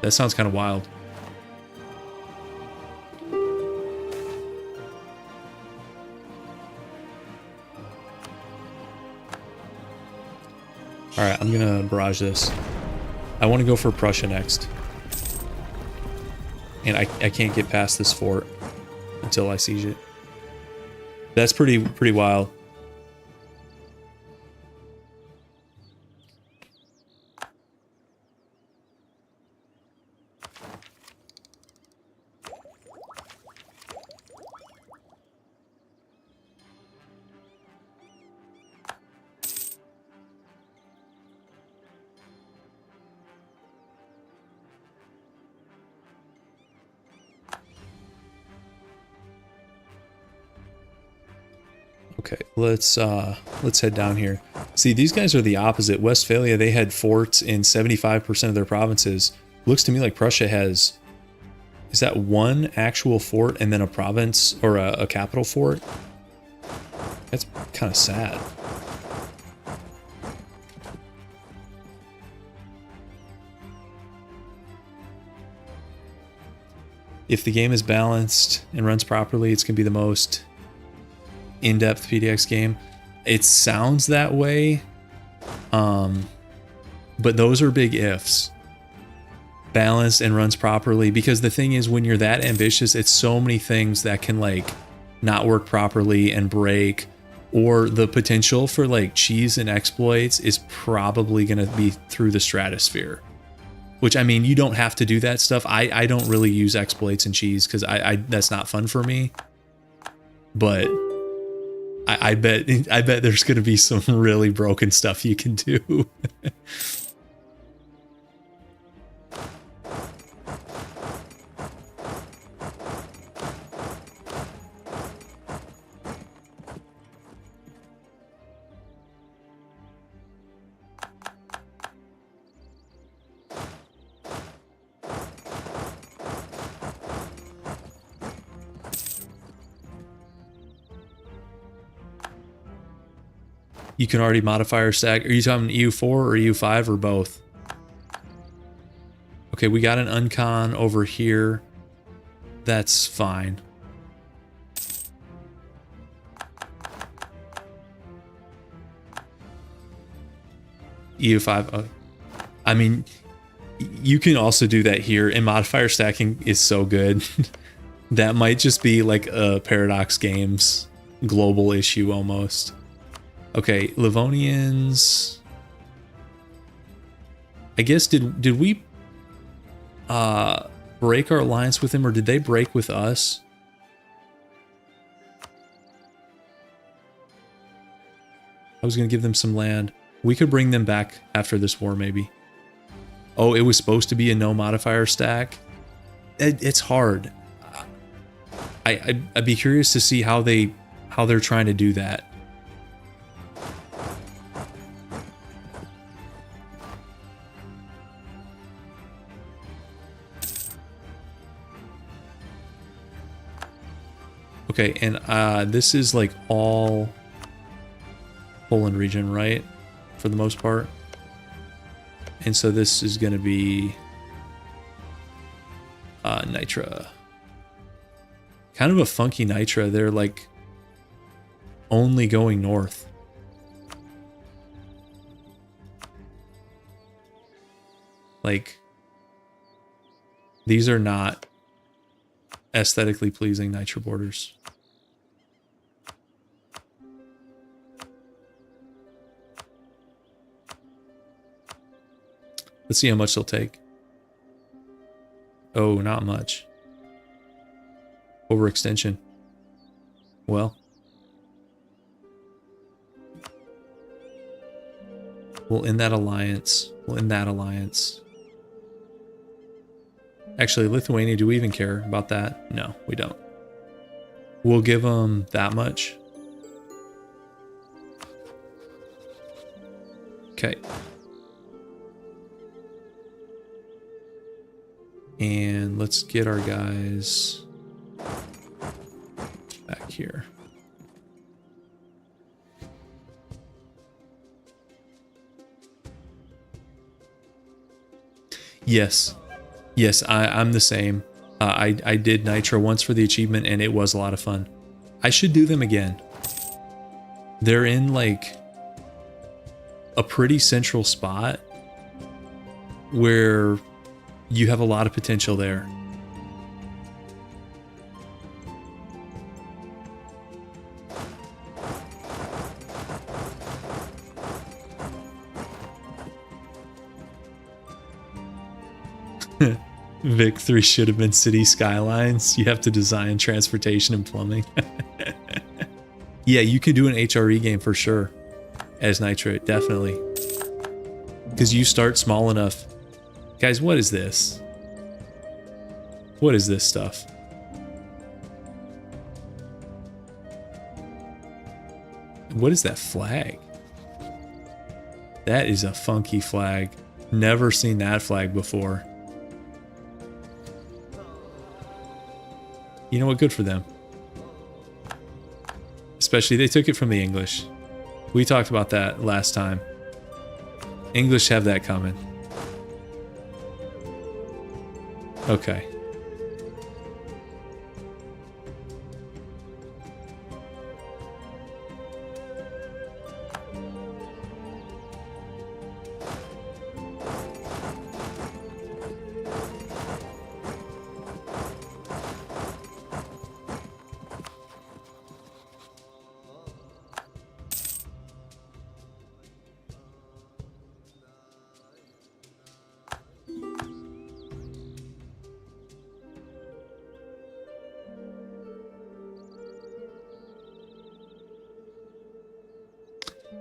That sounds kind of wild. Alright, I'm gonna barrage this. I want to go for Prussia next. And I can't get past this fort until I siege it. That's pretty wild. Okay, let's head down here. See, these guys are the opposite. Westphalia, they had forts in 75% of their provinces. Looks to me like Prussia has, is that one actual fort and then a province or a capital fort? That's kind of sad. If the game is balanced and runs properly, it's going to be the most in-depth PDX game. It sounds that way, but those are big ifs. Balanced and runs properly, because the thing is, when you're that ambitious, it's so many things that can like not work properly and break, or the potential for like cheese and exploits is probably going to be through the stratosphere. Which, I mean, you don't have to do that stuff. I don't really use exploits and cheese because I that's not fun for me. But I bet there's going to be some really broken stuff you can do. You can already modify or stack. Are you talking EU4 or EU5 or both? Okay, we got an uncon over here. That's fine. EU5. I mean, you can also do that here, and modifier stacking is so good. That might just be like a Paradox Games global issue almost. Okay, Livonians. I guess did we break our alliance with them, or did they break with us? I was going to give them some land. We could bring them back after this war, maybe. Oh, it was supposed to be a no modifier stack. It's hard. I'd be curious to see how they're trying to do that. Okay, and this is like all Poland region, right? For the most part. And so this is going to be Nitra. Kind of a funky Nitra. They're like only going north. Like, these are not aesthetically pleasing Nitra borders. Let's see how much they'll take. Oh, not much. Overextension. Well. We'll end that alliance. We'll end that alliance. Actually, Lithuania, do we even care about that? No, we don't. We'll give them that much. Okay. And let's get our guys back here. Yes. Yes, I'm the same. I did Nitro once for the achievement and it was a lot of fun. I should do them again. They're in like a pretty central spot where you have a lot of potential there. Vic 3 should have been city skylines. You have to design transportation and plumbing. Yeah, you could do an HRE game for sure as Nitro, definitely. Because you start small enough. Guys, what is this? What is this stuff? What is that flag? That is a funky flag. Never seen that flag before. You know what? Good for them. Especially they took it from the English. We talked about that last time. English have that coming. Okay.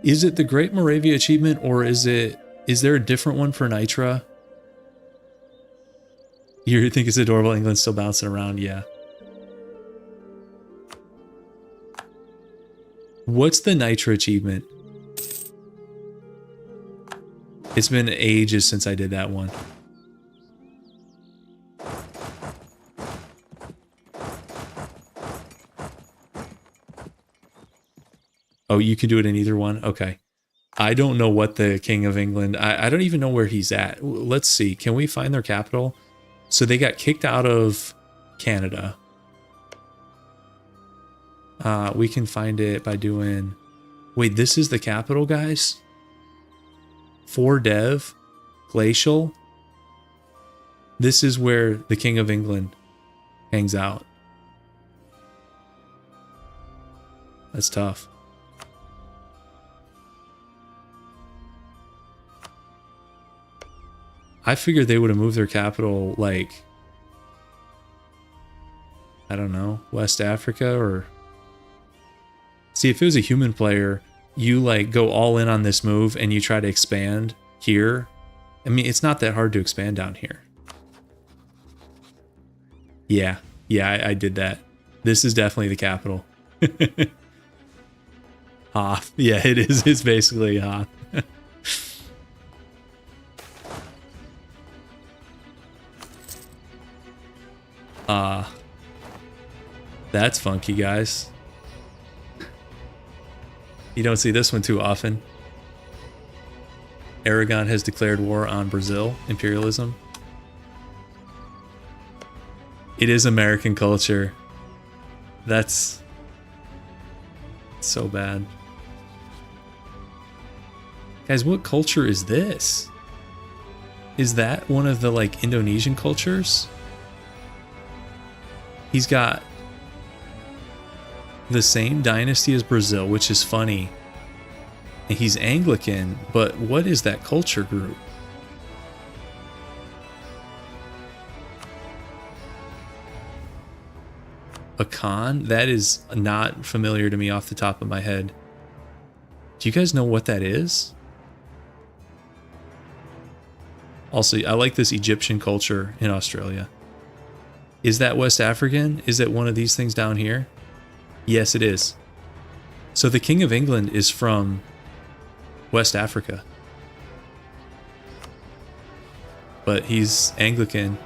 Is it the Great Moravia achievement or is there a different one for Nitra? You think it's adorable England still bouncing around? Yeah. What's the Nitra achievement? It's been ages since I did that one. Oh, you can do it in either one? Okay. I don't know what the King of England... I don't even know where he's at. Let's see. Can we find their capital? So they got kicked out of Canada. We can find it by doing... Wait, this is the capital, guys? 4 Dev? Glacial? This is where the King of England hangs out. That's tough. I figured they would have moved their capital, like, I don't know, West Africa or... See, if it was a human player, you like go all in on this move and you try to expand here, I mean, it's not that hard to expand down here. Yeah, I did that. This is definitely the capital. Hoth. Yeah, it is. It's basically Hoth. That's funky, guys. You don't see this one too often. Aragon has declared war on Brazil, imperialism. It is American culture. That's so bad. Guys, what culture is this? Is that one of the like Indonesian cultures? He's got the same dynasty as Brazil, which is funny. And he's Anglican, but what is that culture group? A Khan? That is not familiar to me off the top of my head. Do you guys know what that is? Also, I like this Egyptian culture in Australia. Is that West African? Is it one of these things down here? Yes, it is. So the King of England is from West Africa. But he's Anglican.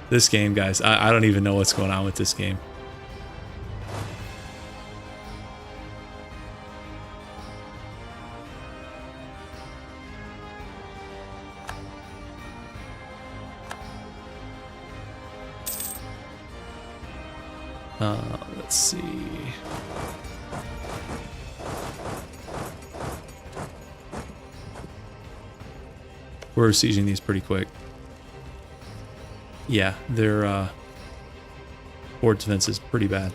This game, guys, I don't even know what's going on with this game. Let's see. We're sieging these pretty quick. Yeah, their forward defense is pretty bad.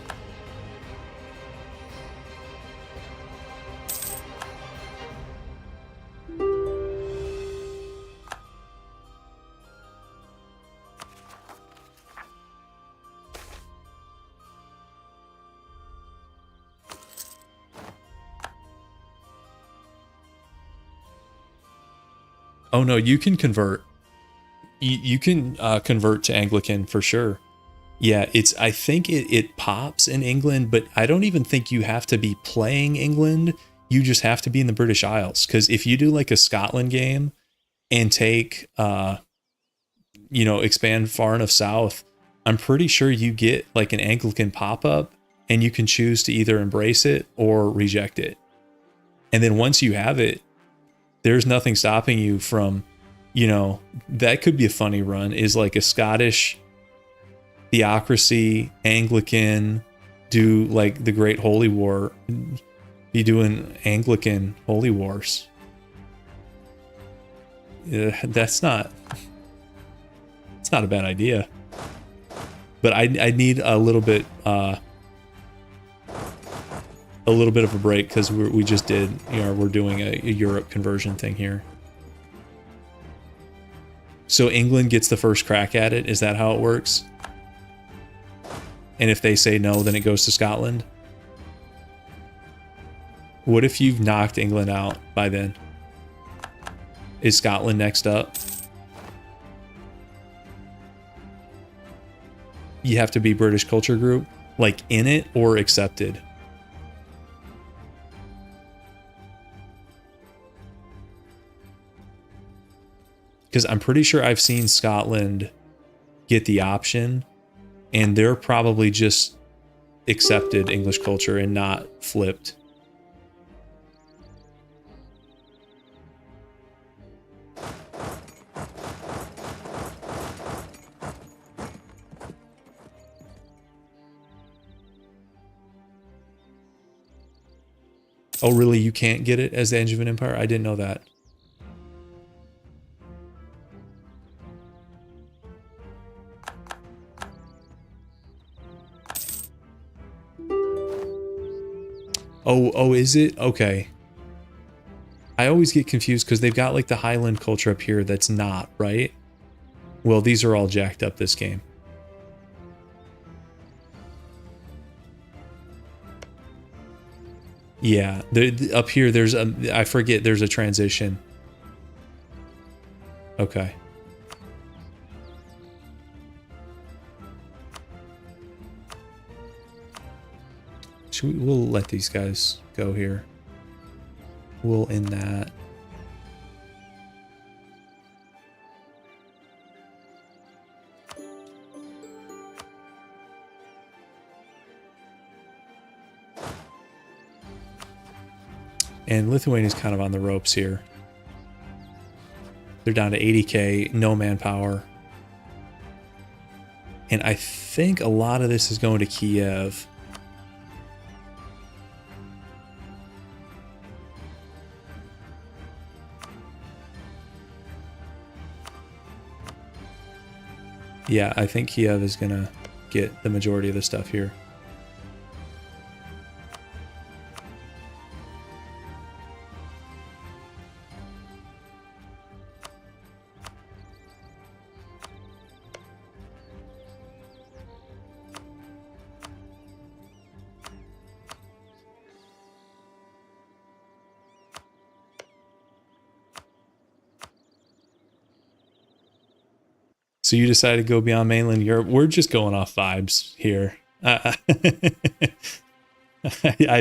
Oh no, you can convert. You can convert to Anglican for sure. Yeah, I think it pops in England, but I don't even think you have to be playing England. You just have to be in the British Isles. Because if you do like a Scotland game and take, expand far enough south, I'm pretty sure you get like an Anglican pop-up and you can choose to either embrace it or reject it. And then once you have it, there's nothing stopping you from, that could be a funny run, is like a Scottish theocracy, Anglican, do like the Great Holy War, be doing Anglican Holy Wars. It's not a bad idea. But I need a little bit of a break because we just did, we're doing a Europe conversion thing here. So England gets the first crack at it. Is that how it works? And if they say no, then it goes to Scotland. What if you've knocked England out by then? Is Scotland next up? You have to be British culture group, like in it or accepted. Because I'm pretty sure I've seen Scotland get the option, and they're probably just accepted English culture and not flipped. Oh, really? You can't get it as the Angevin Empire? I didn't know that. Oh, is it? Okay. I always get confused because they've got like the Highland culture up here that's not, right? Well, these are all jacked up this game. Yeah, up here there's a, I forget there's a transition. Okay. We'll let these guys go here. We'll end that. And Lithuania's kind of on the ropes here. They're down to 80k, no manpower. And I think a lot of this is going to Kiev. Yeah, I think Kiev is going to get the majority of the stuff here. So you decided to go beyond mainland Europe. We're just going off vibes here. I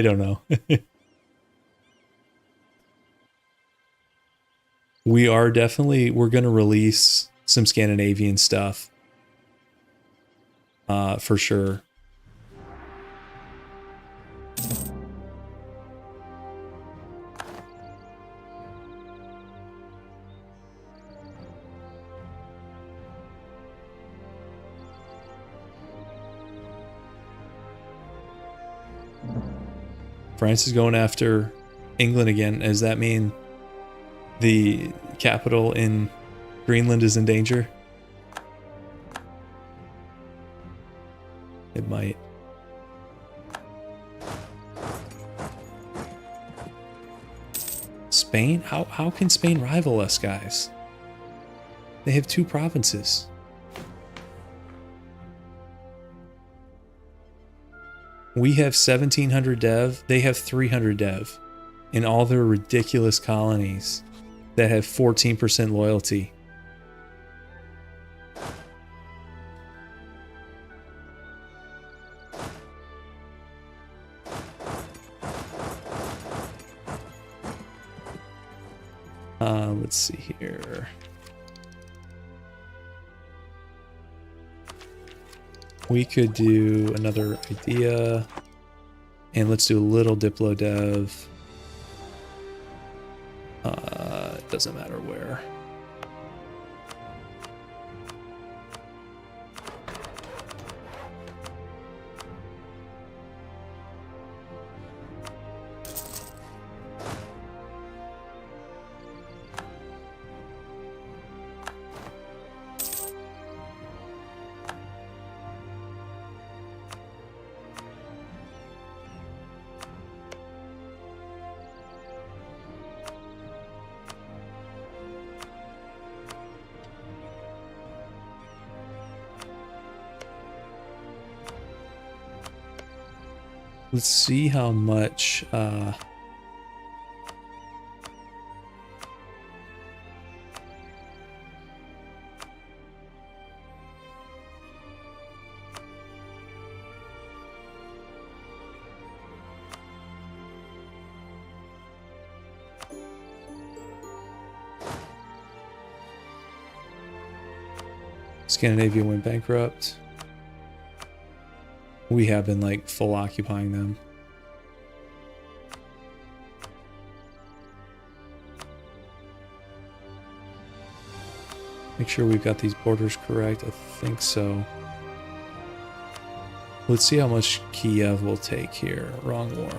don't know. We're going to release some Scandinavian stuff. For sure. France is going after England again. Does that mean the capital in Greenland is in danger? It might. Spain? How can Spain rival us, guys? They have 2 provinces. We have 1,700 dev. They have 300 dev in all their ridiculous colonies that have 14% loyalty. Let's see here. We could do another idea, and let's do a little Diplo dev. It doesn't matter where. Let's see how much Scandinavia went bankrupt. We have been like full occupying them. Make sure we've got these borders correct. I think so. Let's see how much Kiev will take here. Wrong war.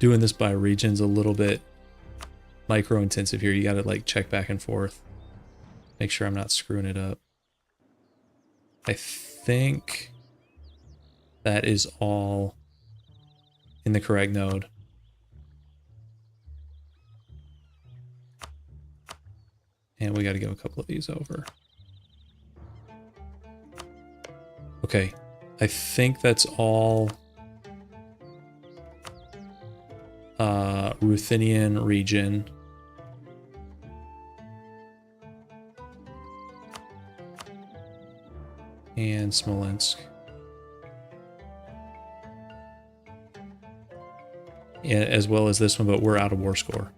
doing this by regions a little bit micro intensive here. You got to like check back and forth. Make sure I'm not screwing it up. I think that is all in the correct node. And we got to go a couple of these over. Okay, I think that's all Ruthenian region. And Smolensk. Yeah, as well as this one, but we're out of war score.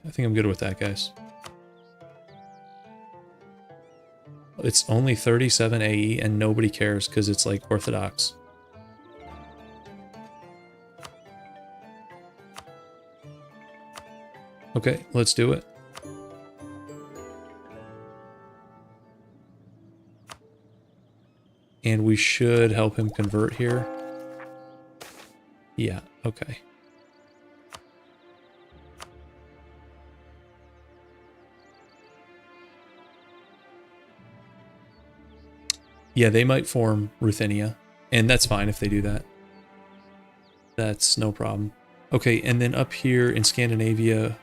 I think I'm good with that, guys. It's only 37 AE and nobody cares because it's like Orthodox. Okay, let's do it. And we should help him convert here. Yeah, okay. Yeah, they might form Ruthenia, and that's fine if they do that. That's no problem. Okay, and then up here in Scandinavia,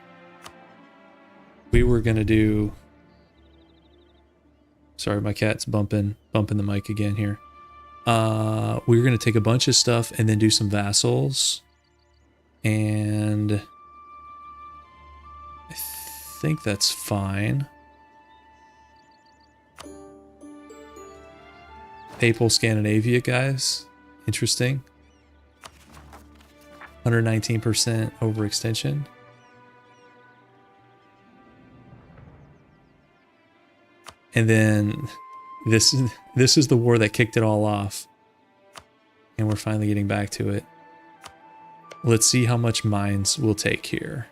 we were gonna do... Sorry, my cat's bumping the mic again here. We were gonna take a bunch of stuff and then do some vassals. And I think that's fine. Papal Scandinavia, guys. Interesting. 119% overextension. And then this is the war that kicked it all off. And we're finally getting back to it. Let's see how much mines we'll take here.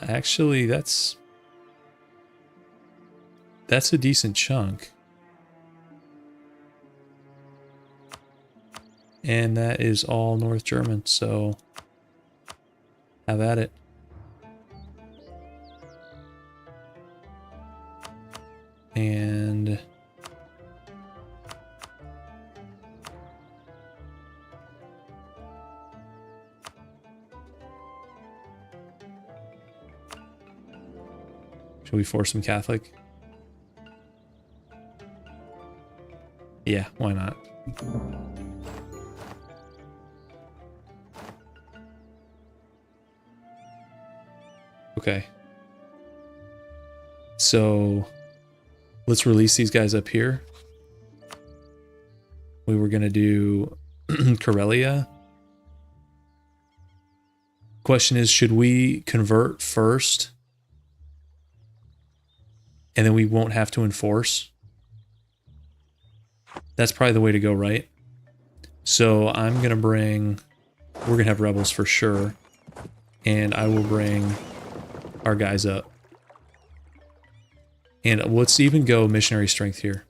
Actually, that's a decent chunk. And that is all North German, so have at it. And should we force some Catholic? Yeah, why not? Okay. So let's release these guys up here. We were going to do Karelia. Question is, should we convert first? And then we won't have to enforce? That's probably the way to go, right? So I'm going to bring... We're going to have rebels for sure. And I will bring our guys up. And let's even go missionary strength here.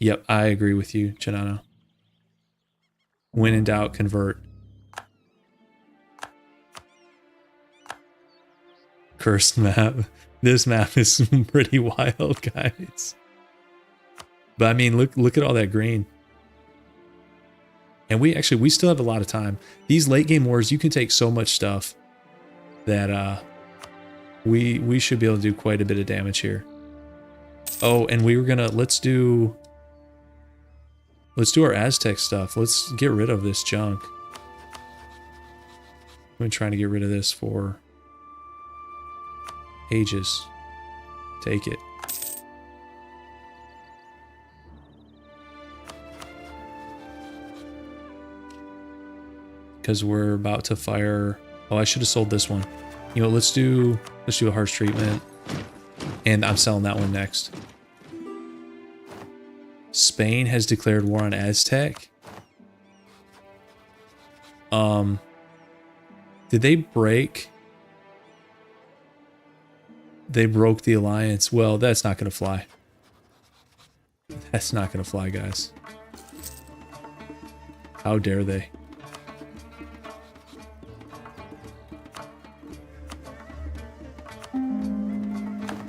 Yep, I agree with you, Chinano. When in doubt, convert. Cursed map. This map is pretty wild, guys. But I mean, look at all that green. And we still have a lot of time. These late game wars, you can take so much stuff that we should be able to do quite a bit of damage here. Oh, and we were gonna let's do our Aztec stuff. Let's get rid of this junk. I've been trying to get rid of this for ages. Take it. Because we're about to fire... Oh, I should have sold this one. You know, let's do a harsh treatment. And I'm selling that one next. Spain has declared war on Aztec. Did they break? They broke the alliance. Well, that's not gonna fly. That's not gonna fly, guys. How dare they?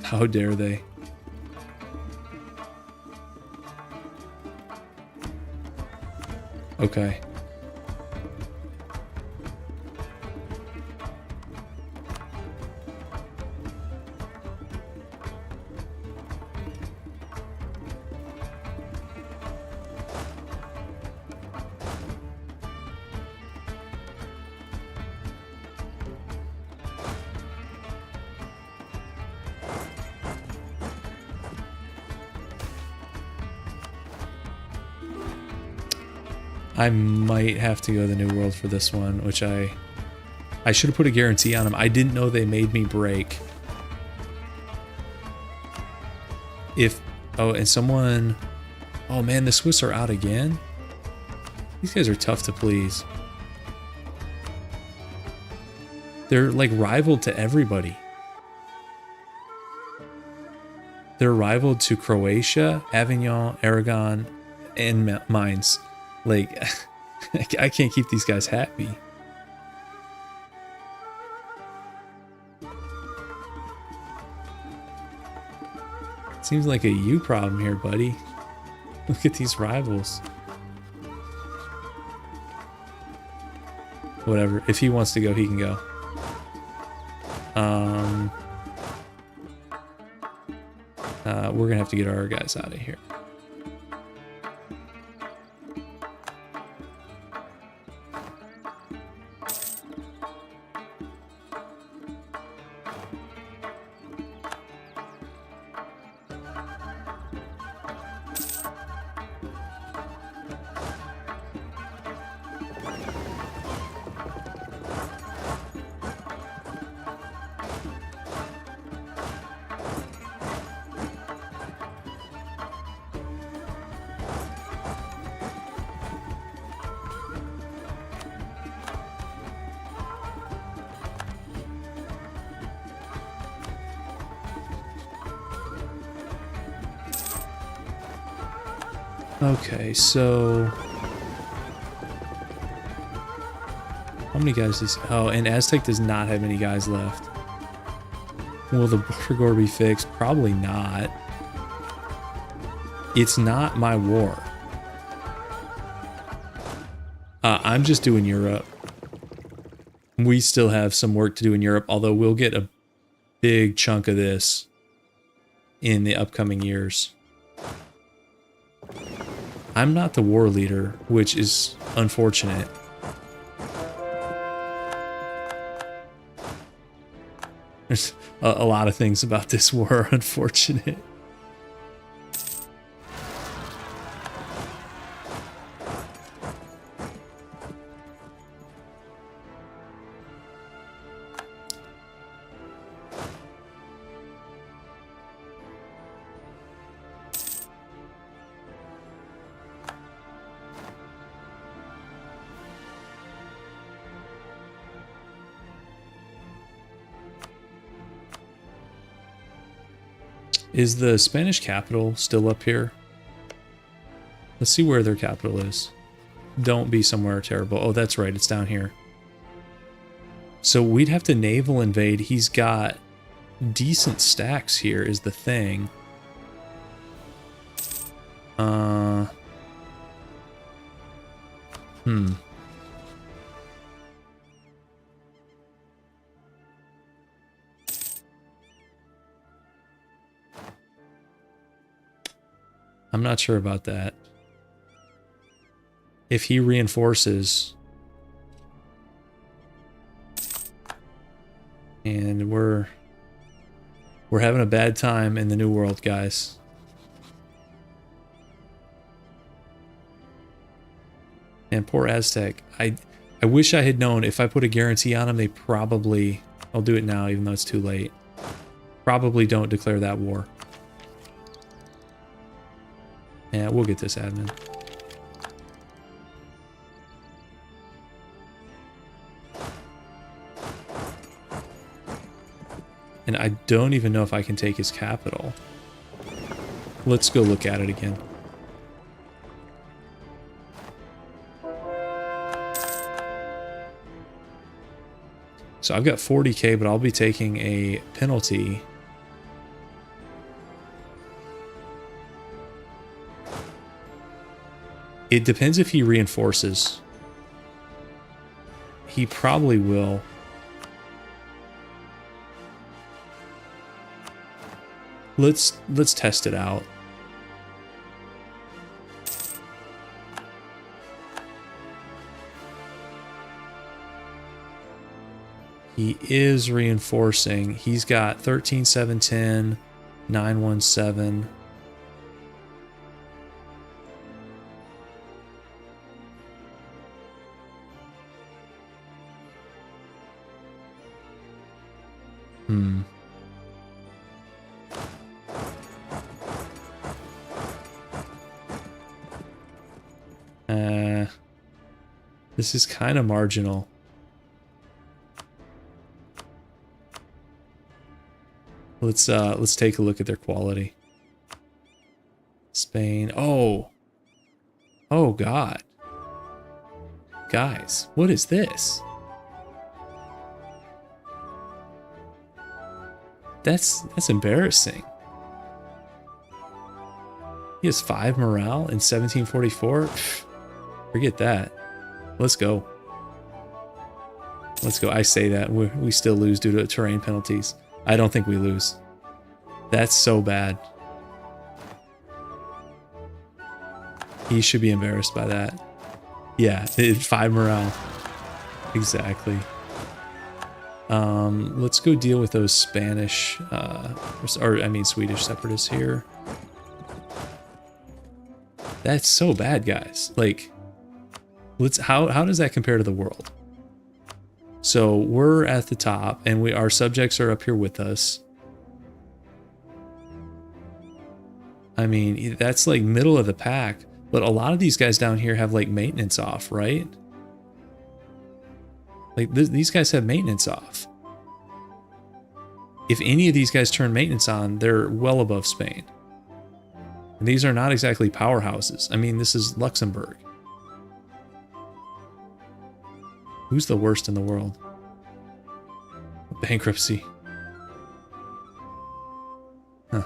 How dare they? Okay. I might have to go to the New World for this one, which I should have put a guarantee on them. I didn't know they made me break. Oh, and someone... Oh man, the Swiss are out again? These guys are tough to please. They're like rival to everybody. They're rival to Croatia, Avignon, Aragon, and Mainz. Like, I can't keep these guys happy. Seems like a you problem here, buddy. Look at these rivals. Whatever. If he wants to go, he can go. We're gonna have to get our guys out of here. Okay, so how many guys is... Oh, and Aztec does not have any guys left. Will the border be fixed? Probably not. It's not my war. I'm just doing Europe. We still have some work to do in Europe, although we'll get a big chunk of this in the upcoming years. I'm not the war leader, which is unfortunate. There's a lot of things about this war are unfortunate. Is the Spanish capital still up here? Let's see where their capital is. Don't be somewhere terrible. Oh, that's right. It's down here. So we'd have to naval invade. He's got decent stacks here is the thing. I'm not sure about that. If he reinforces... And we're having a bad time in the New World, guys. And poor Aztec. I wish I had known if I put a guarantee on them, they probably... I'll do it now, even though it's too late. Probably don't declare that war. Yeah, we'll get this admin. And I don't even know if I can take his capital. Let's go look at it again. So I've got 40k, but I'll be taking a penalty. It depends if he reinforces. He probably will. Let's test it out. He is reinforcing. He's got 13, 7, 10, 9, 1, 7. This is kind of marginal. Let's take a look at their quality. Spain. Oh God. Guys, what is this? That's embarrassing. He has 5 morale in 1744. Forget that. Let's go. Let's go. I say that. We still lose due to terrain penalties. I don't think we lose. That's so bad. He should be embarrassed by that. Yeah, 5 morale. Exactly. Let's go deal with those Spanish, Swedish separatists here. That's so bad, guys. Like, how does that compare to the world? So we're at the top, and our subjects are up here with us. I mean, that's like middle of the pack, but a lot of these guys down here have like maintenance off, right? Like these guys have maintenance off. If any of these guys turn maintenance on, they're well above Spain. And these are not exactly powerhouses. I mean, this is Luxembourg. Who's the worst in the world? Bankruptcy. Huh.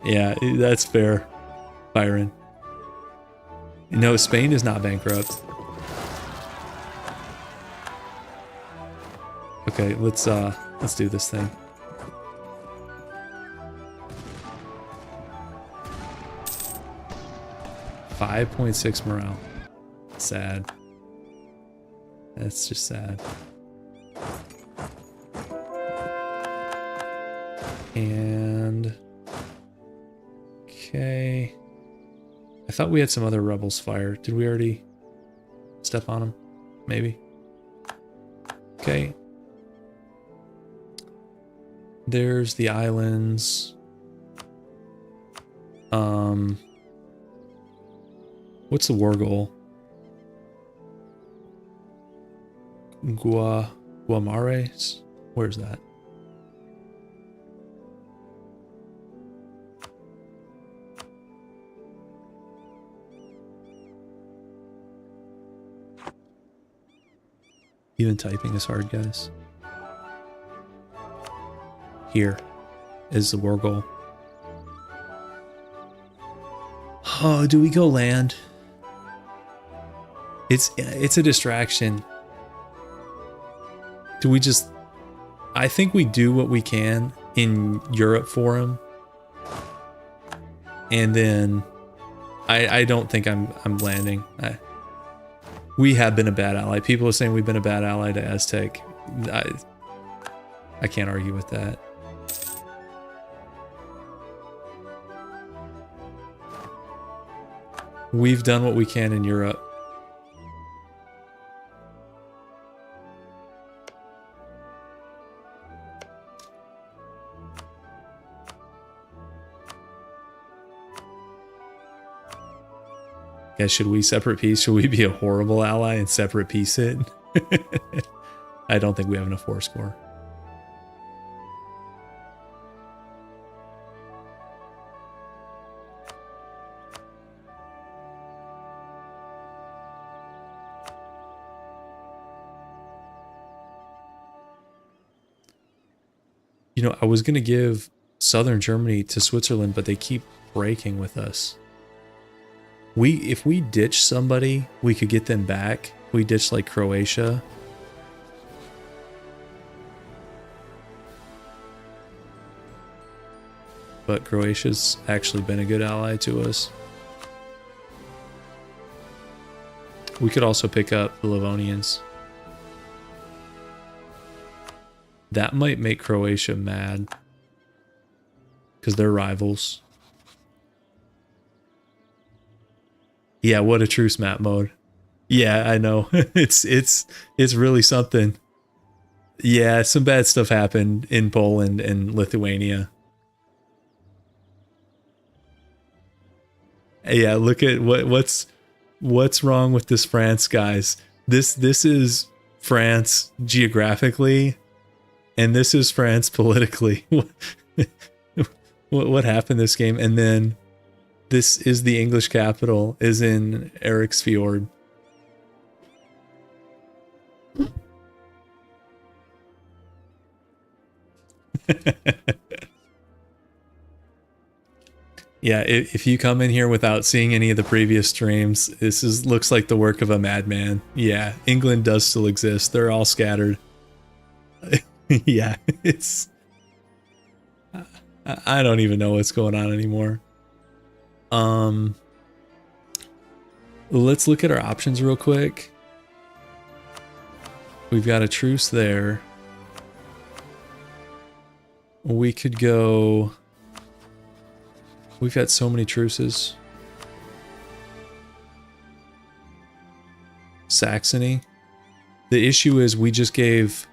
Yeah, that's fair, Byron. No, Spain is not bankrupt. Okay, let's do this thing. .6 morale. Sad. That's just sad. And okay. I thought we had some other rebels fire. Did we already step on them? Maybe. Okay. There's the islands. What's the war goal? Guamares? Where's that? Even typing is hard, guys. Here is the war goal. Oh, do we go land? It's a distraction. Do we just... I think we do what we can in Europe for him. And then I don't think I'm landing. We have been a bad ally. People are saying we've been a bad ally to Aztec. I can't argue with that. We've done what we can in Europe. Guys, should we separate peace? Should we be a horrible ally and separate peace it? I don't think we have enough war score. You know, I was going to give southern Germany to Switzerland, but they keep breaking with us. If we ditch somebody, we could get them back. We ditch like Croatia. But Croatia's actually been a good ally to us. We could also pick up the Livonians. That might make Croatia mad. Because they're rivals. Yeah, what a truce map mode. Yeah, I know. it's really something. Yeah, some bad stuff happened in Poland and Lithuania. Yeah, look at what's wrong with this France, guys. This is France geographically, and this is France politically. What happened this game? And then this is the English capital, is in Eriksfjord. Yeah, if you come in here without seeing any of the previous streams, this looks like the work of a madman. Yeah, England does still exist. They're all scattered. Yeah, it's... I don't even know what's going on anymore. Let's look at our options real quick. We've got a truce there. We could go... We've got so many truces. Saxony. The issue is we just gave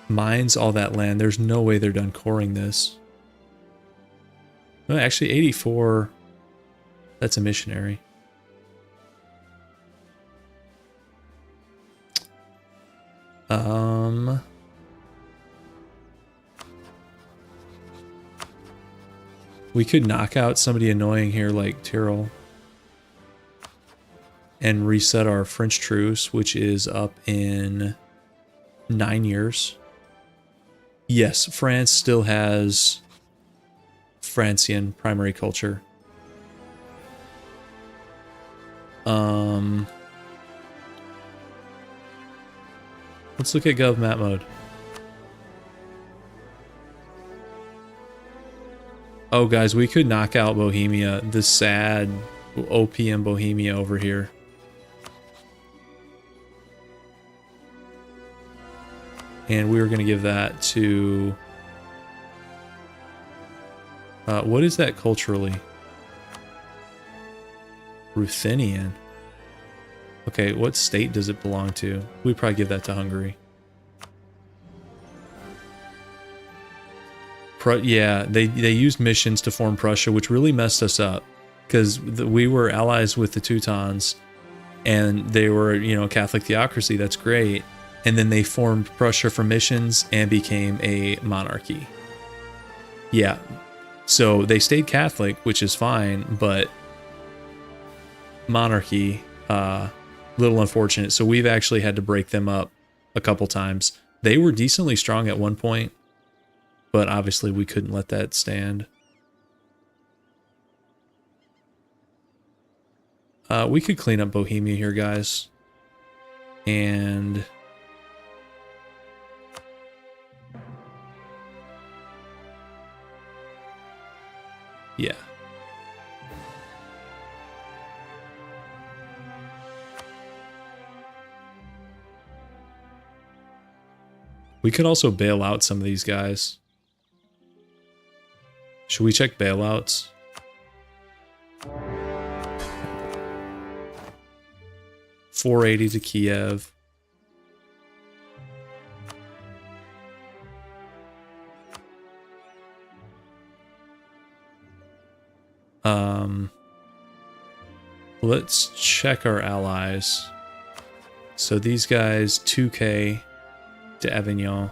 Mainz all that land. There's no way they're done coring this. No, actually 84. That's a missionary. We could knock out somebody annoying here like Tyrol and reset our French truce, which is up in 9 years. Yes, France still has Francian primary culture. Let's look at Gov map mode. Oh, guys, we could knock out Bohemia. The sad OPM Bohemia over here. And we were going to give that to... what is that culturally? Ruthenian. Okay, what state does it belong to? We'd probably give that to Hungary. Yeah, they used missions to form Prussia, which really messed us up. Because we were allies with the Teutons, and they were, you know, Catholic theocracy, that's great. And then they formed Prussia for missions and became a monarchy. Yeah, so they stayed Catholic, which is fine, but monarchy, little unfortunate. So we've actually had to break them up a couple times. They were decently strong at one point, but obviously we couldn't let that stand. We could clean up Bohemia here, guys. And... yeah. We could also bail out some of these guys. Should we check bailouts? $480 to Kiev. Let's check our allies. So these guys, 2K to Avignon.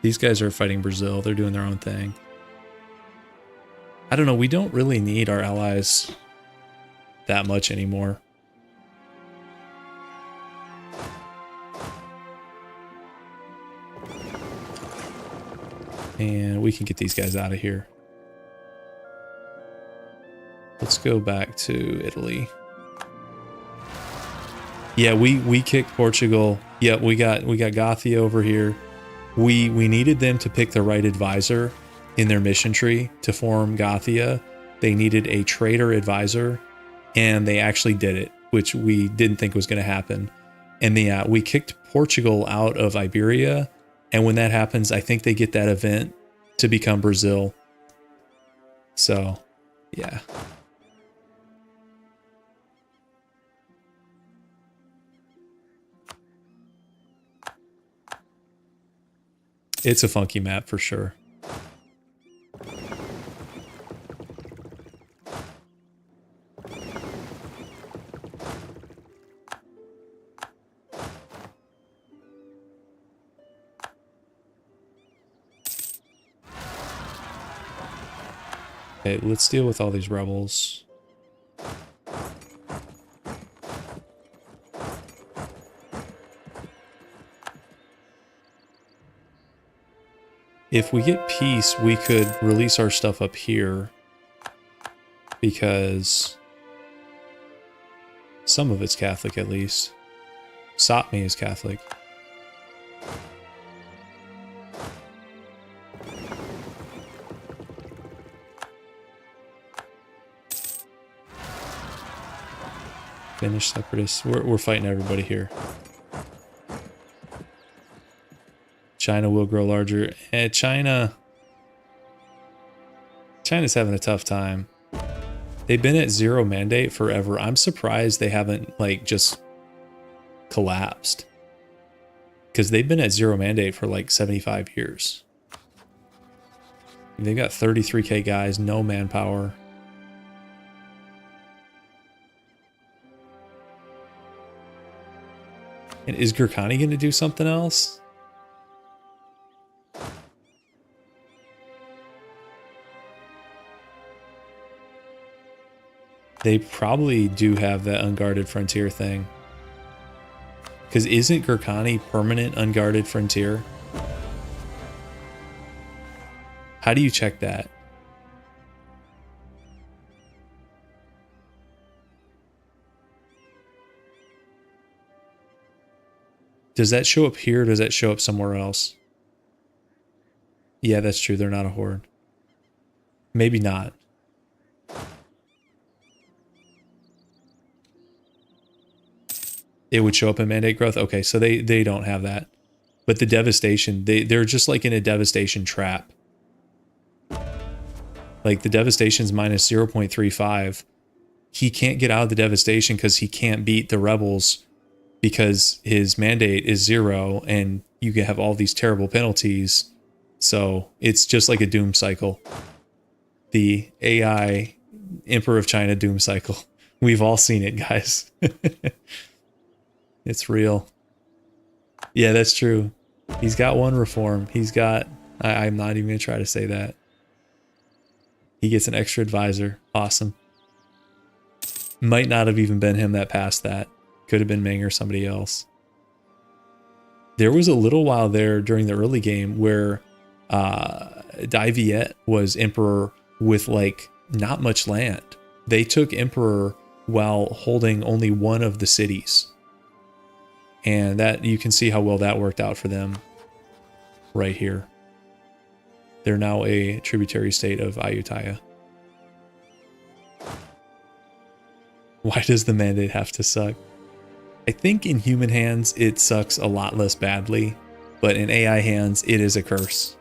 These guys are fighting Brazil. They're doing their own thing. I don't know. We don't really need our allies that much anymore. And we can get these guys out of here. Let's go back to Italy. Yeah, we kicked Portugal. Yeah, we got Gothia over here. We needed them to pick the right advisor in their mission tree to form Gothia. They needed a traitor advisor, and they actually did it, which we didn't think was going to happen. And we kicked Portugal out of Iberia, and when that happens, I think they get that event to become Brazil. So, yeah. It's a funky map for sure. Okay, let's deal with all these rebels. If we get peace, we could release our stuff up here because some of it's Catholic at least. Sapmi is Catholic. Finnish separatists. We're fighting everybody here. China will grow larger. China's having a tough time. They've been at 0 mandate forever. I'm surprised they haven't like just collapsed. Because they've been at 0 mandate for like 75 years. They've got 33k guys, no manpower. And is Gurkhani going to do something else? They probably do have that unguarded frontier thing. Because isn't Gurkhani permanent unguarded frontier? How do you check that? Does that show up here or does that show up somewhere else? Yeah, that's true. They're not a horde. Maybe not. It would show up in mandate growth? Okay, so they don't have that. But the devastation, they're just like in a devastation trap. Like the devastation's minus 0.35. He can't get out of the devastation because he can't beat the rebels because his mandate is 0 and you have all these terrible penalties. So it's just like a doom cycle. The AI Emperor of China doom cycle. We've all seen it, guys. It's real. Yeah, that's true. He's got one reform. He's got... I'm not even going to try to say that. He gets an extra advisor. Awesome. Might not have even been him that passed that. Could have been Ming or somebody else. There was a little while there during the early game where Dai Viet was emperor with like not much land. They took emperor while holding only one of the cities. And that you can see how well that worked out for them right here. They're now a tributary state of Ayutthaya. Why does the mandate have to suck? I think in human hands it sucks a lot less badly, but in AI hands it is a curse.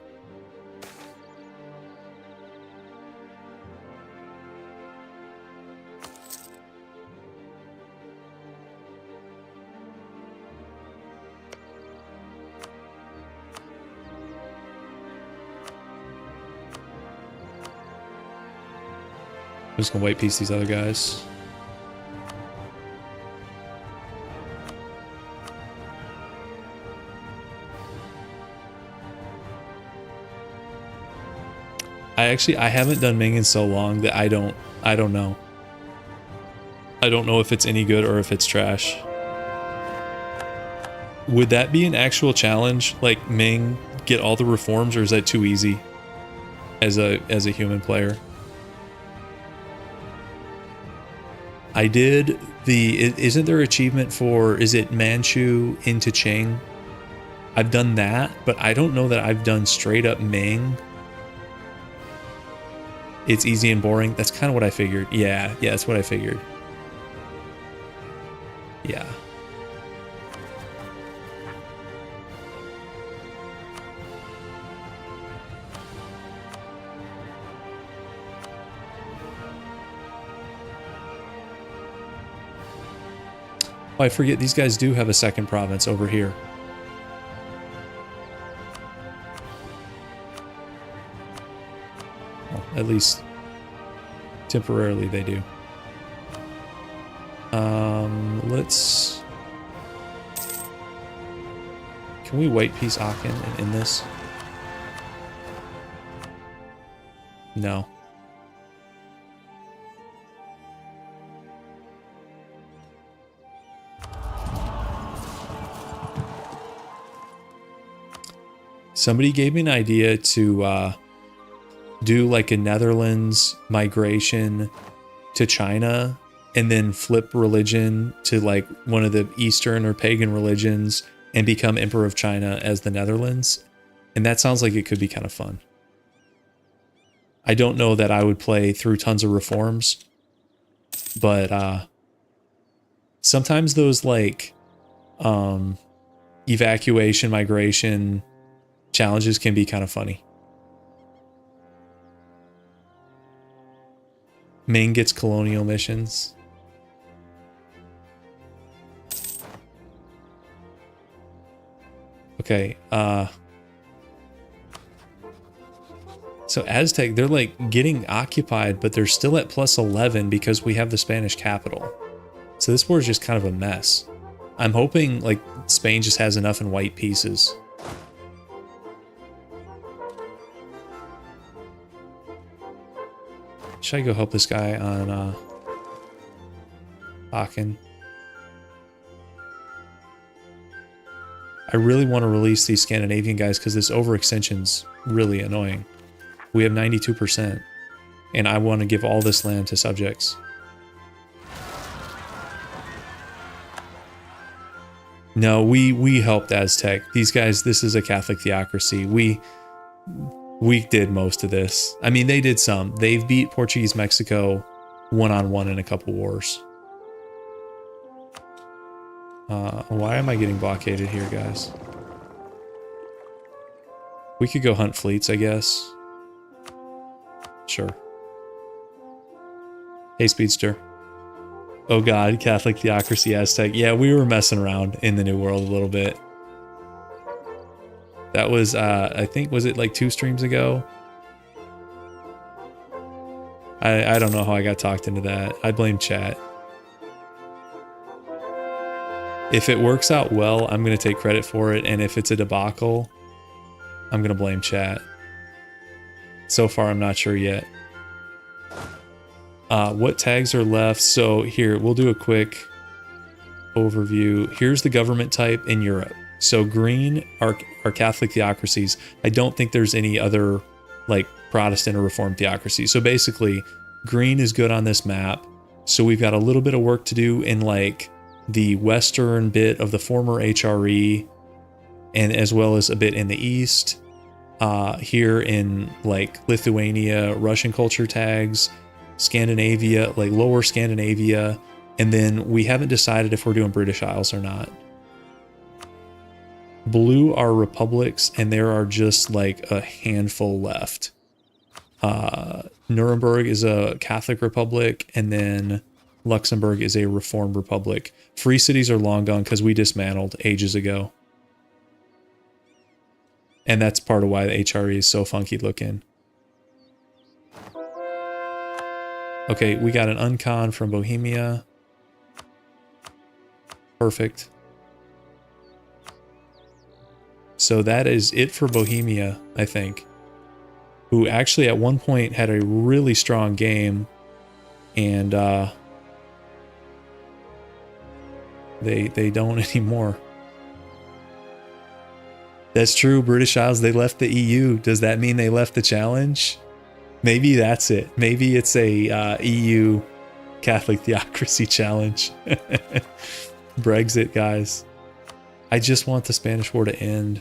I'm just gonna white piece these other guys. I haven't done Ming in so long that I don't know. I don't know if it's any good or if it's trash. Would that be an actual challenge? Like Ming, get all the reforms, or is that too easy as a human player? I did isn't there achievement for, is it Manchu into Qing? I've done that, but I don't know that I've done straight up Ming. It's easy and boring. That's kind of what I figured. Yeah, that's what I figured. Yeah. Oh, I forget, these guys do have a second province over here. Well, at least temporarily they do. Let's... Can we white piece Aachen and end this? No. Somebody gave me an idea to do like a Netherlands migration to China and then flip religion to like one of the Eastern or pagan religions and become Emperor of China as the Netherlands. And that sounds like it could be kind of fun. I don't know that I would play through tons of reforms, but sometimes those like evacuation, migration challenges can be kind of funny. Ming gets colonial missions. Okay, so Aztec, they're like getting occupied, but they're still at plus 11 because we have the Spanish capital. So this war is just kind of a mess. I'm hoping like Spain just has enough in white pieces. Should I go help this guy on Aachen? I really want to release these Scandinavian guys because this overextension's really annoying. We have 92%, and I want to give all this land to subjects. No, we helped Aztec. These guys, this is a Catholic theocracy. We did most of this. I mean, they did some. They've beat Portuguese Mexico one-on-one in a couple wars. Why am I getting blockaded here, guys? We could go hunt fleets, I guess. Sure. Hey, Speedster. Oh god, Catholic theocracy Aztec. Yeah, we were messing around in the New World a little bit. That was, I think, was it like 2 streams ago? I don't know how I got talked into that. I blame chat. If it works out well, I'm going to take credit for it, and if it's a debacle, I'm going to blame chat. So far, I'm not sure yet. What tags are left? So here, we'll do a quick overview. Here's the government type in Europe. So green are Catholic theocracies. I don't think there's any other like Protestant or Reformed theocracy. So basically, green is good on this map. So we've got a little bit of work to do in like the western bit of the former HRE, and as well as a bit in the east. Here in like Lithuania, Russian culture tags, Scandinavia, like lower Scandinavia, and then we haven't decided if we're doing British Isles or not. Blue are republics, and there are just like a handful left. Nuremberg is a Catholic republic, and then Luxembourg is a Reformed republic. Free cities are long gone because we dismantled ages ago. And that's part of why the HRE is so funky looking. Okay, we got an uncon from Bohemia. Perfect. So that is it for Bohemia, I think. who actually at one point had a really strong game, and they don't anymore. That's true. British Isles, they left the EU. Does that mean they left the challenge? Maybe that's it. Maybe it's a EU Catholic Theocracy challenge. Brexit, guys. I just want the Spanish War to end.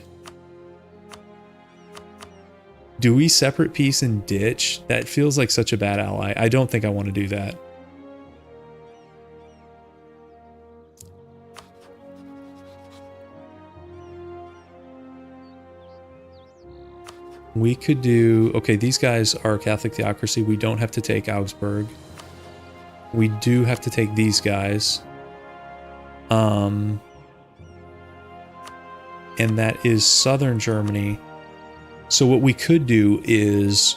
Do we separate peace and ditch? That feels like such a bad ally. I don't think I want to do that. We could do... Okay, these guys are Catholic Theocracy. We don't have to take Augsburg. We do have to take these guys. And that is southern Germany. So what we could do is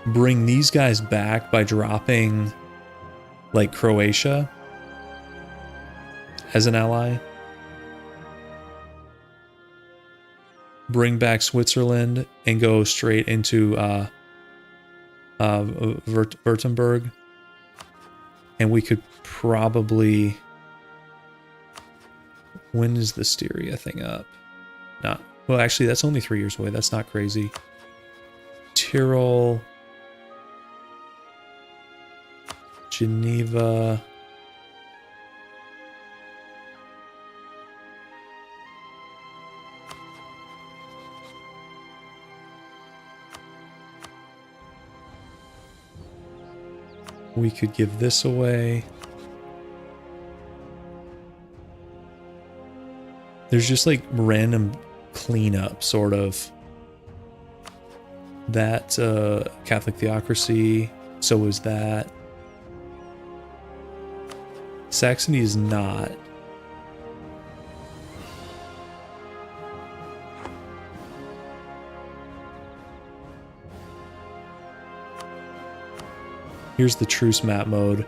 bring these guys back by dropping, like, Croatia as an ally. Bring back Switzerland and go straight into Württemberg. And we could probably... When is the Styria thing up? Not... Well, actually, that's only 3 years away. That's not crazy. Tyrol... Geneva... We could give this away. There's just like random cleanup, sort of. That Catholic Theocracy, so is that. Saxony is not. Here's the truce map mode.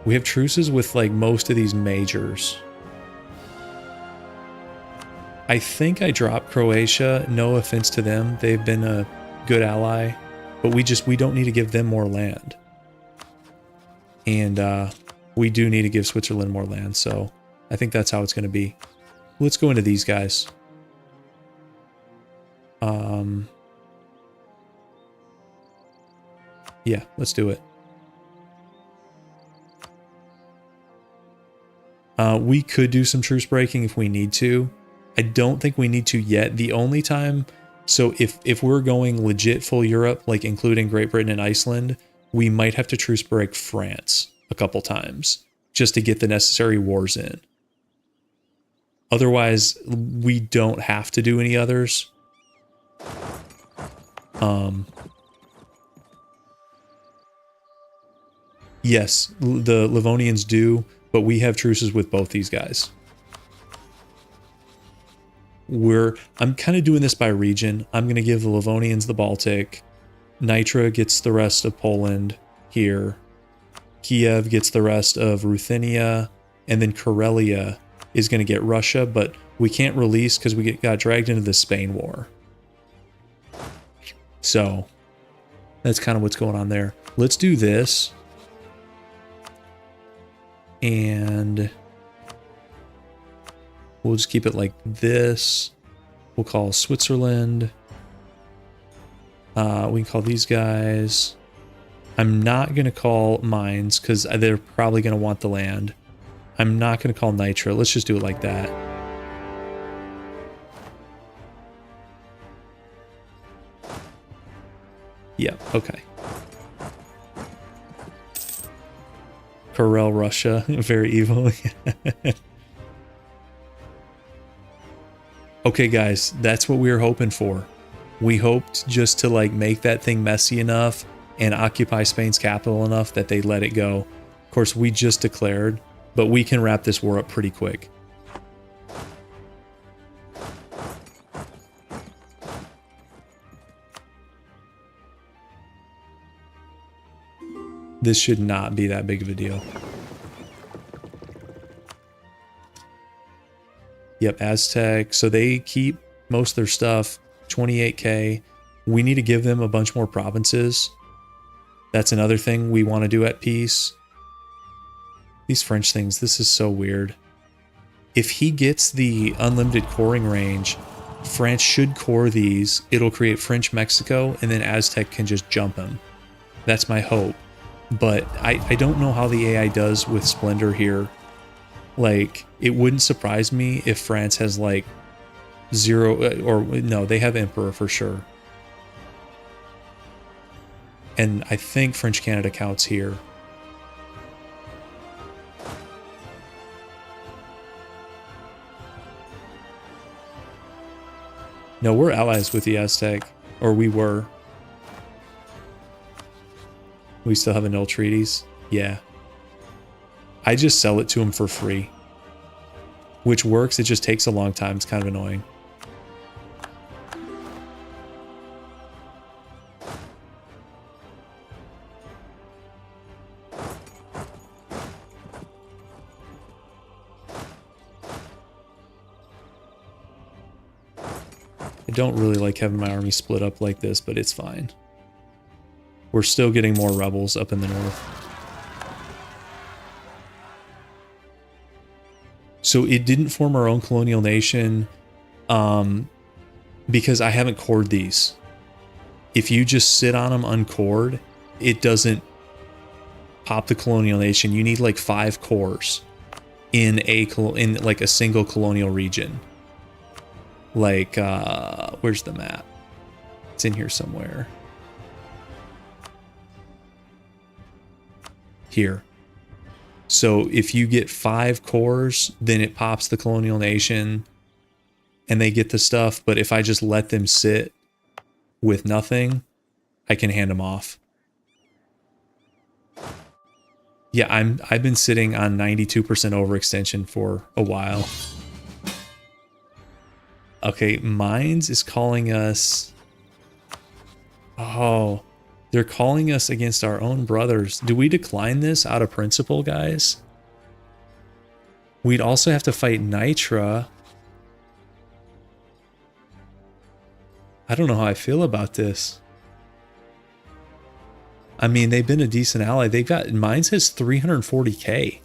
We have truces with like most of these majors. I think I dropped Croatia. No offense to them. They've been a good ally. But we don't need to give them more land. And we do need to give Switzerland more land. So I think that's how it's going to be. Let's go into these guys. Yeah, let's do it. We could do some truce breaking if we need to. I don't think we need to yet. The only time, so if we're going legit full Europe, like including Great Britain and Iceland, we might have to truce break France a couple times just to get the necessary wars in. Otherwise, we don't have to do any others. Yes, the Livonians do, but we have truces with both these guys. I'm kind of doing this by region. I'm going to give the Livonians the Baltic. Nitra gets the rest of Poland here. Kiev gets the rest of Ruthenia. And then Karelia is going to get Russia, but we can't release because we got dragged into the Spain War. So that's kind of what's going on there. Let's do this. And we'll just keep it like this. We'll call Switzerland. We can call these guys. I'm not going to call Mines because they're probably going to want the land. I'm not going to call Nitra. Let's just do it like that. Yeah, okay. Karel, Russia. Very evil. Okay, guys, that's what we were hoping for. We hoped just to like make that thing messy enough and occupy Spain's capital enough that they let it go. Of course, we just declared, but we can wrap this war up pretty quick. This should not be that big of a deal. Yep, Aztec. So they keep most of their stuff. 28k. We need to give them a bunch more provinces. That's another thing we want to do at peace. These French things, this is so weird. If he gets the unlimited coring range, France should core these. It'll create French Mexico, and then Aztec can just jump him. That's my hope. But I don't know how the AI does with Splendor here. Like, it wouldn't surprise me if France has like 0, or no, they have Emperor for sure. And I think French Canada counts here. No, we're allies with the Aztec, or we were. We still have annul treaties? Yeah. I just sell it to them for free. Which works, it just takes a long time. It's kind of annoying. I don't really like having my army split up like this, but it's fine. We're still getting more rebels up in the north. So it didn't form our own colonial nation because I haven't cored these. If you just sit on them uncored, it doesn't pop the colonial nation. You need like 5 cores in like a single colonial region. Like, where's the map? It's in here somewhere. Here. So if you get 5 cores, then it pops the colonial nation and they get the stuff. But if I just let them sit with nothing, I can hand them off. Yeah, I've been sitting on 92% overextension for a while. Okay, Mines is calling us. Oh, they're calling us against our own brothers. Do we decline this out of principle, guys? We'd also have to fight Nitra. I don't know how I feel about this. I mean, they've been a decent ally. They've got, Mines has 340k.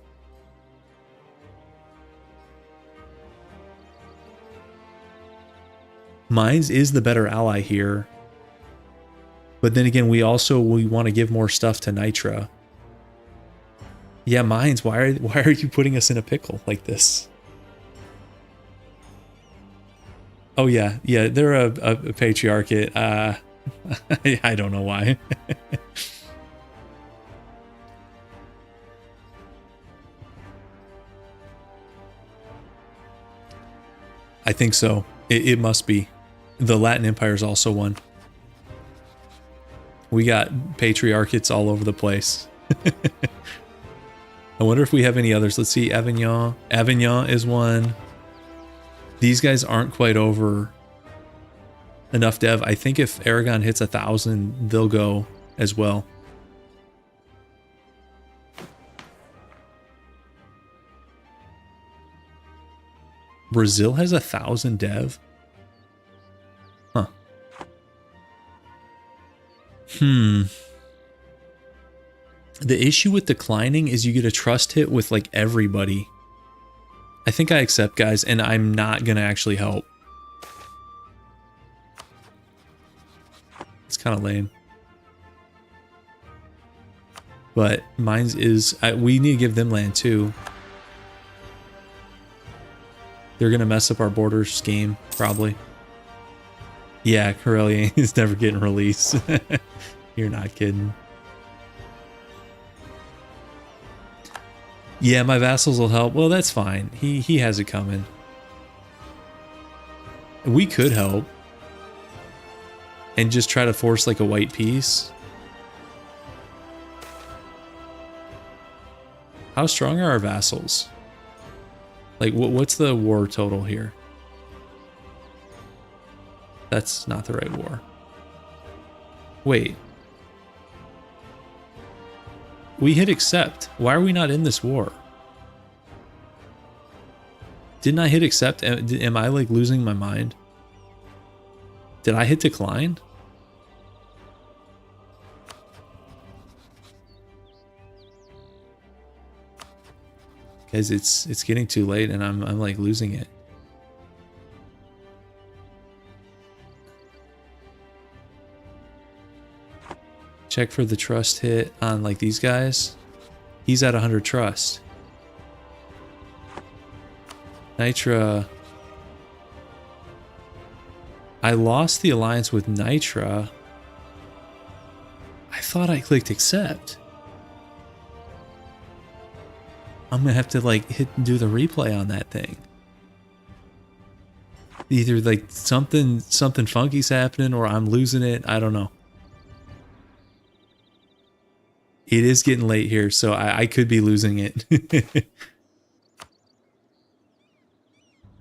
Mines is the better ally here. But then again, we want to give more stuff to Nitra. Yeah, Mines, why are you putting us in a pickle like this? Oh yeah, they're a patriarchate. I don't know why. I think so. It must be. The Latin Empire is also one. We got patriarchates all over the place. I wonder if we have any others. Let's see, Avignon. Avignon is one. These guys aren't quite over enough dev. I think if Aragon hits 1,000, they'll go as well. Brazil has 1,000 dev? Huh. The issue with declining is you get a trust hit with like everybody. I think I accept, guys, and I'm not gonna actually help. It's kind of lame. But mine's is... we need to give them land too. They're gonna mess up our border scheme, probably. Yeah, Corellian is never getting released. You're not kidding. Yeah, my vassals will help. Well, that's fine. He has it coming. We could help. And just try to force like a white peace. How strong are our vassals? Like, what's the war total here? That's not the right war. Wait. We hit accept. Why are we not in this war? Didn't I hit accept? Am I like losing my mind? Did I hit decline? Because it's getting too late and I'm like losing it. Check for the trust hit on like these guys. He's at 100 trust. Nitra. I lost the alliance with Nitra. I thought I clicked accept. I'm gonna have to like do the replay on that thing. Either like something funky's happening or I'm losing it. I don't know. It is getting late here, so I could be losing it.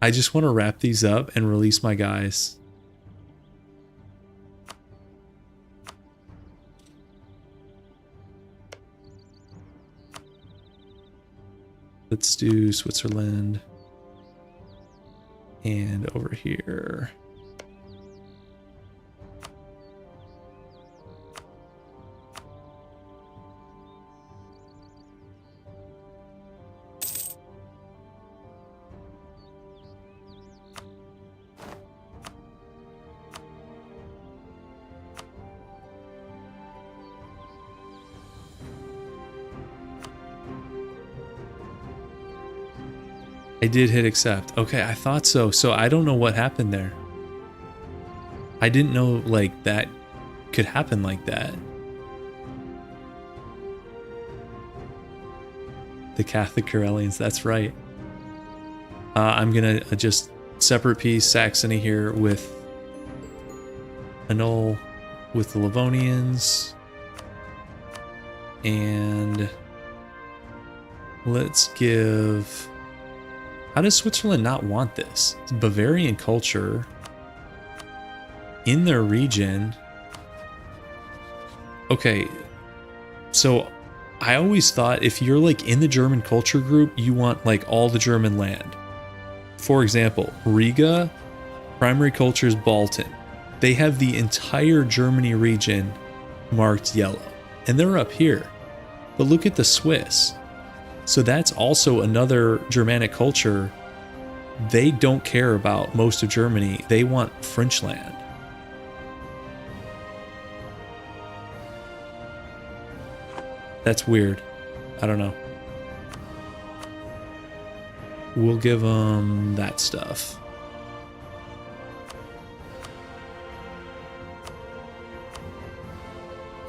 I just want to wrap these up and release my guys. Let's do Switzerland. And over here. I did hit accept. Okay, I thought so. So I don't know what happened there. I didn't know like that could happen like that. The Catholic Karelians, that's right. I'm gonna just separate piece Saxony here with annul with the Livonians. And let's give... How does Switzerland not want this? It's Bavarian culture in their region. Okay, so I always thought if you're like in the German culture group, you want like all the German land. For example, Riga, primary culture is Balkan. They have the entire Germany region marked yellow, and they're up here. But look at the Swiss. So that's also another Germanic culture. They don't care about most of Germany. They want French land. That's weird. I don't know. We'll give them that stuff.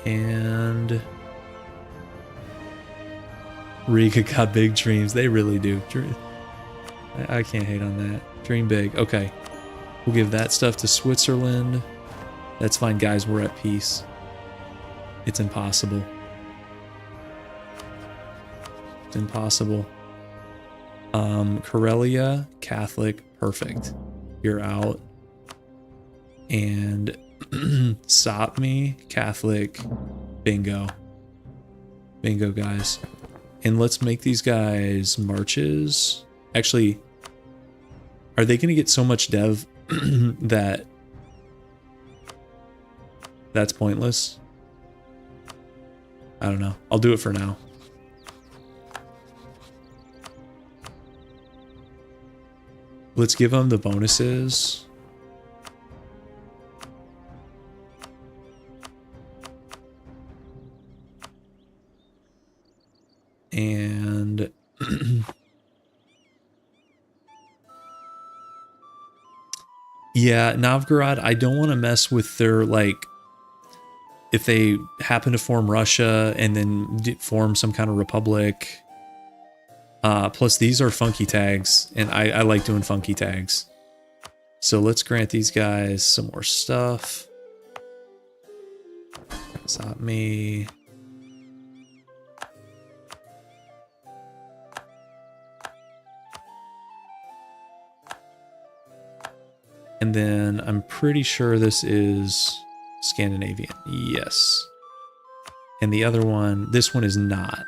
And Riga got big dreams. They really do. I can't hate on that. Dream big. Okay. We'll give that stuff to Switzerland. That's fine, guys. We're at peace. It's impossible. It's impossible. Karelia, Catholic. Perfect. You're out. And Sapmi, Catholic. Bingo. Bingo, guys. And let's make these guys marches. Actually, are they going to get so much dev that that's pointless? I don't know. I'll do it for now. Let's give them the bonuses. And yeah, Novgorod, I don't want to mess with their, like, if they happen to form Russia and then form some kind of republic. Plus these are funky tags, and I like doing funky tags. So let's grant these guys some more stuff. Stop me. And then I'm pretty sure this is Scandinavian. Yes. And the other one, this one is not.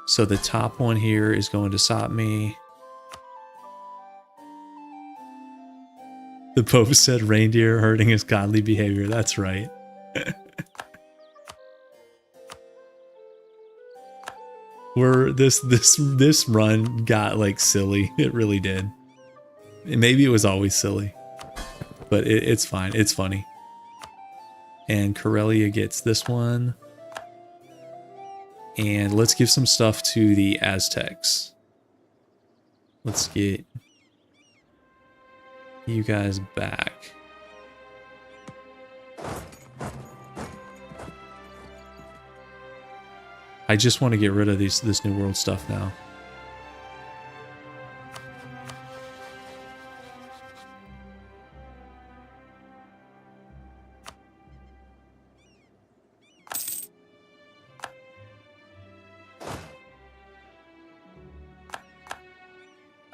So the top one here is going to Sapmi. The Pope said reindeer herding is godly behavior. That's right. We're this run got like silly. It really did. Maybe it was always silly, but it's fine. It's funny. And Corellia gets this one. And let's give some stuff to the Aztecs. Let's get you guys back. I just want to get rid of this New World stuff now.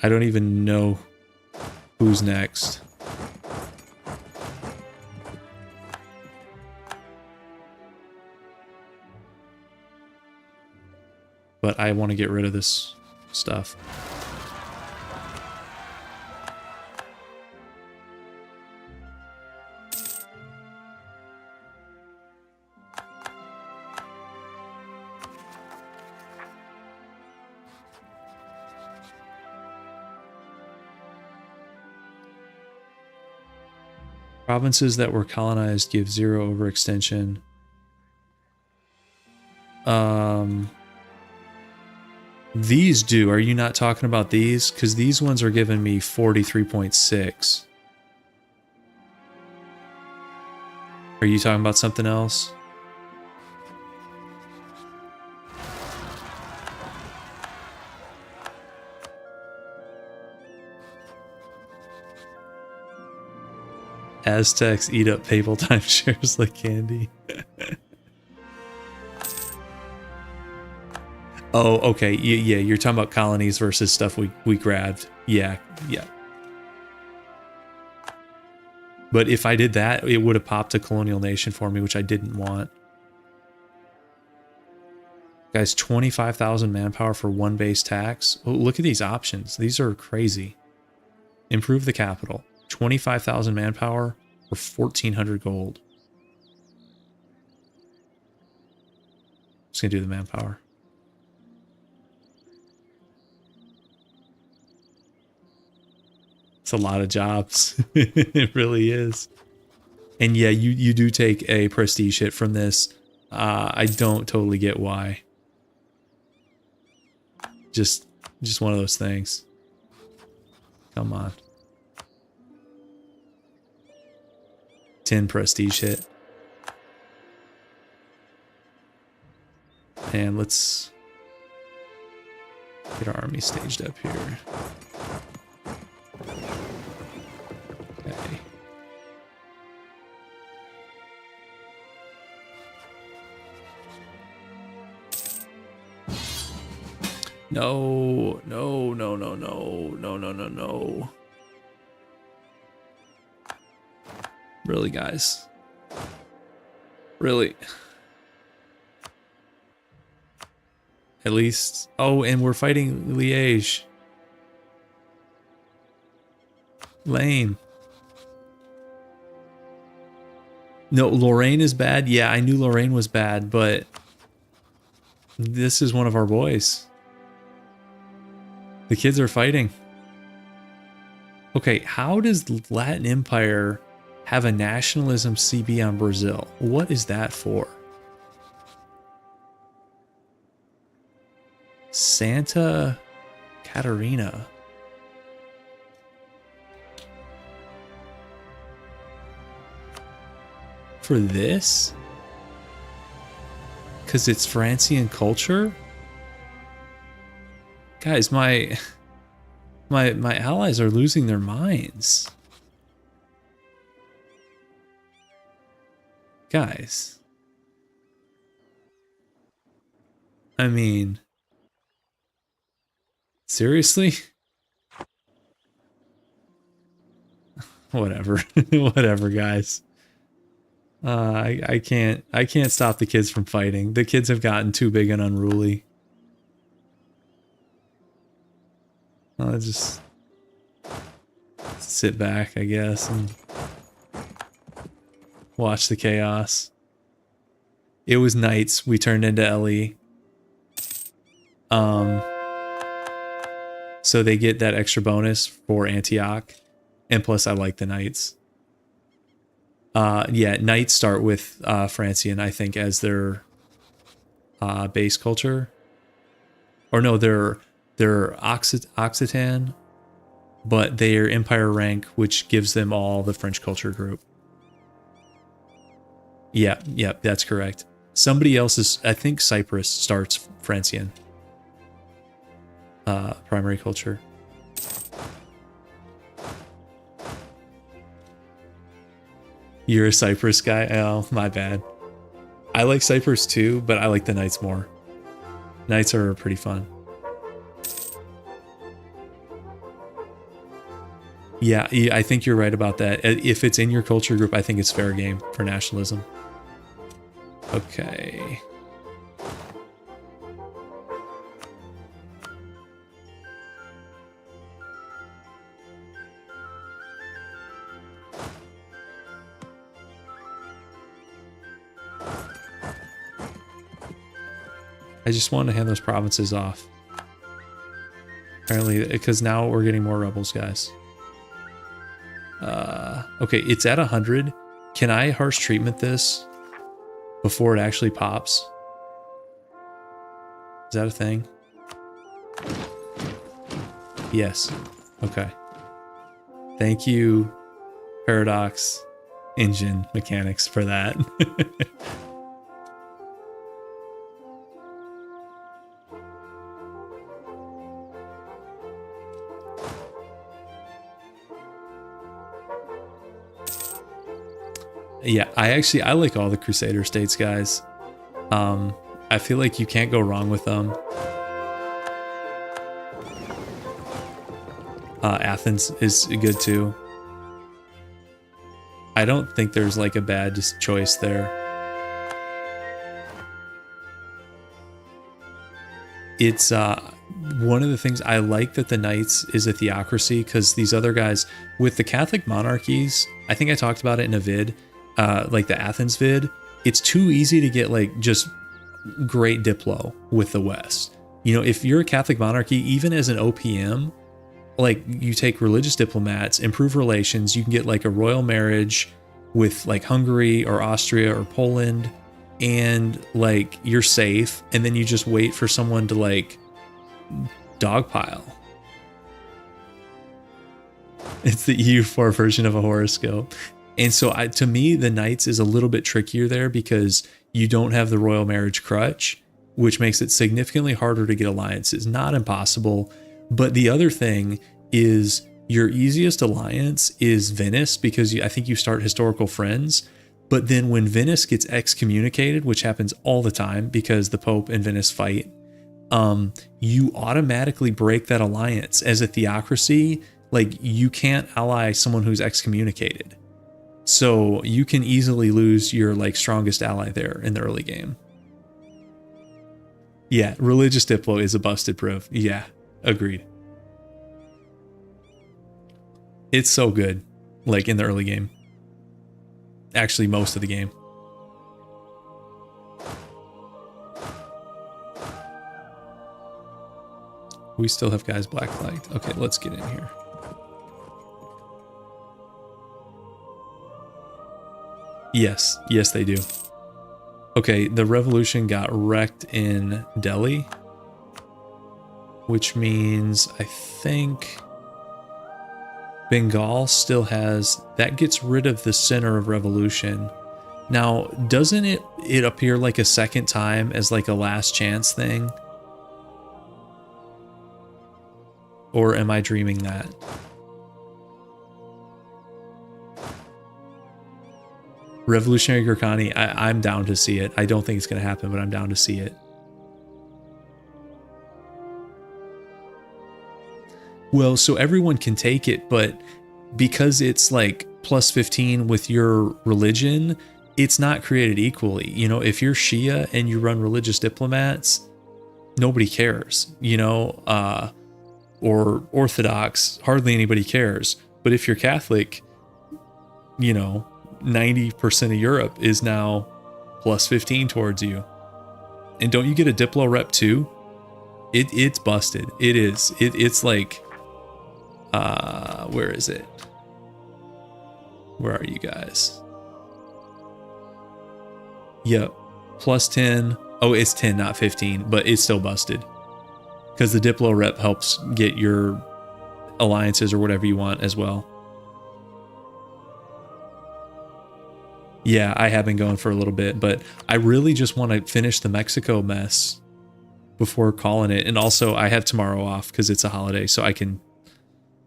I don't even know who's next. But I want to get rid of this stuff. Provinces that were colonized give 0 overextension. These do. Are you not talking about these? Because these ones are giving me 43.6. Are you talking about something else? Aztecs eat up papal timeshares like candy. Oh, okay. Yeah, you're talking about colonies versus stuff we grabbed. Yeah. But if I did that, it would have popped a colonial nation for me, which I didn't want. Guys, 25,000 manpower for 1 base tax. Oh, look at these options. These are crazy. Improve the capital. 25,000 manpower for 1,400 gold. Just gonna do the manpower. It's a lot of jobs. It really is. And yeah, you do take a prestige hit from this. I don't totally get why. Just one of those things. Come on. 10 prestige hit. And let's get our army staged up here. Okay. No. Really, guys? Really? At least... Oh, and we're fighting Liège. Lame. No, Lorraine is bad. Yeah, I knew Lorraine was bad, but... This is one of our boys. The kids are fighting. Okay, how does Latin Empire have a nationalism CB on Brazil? What is that for? Santa Catarina. For this? Because it's Francian culture? Guys, my allies are losing their minds. Guys. I mean, seriously? Whatever. Whatever, guys. I can't stop the kids from fighting. The kids have gotten too big and unruly. I'll just sit back, I guess, and watch the chaos. It was knights. We turned into LE. So they get that extra bonus for Antioch. And plus I like the knights. Yeah, knights start with Francian, I think, as their base culture. Or no, they're Occitan, but they're Empire rank, which gives them all the French culture group. Yeah, that's correct. Somebody else is, I think Cyprus starts Francian. Primary culture. You're a Cyprus guy? Oh, my bad. I like Cyprus too, but I like the Knights more. Knights are pretty fun. Yeah, I think you're right about that. If it's in your culture group, I think it's fair game for nationalism. Okay. I just wanted to hand those provinces off. Apparently, because now we're getting more rebels, guys. Okay, it's at 100. Can I harsh treatment this before it actually pops? Is that a thing? Yes. Okay. Thank you, Paradox Engine Mechanics, for that. Yeah, I like all the Crusader states, guys. I feel like you can't go wrong with them. Athens is good too. I don't think there's like a bad choice there. It's one of the things I like that the Knights is a theocracy, because these other guys with the Catholic monarchies, I think I talked about it in a vid, like the Athens vid, it's too easy to get like just great diplo with the West. You know, if you're a Catholic monarchy, even as an OPM, like you take religious diplomats, improve relations, you can get like a royal marriage with like Hungary or Austria or Poland, and like you're safe, and then you just wait for someone to like dogpile. It's the EU4 version of a horoscope. And so to me, the Knights is a little bit trickier there because you don't have the royal marriage crutch, which makes it significantly harder to get alliances. Not impossible, but the other thing is your easiest alliance is Venice, because I think you start historical friends. But then when Venice gets excommunicated, which happens all the time because the Pope and Venice fight, you automatically break that alliance. As a theocracy, like you can't ally someone who's excommunicated. So you can easily lose your like strongest ally there in the early game. Yeah, religious diplo is a busted proof. Yeah, agreed. It's so good, like in the early game. Actually, most of the game. We still have guys black flagged. Okay, let's get in here. Yes, they do. Okay, the revolution got wrecked in Delhi, which means I think Bengal still has, that gets rid of the center of revolution. Now, doesn't it appear like a second time as like a last chance thing? Or am I dreaming that? Revolutionary Gurkhani, I'm down to see it. I don't think it's going to happen, but I'm down to see it. Well, so everyone can take it, but because it's like plus 15 with your religion, it's not created equally. You know, if you're Shia and you run religious diplomats, nobody cares, you know, or Orthodox, hardly anybody cares. But if you're Catholic, you know, 90% of Europe is now plus 15 towards you. And don't you get a Diplo rep too? It's busted. It is. It's like, where is it? Where are you guys? Yep. Plus 10. Oh, it's 10, not 15, but it's still busted. Because the Diplo rep helps get your alliances or whatever you want as well. Yeah, I have been going for a little bit, but I really just want to finish the Mexico mess before calling it. And also, I have tomorrow off because it's a holiday, so I can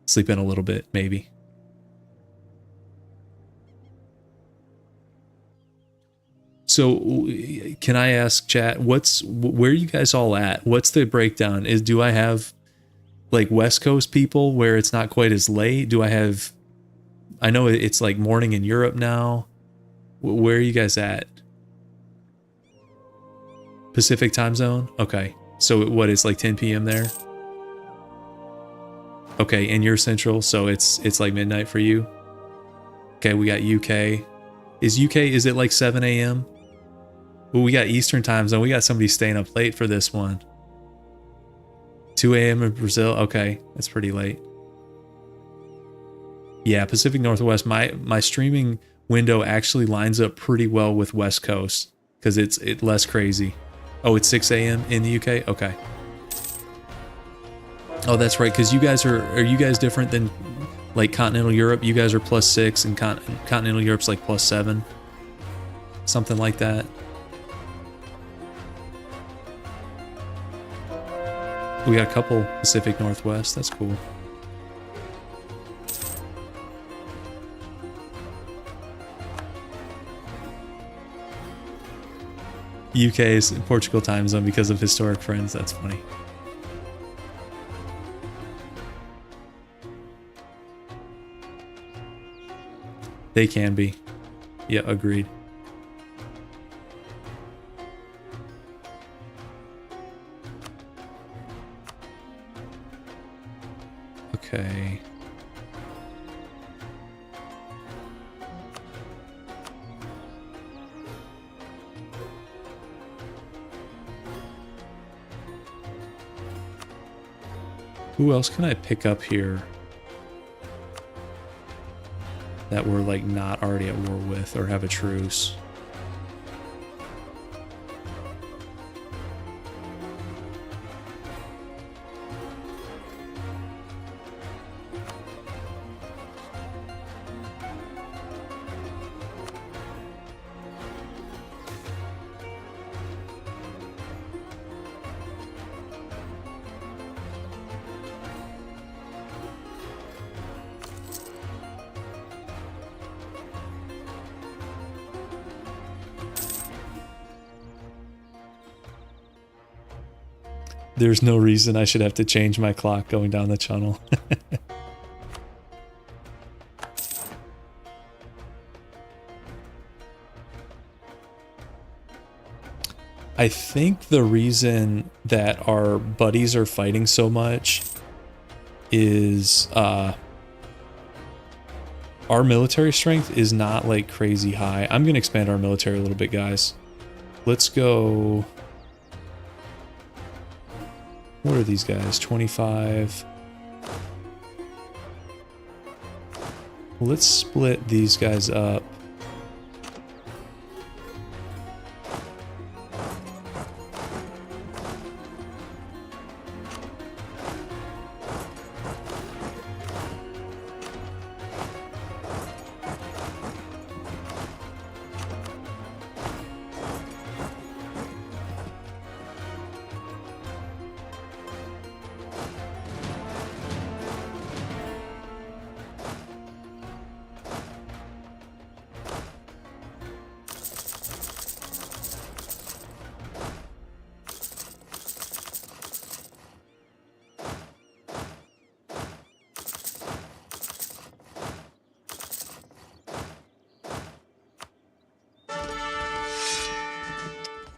sleep in a little bit, maybe. So, can I ask chat, where are you guys all at? What's the breakdown? Do I have like West Coast people where it's not quite as late? I know it's like morning in Europe now. Where are you guys at? Pacific time zone? Okay. So what, it's like 10 p.m. there? Okay, and you're central, so it's like midnight for you? Okay, we got UK. Is it like 7 a.m.? Well, we got Eastern time zone. We got somebody staying up late for this one. 2 a.m. in Brazil? Okay, that's pretty late. Yeah, Pacific Northwest. My streaming window actually lines up pretty well with West Coast because it's less crazy. Oh, it's 6 a.m. in the UK? Okay. Oh, that's right, because you guys are you guys different than like continental Europe? You guys are +6 and continental Europe's like +7. Something like that. We got a couple Pacific Northwest. That's cool. UK is Portugal time zone because of historic friends. That's funny. They can be. Yeah, agreed. Okay. Who else can I pick up here that we're like not already at war with or have a truce? There's no reason I should have to change my clock going down the channel. I think the reason that our buddies are fighting so much is our military strength is not like crazy high. I'm going to expand our military a little bit, guys. Let's go... What are these guys? 25. Let's split these guys up.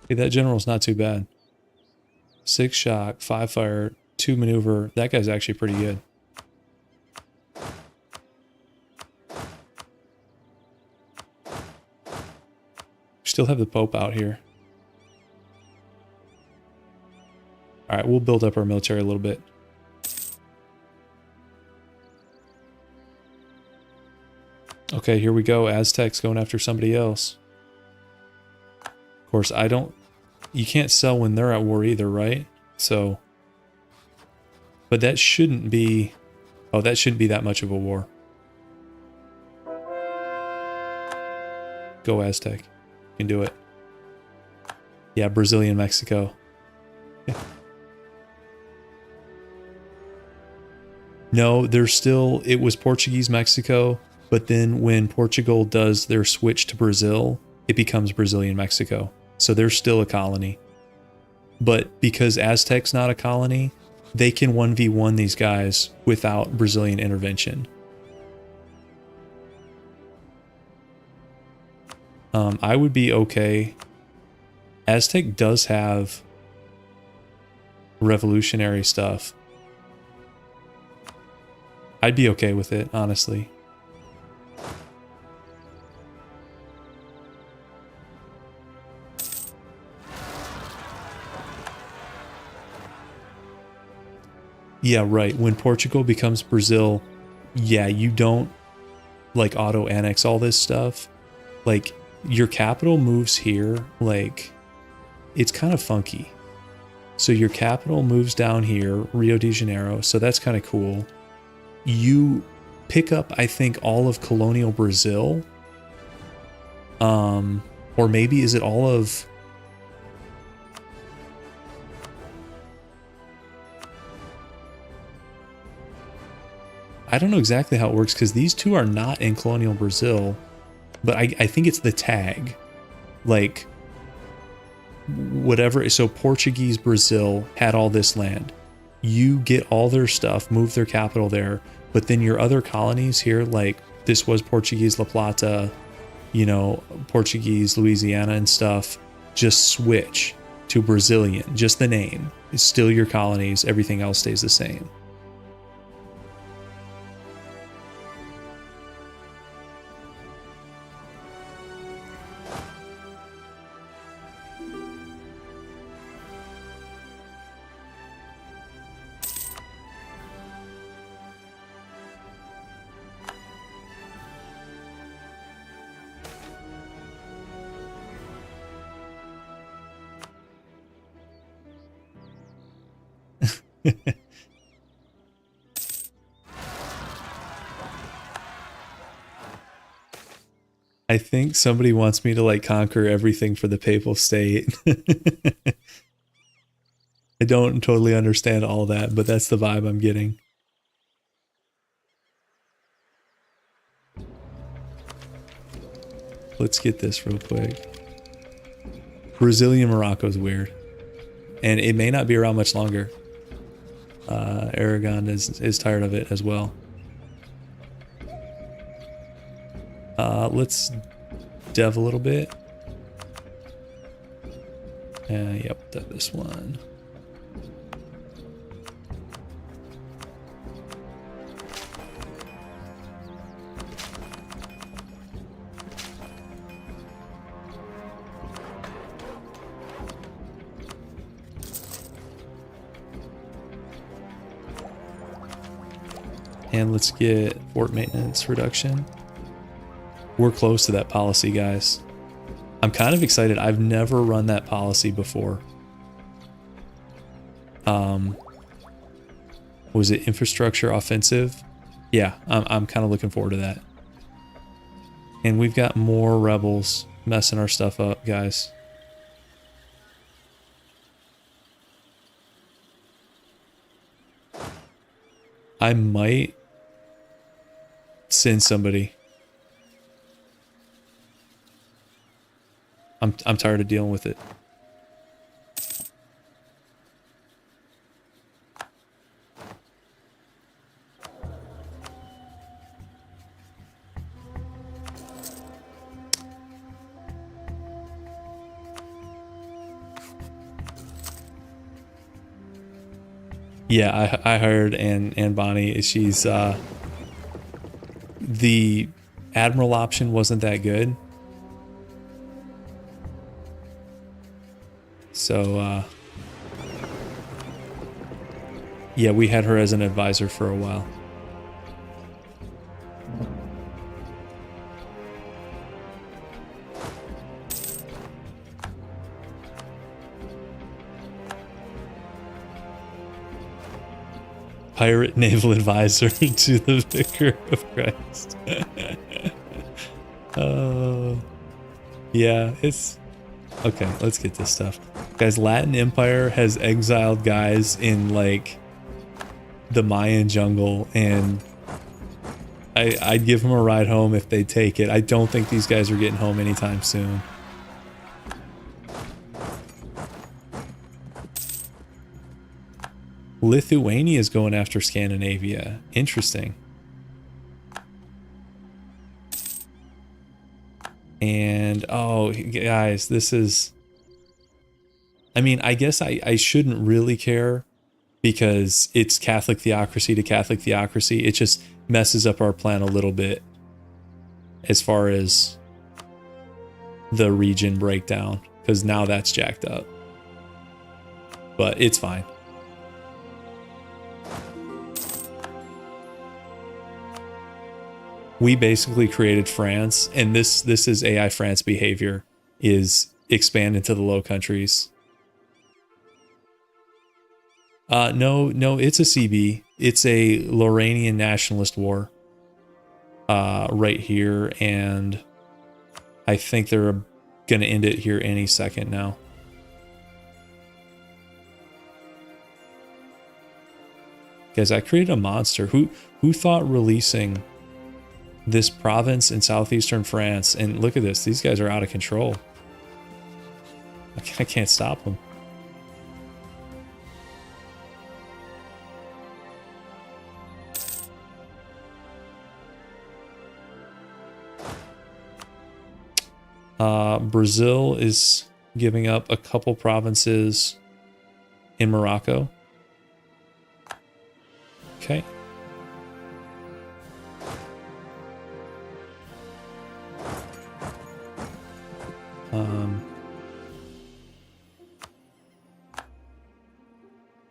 Hey, that general's not too bad. 6 shock, 5 fire, 2 maneuver. That guy's actually pretty good. Still have the Pope out here. All right, we'll build up our military a little bit. Okay, here we go. Aztecs going after somebody else. Of course, you can't sell when they're at war either, right? So, but that shouldn't be, oh, that shouldn't be that much of a war. Go Aztec. You can do it. Yeah, Brazilian Mexico. No, there's still, it was Portuguese Mexico, but then when Portugal does their switch to Brazil, it becomes Brazilian Mexico. So they're still a colony. But because Aztec's not a colony, they can 1v1 these guys without Brazilian intervention. I would be okay. Aztec does have revolutionary stuff. I'd be okay with it, honestly. Yeah, right. When Portugal becomes Brazil, yeah, you don't like auto-annex all this stuff. Like, your capital moves here, like, it's kind of funky. So your capital moves down here, Rio de Janeiro, so that's kind of cool. You pick up, I think, all of colonial Brazil. Or maybe is it all of... I don't know exactly how it works because these two are not in colonial Brazil, but I think it's the tag. Like, whatever. So Portuguese Brazil had all this land. You get all their stuff, move their capital there, but then your other colonies here, like this was Portuguese La Plata, you know, Portuguese Louisiana and stuff, just switch to Brazilian. Just the name. It's still your colonies. Everything else stays the same. I think somebody wants me to like conquer everything for the Papal State. I don't totally understand all that, but that's the vibe I'm getting. Let's get this real quick. Brazilian Morocco is weird. And it may not be around much longer. Aragon is tired of it as well. Let's dev a little bit. Yep, dev this one. And let's get fort maintenance reduction. We're close to that policy, guys. I'm kind of excited. I've never run that policy before. Was it infrastructure offensive? Yeah, I'm kind of looking forward to that. And we've got more rebels messing our stuff up, guys. I might send somebody. I'm tired of dealing with it. Yeah, I hired Ann Bonnie. She's the Admiral option wasn't that good. So Yeah, we had her as an advisor for a while. Pirate naval advisor to the Vicar of Christ. Yeah, it's okay. Let's get this stuff, guys. Latin Empire has exiled guys in like the Mayan jungle, and I'd give them a ride home if they take it. I don't think these guys are getting home anytime soon. Lithuania is going after Scandinavia. Interesting. And, oh, guys, this is... I mean, I guess I shouldn't really care because it's Catholic theocracy to Catholic theocracy. It just messes up our plan a little bit as far as the region breakdown, because now that's jacked up. But it's fine. We basically created France, and this is AI France behavior, is expand into the Low Countries. No, it's a CB. It's a Lorrainian nationalist war. Right here, and I think they're gonna end it here any second now. Guys, I created a monster. Who thought releasing this province in southeastern France, and look at this, these guys are out of control. I can't stop them. Brazil is giving up a couple provinces in Morocco. Okay.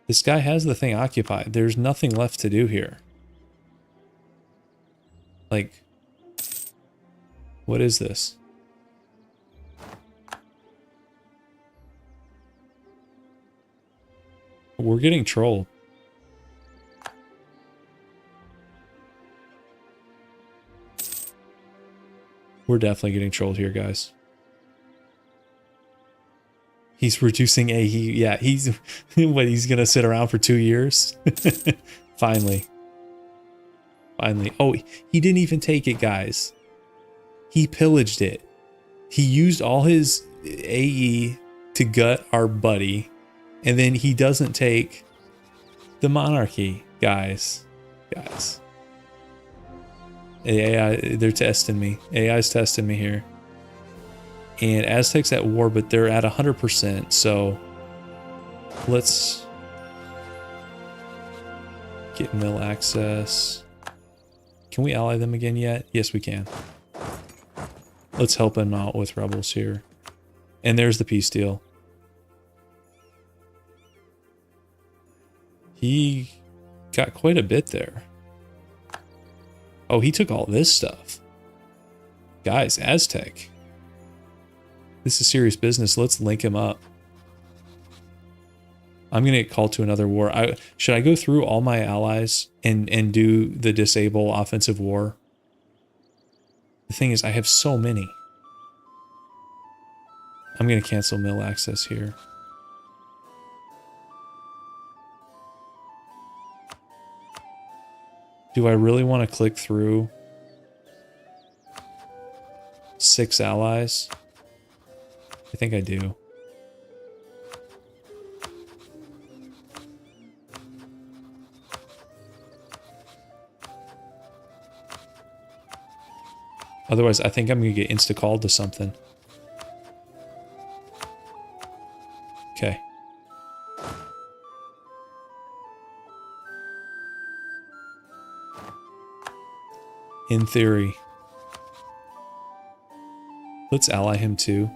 This guy has the thing occupied. There's nothing left to do here. Like, what is this? We're getting trolled. We're definitely getting trolled here, guys. He's reducing AE. Yeah, he's what, he's gonna sit around for 2 years? Finally. Finally. Oh, he didn't even take it, guys. He pillaged it. He used all his AE to gut our buddy, and then he doesn't take the monarchy, guys. Guys. AI, they're testing me. AI's testing me here. And Aztecs at war, but they're at 100%, so let's get mill access. Can we ally them again yet? Yes, we can. Let's help them out with rebels here. And there's the peace deal. He got quite a bit there. Oh, he took all this stuff. Guys, Aztec. This is serious business. Let's link him up. I'm going to get called to another war. Should I go through all my allies and do the disable offensive war? The thing is, I have so many. I'm going to cancel mill access here. Do I really want to click through 6 allies? I think I do. Otherwise, I think I'm going to get insta-called to something. Okay. In theory. Let's ally him too.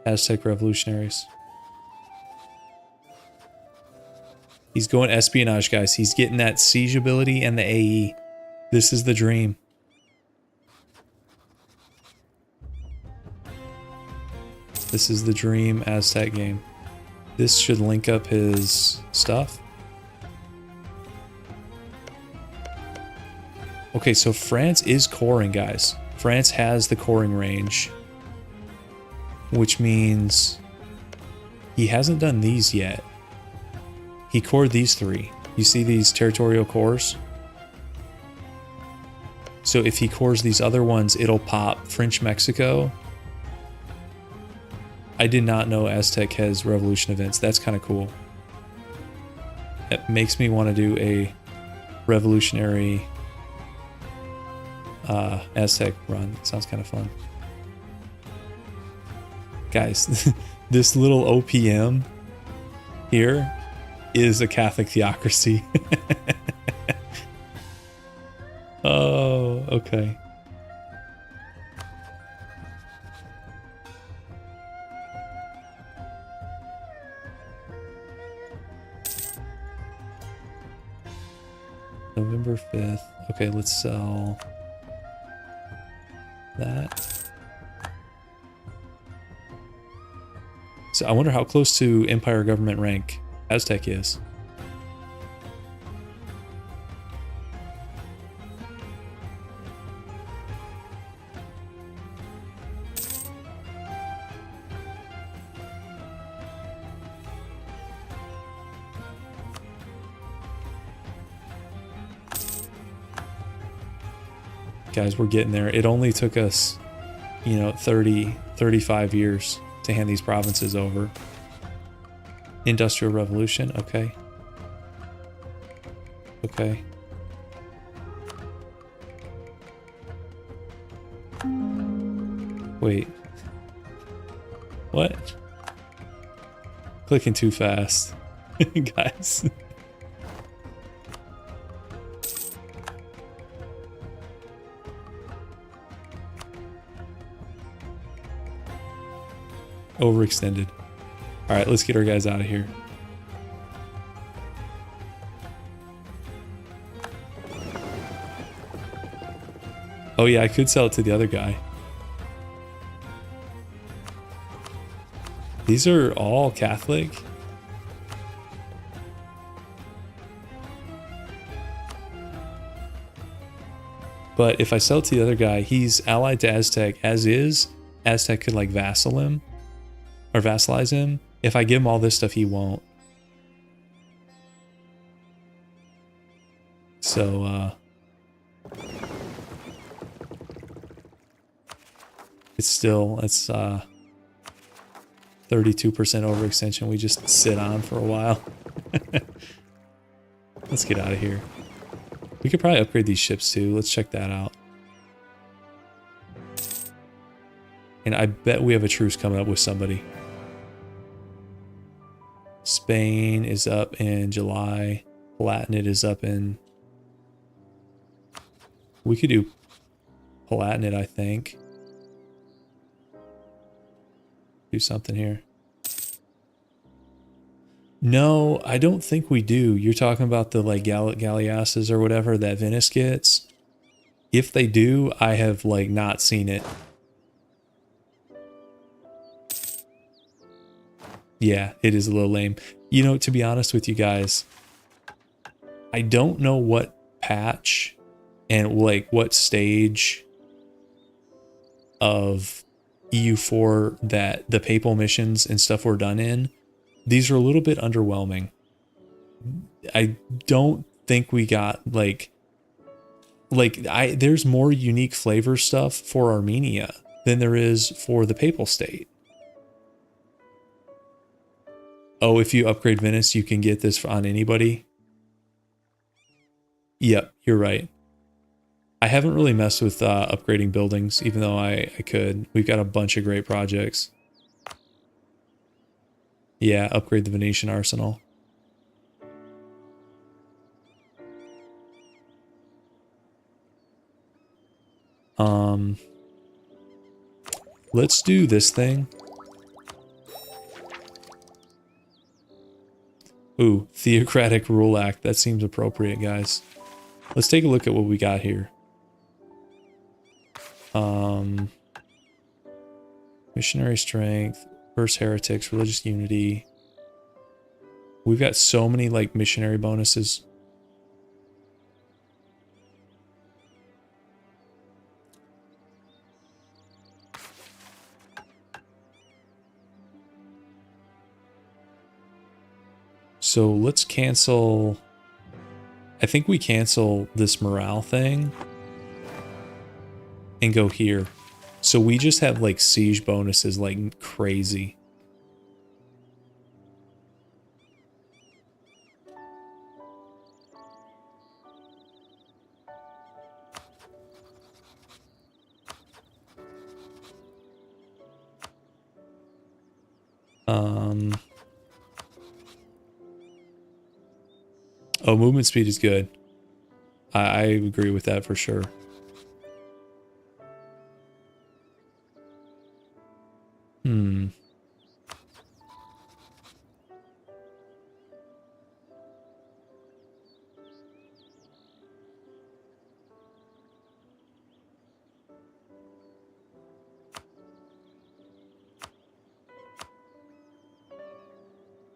Aztec revolutionaries. He's going espionage, guys. He's getting that siege ability and the AE. This is the dream. This is the dream Aztec game. This should link up his stuff. Okay, so France is coring, guys. France has the coring range, which means he hasn't done these yet. He cored these 3. You see these territorial cores? So if he cores these other ones, it'll pop French Mexico. I did not know Aztec has revolution events. That's kind of cool. It makes me want to do a revolutionary Aztec run. Sounds kind of fun. Guys, this little OPM here is a Catholic theocracy. Oh, okay. November 5th. Okay, let's sell that. So I wonder how close to Empire government rank Aztec is. Guys, we're getting there. It only took us, 35 years to hand these provinces over. Industrial Revolution, okay. Okay. Wait. What? Clicking too fast. Guys. Overextended. All right, let's get our guys out of here. Oh yeah, I could sell it to the other guy. These are all Catholic. But if I sell it to the other guy, he's allied to Aztec as is. Aztec could like vassal him. Or vassalize him. If I give him all this stuff, he won't. So, it's 32% overextension. We just sit on for a while. Let's get out of here. We could probably upgrade these ships too. Let's check that out. And I bet we have a truce coming up with somebody. Spain is up in July. Palatinate is up in... We could do Palatinate, I think. Do something here. No, I don't think we do. You're talking about the like galleasses or whatever that Venice gets. If they do, I have like not seen it. Yeah, it is a little lame. You know, to be honest with you guys, I don't know what patch and like what stage of EU4 that the papal missions and stuff were done in. These are a little bit underwhelming. I don't think we got there's more unique flavor stuff for Armenia than there is for the Papal State. Oh, if you upgrade Venice, you can get this on anybody. Yep, you're right. I haven't really messed with upgrading buildings, even though I could. We've got a bunch of great projects. Yeah, upgrade the Venetian arsenal. Let's do this thing. Ooh, Theocratic Rule Act. That seems appropriate, guys. Let's take a look at what we got here. Missionary strength, verse heretics, religious unity. We've got so many like missionary bonuses. So let's cancel. I think we cancel this morale thing and go here. So we just have like siege bonuses like crazy. Oh, movement speed is good. I agree with that for sure.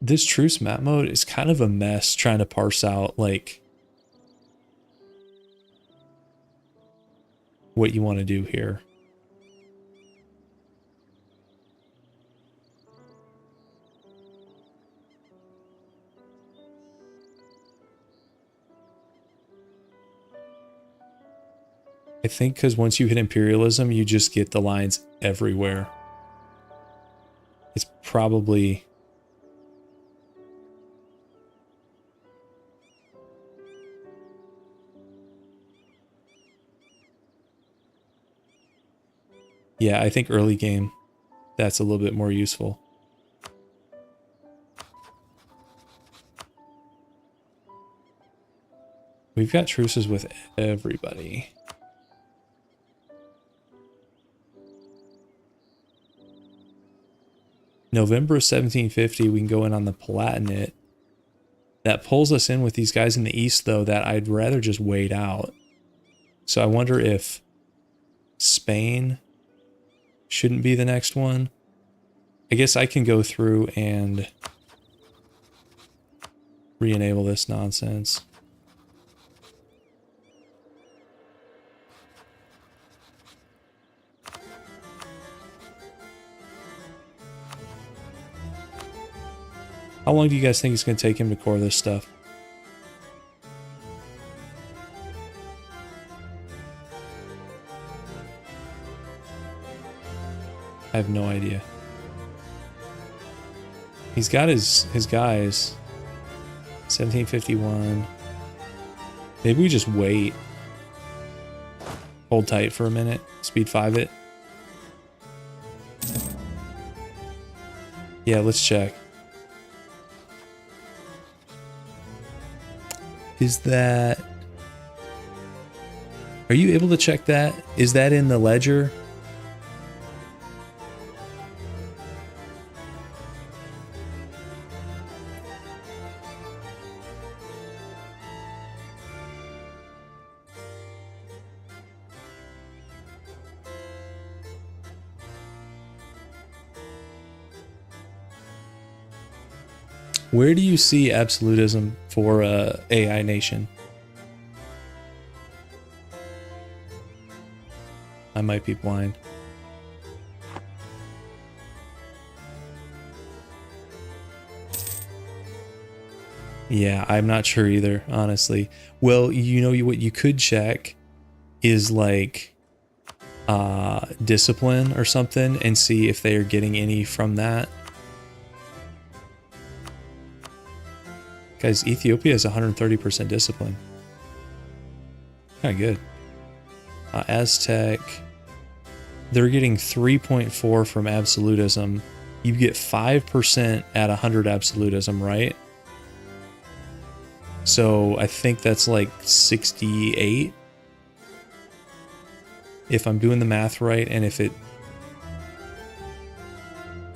This truce map mode is kind of a mess trying to parse out like what you want to do here. I think because once you hit imperialism, you just get the lines everywhere. It's probably... Yeah, I think early game, that's a little bit more useful. We've got truces with everybody. November 1750, we can go in on the Palatinate. That pulls us in with these guys in the east, though, that I'd rather just wait out. So I wonder if Spain shouldn't be the next one. I guess I can go through and re-enable this nonsense. How long do you guys think it's going to take him to core this stuff? I have no idea. He's got his guys. 1751. Maybe we just wait. Hold tight for a minute. Speed 5 it. Yeah, let's check. Is that... Are you able to check that? Is that in the ledger? Where do you see absolutism for a AI nation? I might be blind. Yeah, I'm not sure either, honestly. Well, you know what you could check is like discipline or something and see if they are getting any from that. Guys, Ethiopia has 130% discipline. Kind of good. Aztec, they're getting 3.4 from absolutism. You get 5% at 100 absolutism, right? So I think that's like 68. If I'm doing the math right, and if it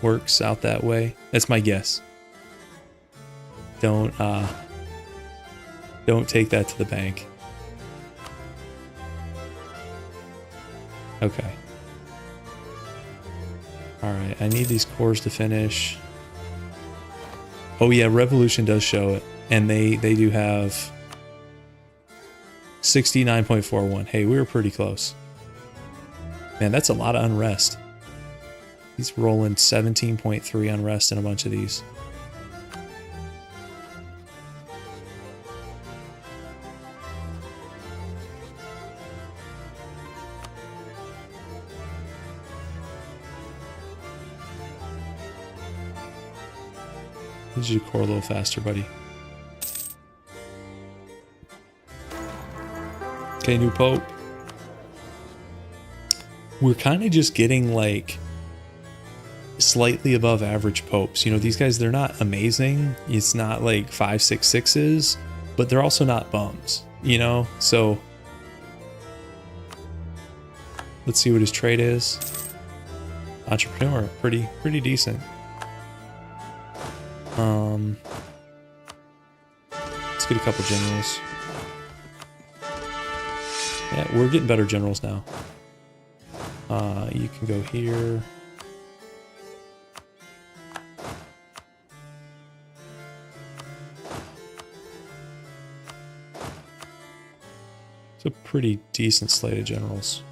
works out that way. That's my guess. Don't take that to the bank. Okay. Alright, I need these cores to finish. Oh yeah, Revolution does show it. And they do have 69.41. Hey, we were pretty close. Man, that's a lot of unrest. He's rolling 17.3 unrest in a bunch of these. Need you to core a little faster, buddy. Okay, new Pope. We're kind of just getting like slightly above average popes. You know, these guys, they're not amazing. It's not like 5, 6, 6s, but they're also not bums, you know? So let's see what his trade is. Entrepreneur, pretty decent. Let's get a couple generals. Yeah, we're getting better generals now. You can go here. It's a pretty decent slate of generals.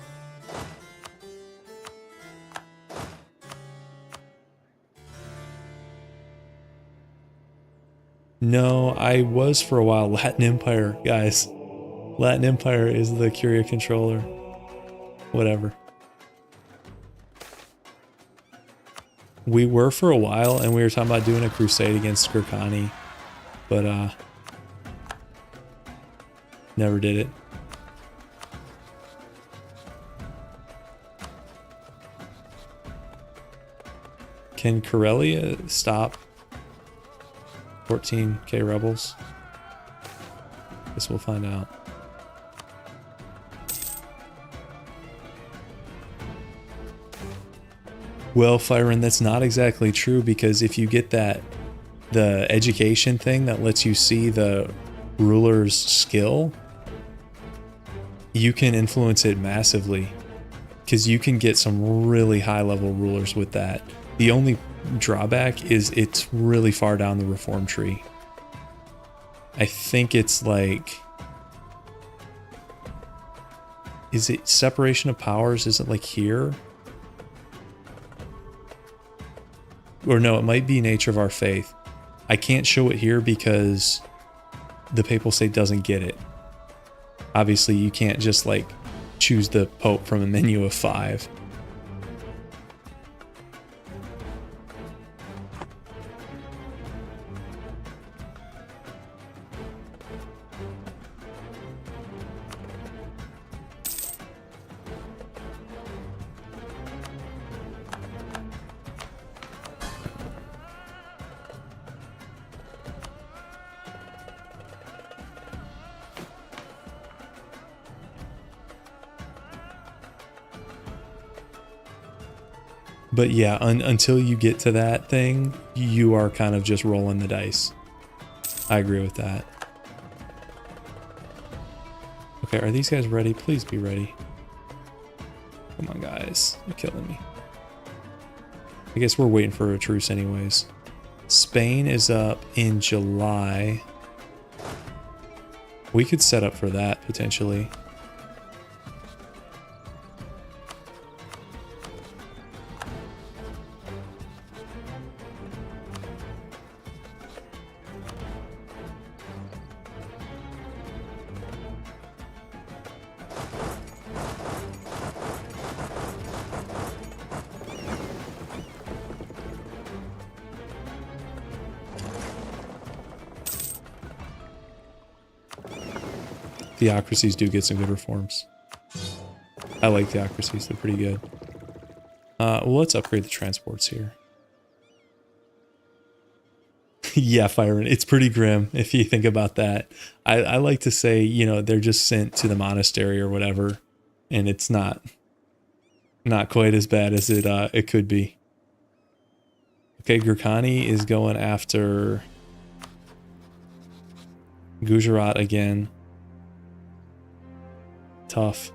No, I was for a while Latin Empire, guys. Latin Empire is the Curia controller. Whatever. We were for a while, and we were talking about doing a crusade against Gurkhani, but never did it. Can Karelia stop 14k rebels? Guess we'll find out. Well, Fyron, that's not exactly true, because if you get that, the education thing that lets you see the ruler's skill, you can influence it massively, because you can get some really high level rulers with that. The only drawback is it's really far down the reform tree. I think it's like, is it separation of powers? Is it like here? Or no, it might be nature of our faith. I can't show it here because the Papal State doesn't get it. Obviously, you can't just like choose the Pope from a menu of 5. But yeah, until you get to that thing, you are kind of just rolling the dice. I agree with that. Okay, are these guys ready? Please be ready. Come on, guys. You're killing me. I guess we're waiting for a truce anyways. Spain is up in July. We could set up for that, potentially. Theocracies do get some good reforms. I like Theocracies, they're pretty good. Well, let's upgrade the transports here. Yeah, Fyron, it's pretty grim if you think about that. I like to say, you know, they're just sent to the monastery or whatever, and it's not quite as bad as it could be. Okay, Gurkhani is going after Gujarat again. Tough.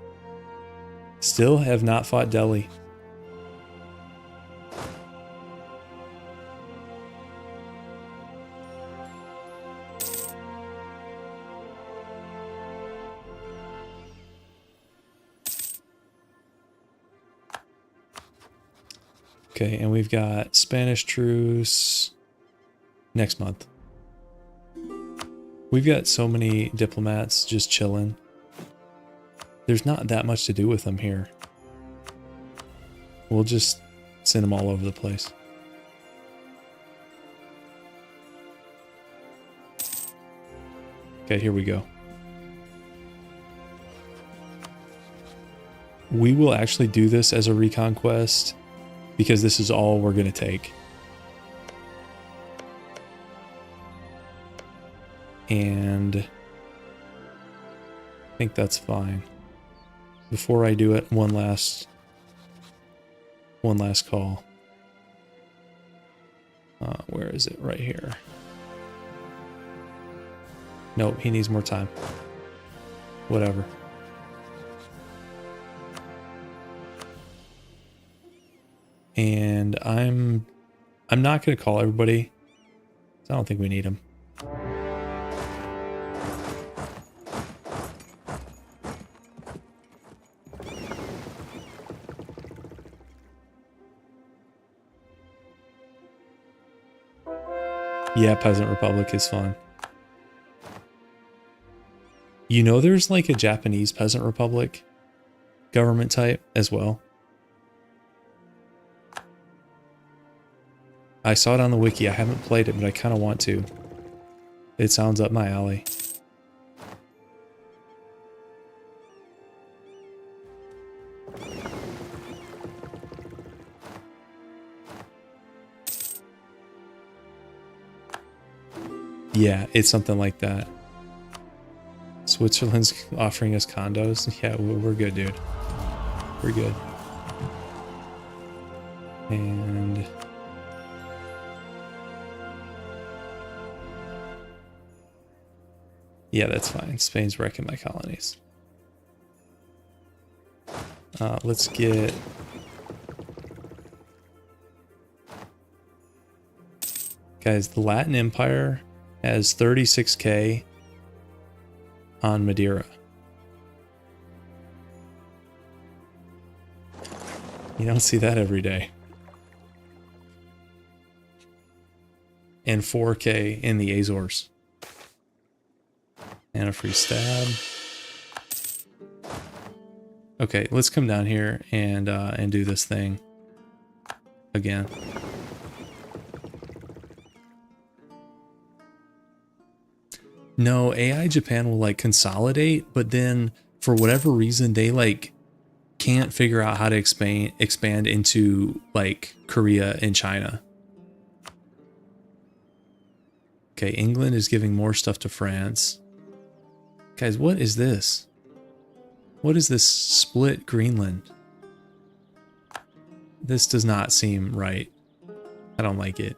Still have not fought Delhi. Okay, and we've got Spanish truce next month. We've got so many diplomats just chilling. There's not that much to do with them here. We'll just send them all over the place. Okay, here we go. We will actually do this as a reconquest because this is all we're going to take. And I think that's fine. Before I do it, one last call. Where is it? Right here. Nope, he needs more time. Whatever. And I'm not going to call everybody. I don't think we need them. Yeah, Peasant Republic is fun. You know there's like a Japanese Peasant Republic government type as well. I saw it on the wiki. I haven't played it, but I kind of want to. It sounds up my alley. Yeah, it's something like that. Switzerland's offering us condos. Yeah, we're good, dude. We're good. And yeah, that's fine. Spain's wrecking my colonies. Let's get... Guys, the Latin Empire has 36k on Madeira. You don't see that every day. And 4k in the Azores. And a free stab. Okay, let's come down here and do this thing again. No, AI Japan will like consolidate, but then for whatever reason they like can't figure out how to expand into like Korea and China. Okay, England is giving more stuff to France. Guys, what is this? What is this split Greenland? This does not seem right. I don't like it.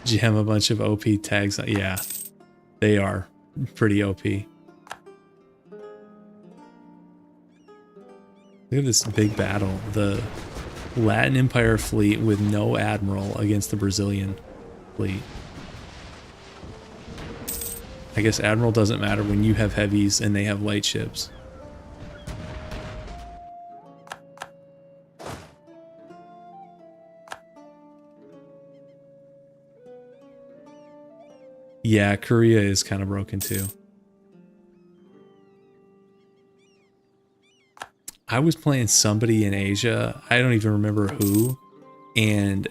Jam a bunch of OP tags. Yeah, they are pretty OP. Look at this big battle. The Latin Empire fleet with no admiral against the Brazilian fleet. I guess admiral doesn't matter when you have heavies and they have light ships. Yeah, Korea is kind of broken too. I was playing somebody in Asia, I don't even remember who, and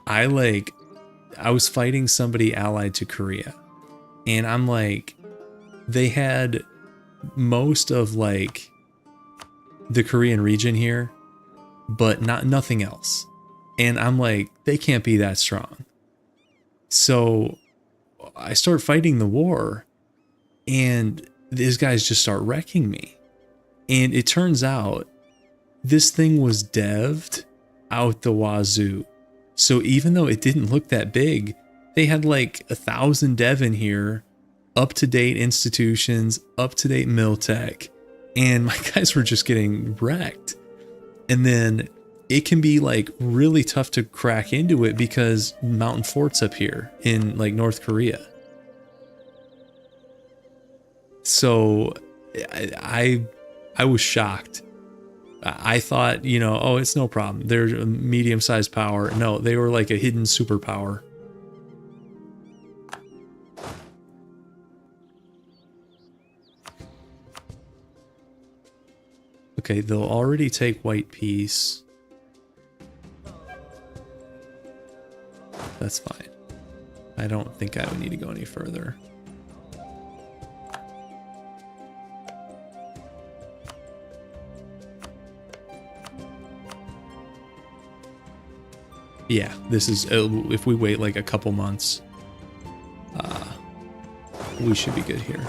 I was fighting somebody allied to Korea. And I'm like, they had most of like the Korean region here, but nothing else. And I'm like, they can't be that strong. So I start fighting the war, and these guys just start wrecking me. And it turns out this thing was devved out the wazoo. So even though it didn't look that big, they had like 1,000 dev in here, up-to-date institutions, up-to-date mil tech, and my guys were just getting wrecked. And then it can be like really tough to crack into it because mountain forts up here in like North Korea. So I was shocked. I thought, you know, oh, it's no problem. They're a medium-sized power. No, they were like a hidden superpower. Okay, they'll already take white peace. That's fine. I don't think I would need to go any further. Yeah, this is, if we wait like a couple months, we should be good here.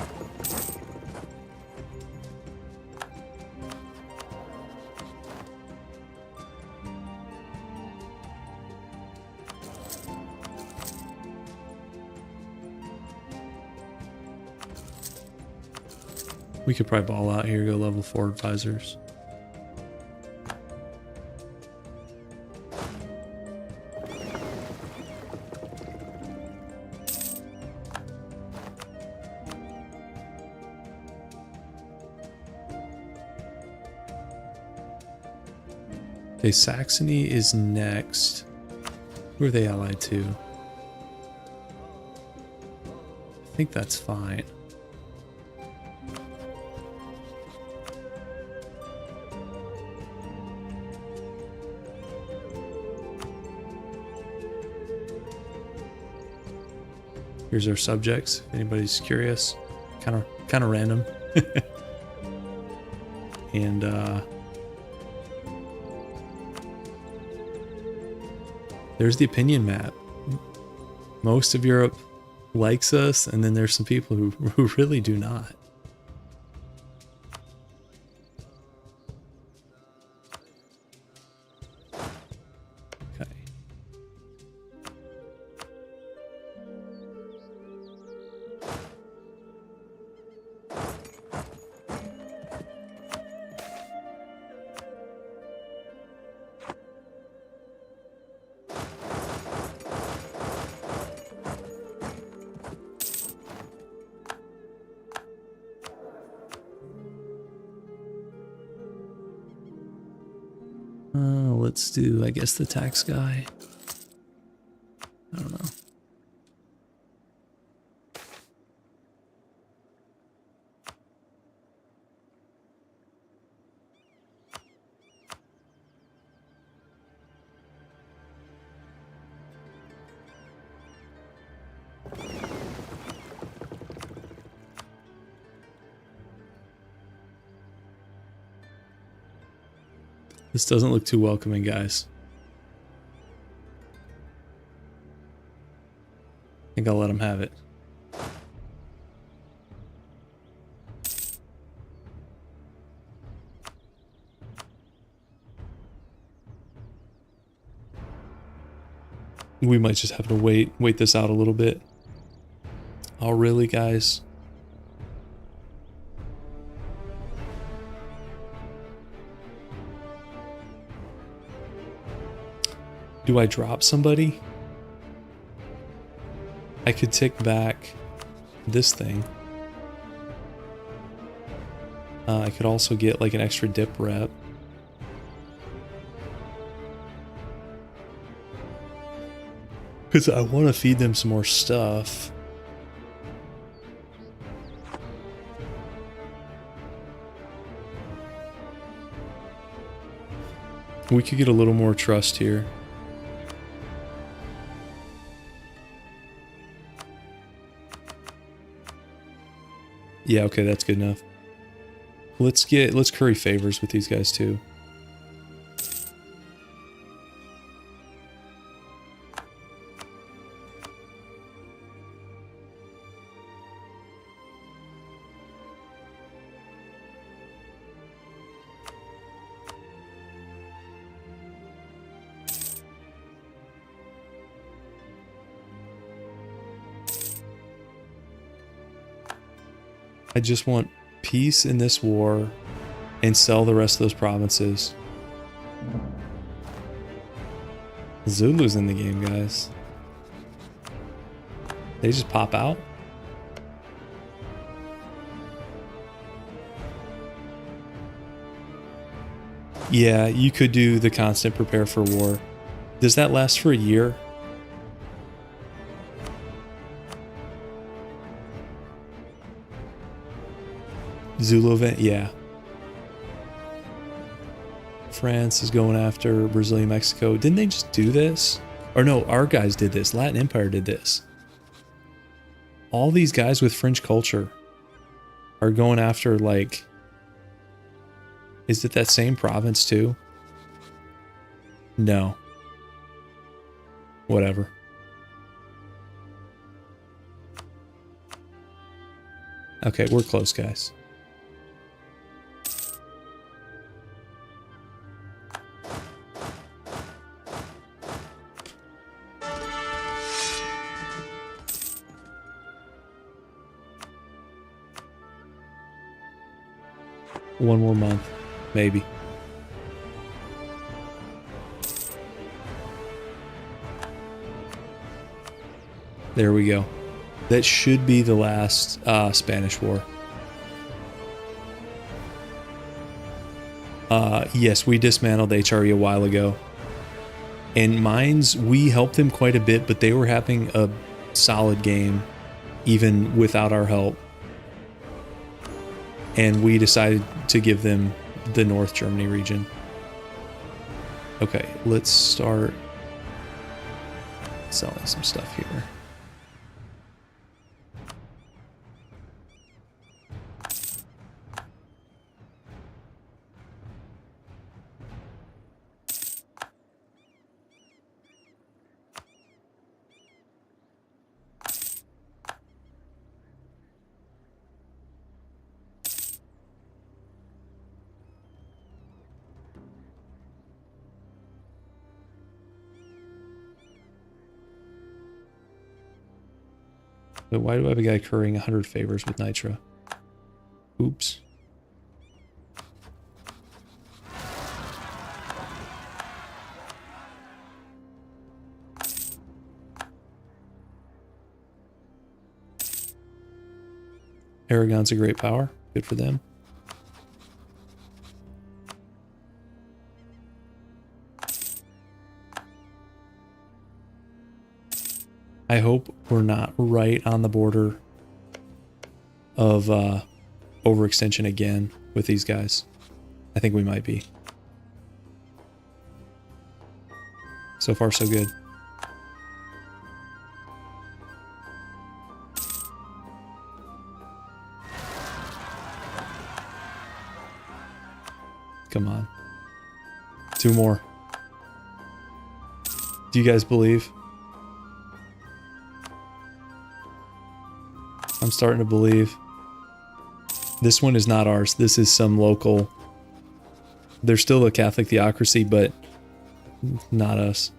We could probably ball out here, go level 4 advisors. Okay, Saxony is next. Who are they allied to? I think that's fine. Here's our subjects, if anybody's curious. Kind of random. And there's the opinion map. Most of Europe likes us, and then there's some people who really do not. Okay. Let's do, I guess, the tax guy. I don't know. This doesn't look too welcoming, guys. I think I'll let him have it. We might just have to wait this out a little bit. Oh, really, guys? Do I drop somebody? I could take back this thing. I could also get like an extra dip rep. Because I want to feed them some more stuff. We could get a little more trust here. Yeah, okay, that's good enough. Let's curry favors with these guys too. I just want peace in this war and sell the rest of those provinces. Zulu's in the game, guys. They just pop out. Yeah, you could do the constant prepare for war. Does that last for a year? Zulu event? Yeah. France is going after Brazil, Mexico. Didn't they just do this? Or no, our guys did this. Latin Empire did this. All these guys with French culture are going after, like... Is it that same province too? No. Whatever. Okay, we're close, guys. One more month, maybe. There we go. That should be the last Spanish War. Yes, we dismantled HRE a while ago. And mines, we helped them quite a bit, but they were having a solid game even without our help. And we decided to give them the North Germany region. Okay, let's start selling some stuff here. But why do I have a guy currying 100 favors with Nitra? Oops. Aragon's a great power. Good for them. I hope we're not right on the border of overextension again with these guys. I think we might be. So far, so good. Come on. 2 more. Do you guys believe? I'm starting to believe. This one is not ours. This is some local. They're still a Catholic theocracy, but not us.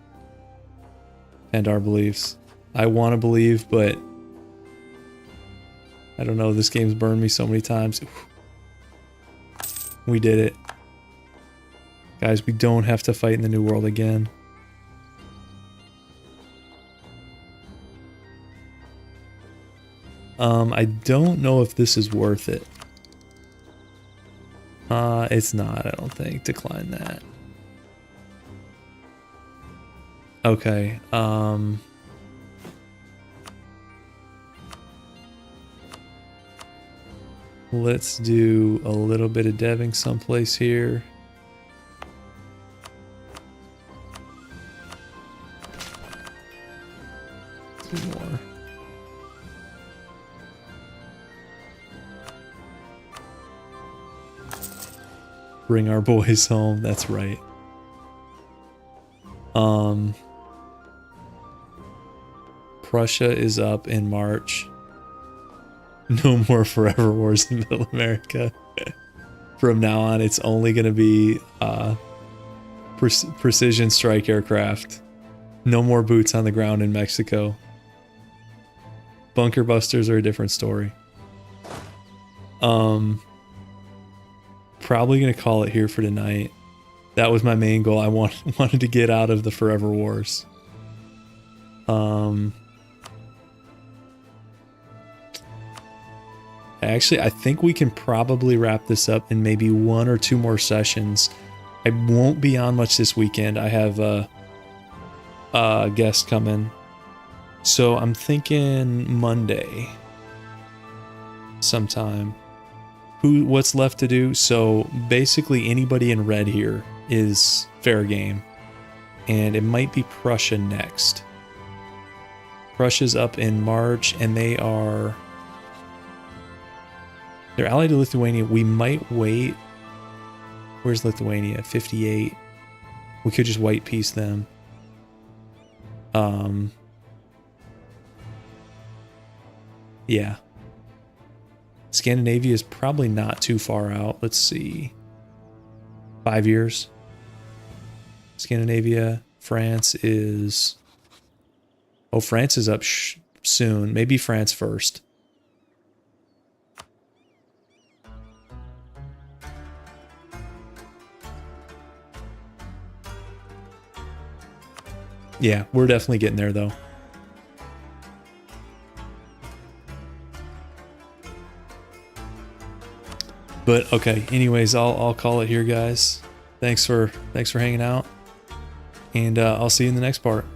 And our beliefs. I want to believe, but I don't know. This game's burned me so many times. We did it. Guys, we don't have to fight in the New World again. I don't know if this is worth it. It's not, I don't think. Decline that. Okay, let's do a little bit of deving someplace here. Two more. Bring our boys home, that's right. Prussia is up in March. No more forever wars in Middle America. From now on, it's only going to be precision strike aircraft. No more boots on the ground in Mexico. Bunker busters are a different story. Probably gonna call it here for tonight. That was my main goal. I wanted to get out of the Forever Wars. Actually, I think we can probably wrap this up in maybe 1 or 2 more sessions. I won't be on much this weekend. I have a guest coming. So I'm thinking Monday sometime. What's left to do? So basically anybody in red here is fair game. And it might be Prussia next. Prussia's up in March and they're allied to Lithuania. We might wait. Where's Lithuania? 58. We could just white peace them. Yeah. Scandinavia is probably not too far out. Let's see. 5 years. Scandinavia. France is... Oh, France is up soon. Maybe France first. Yeah, we're definitely getting there, though. But okay, anyways, I'll call it here, guys. Thanks for hanging out, and I'll see you in the next part.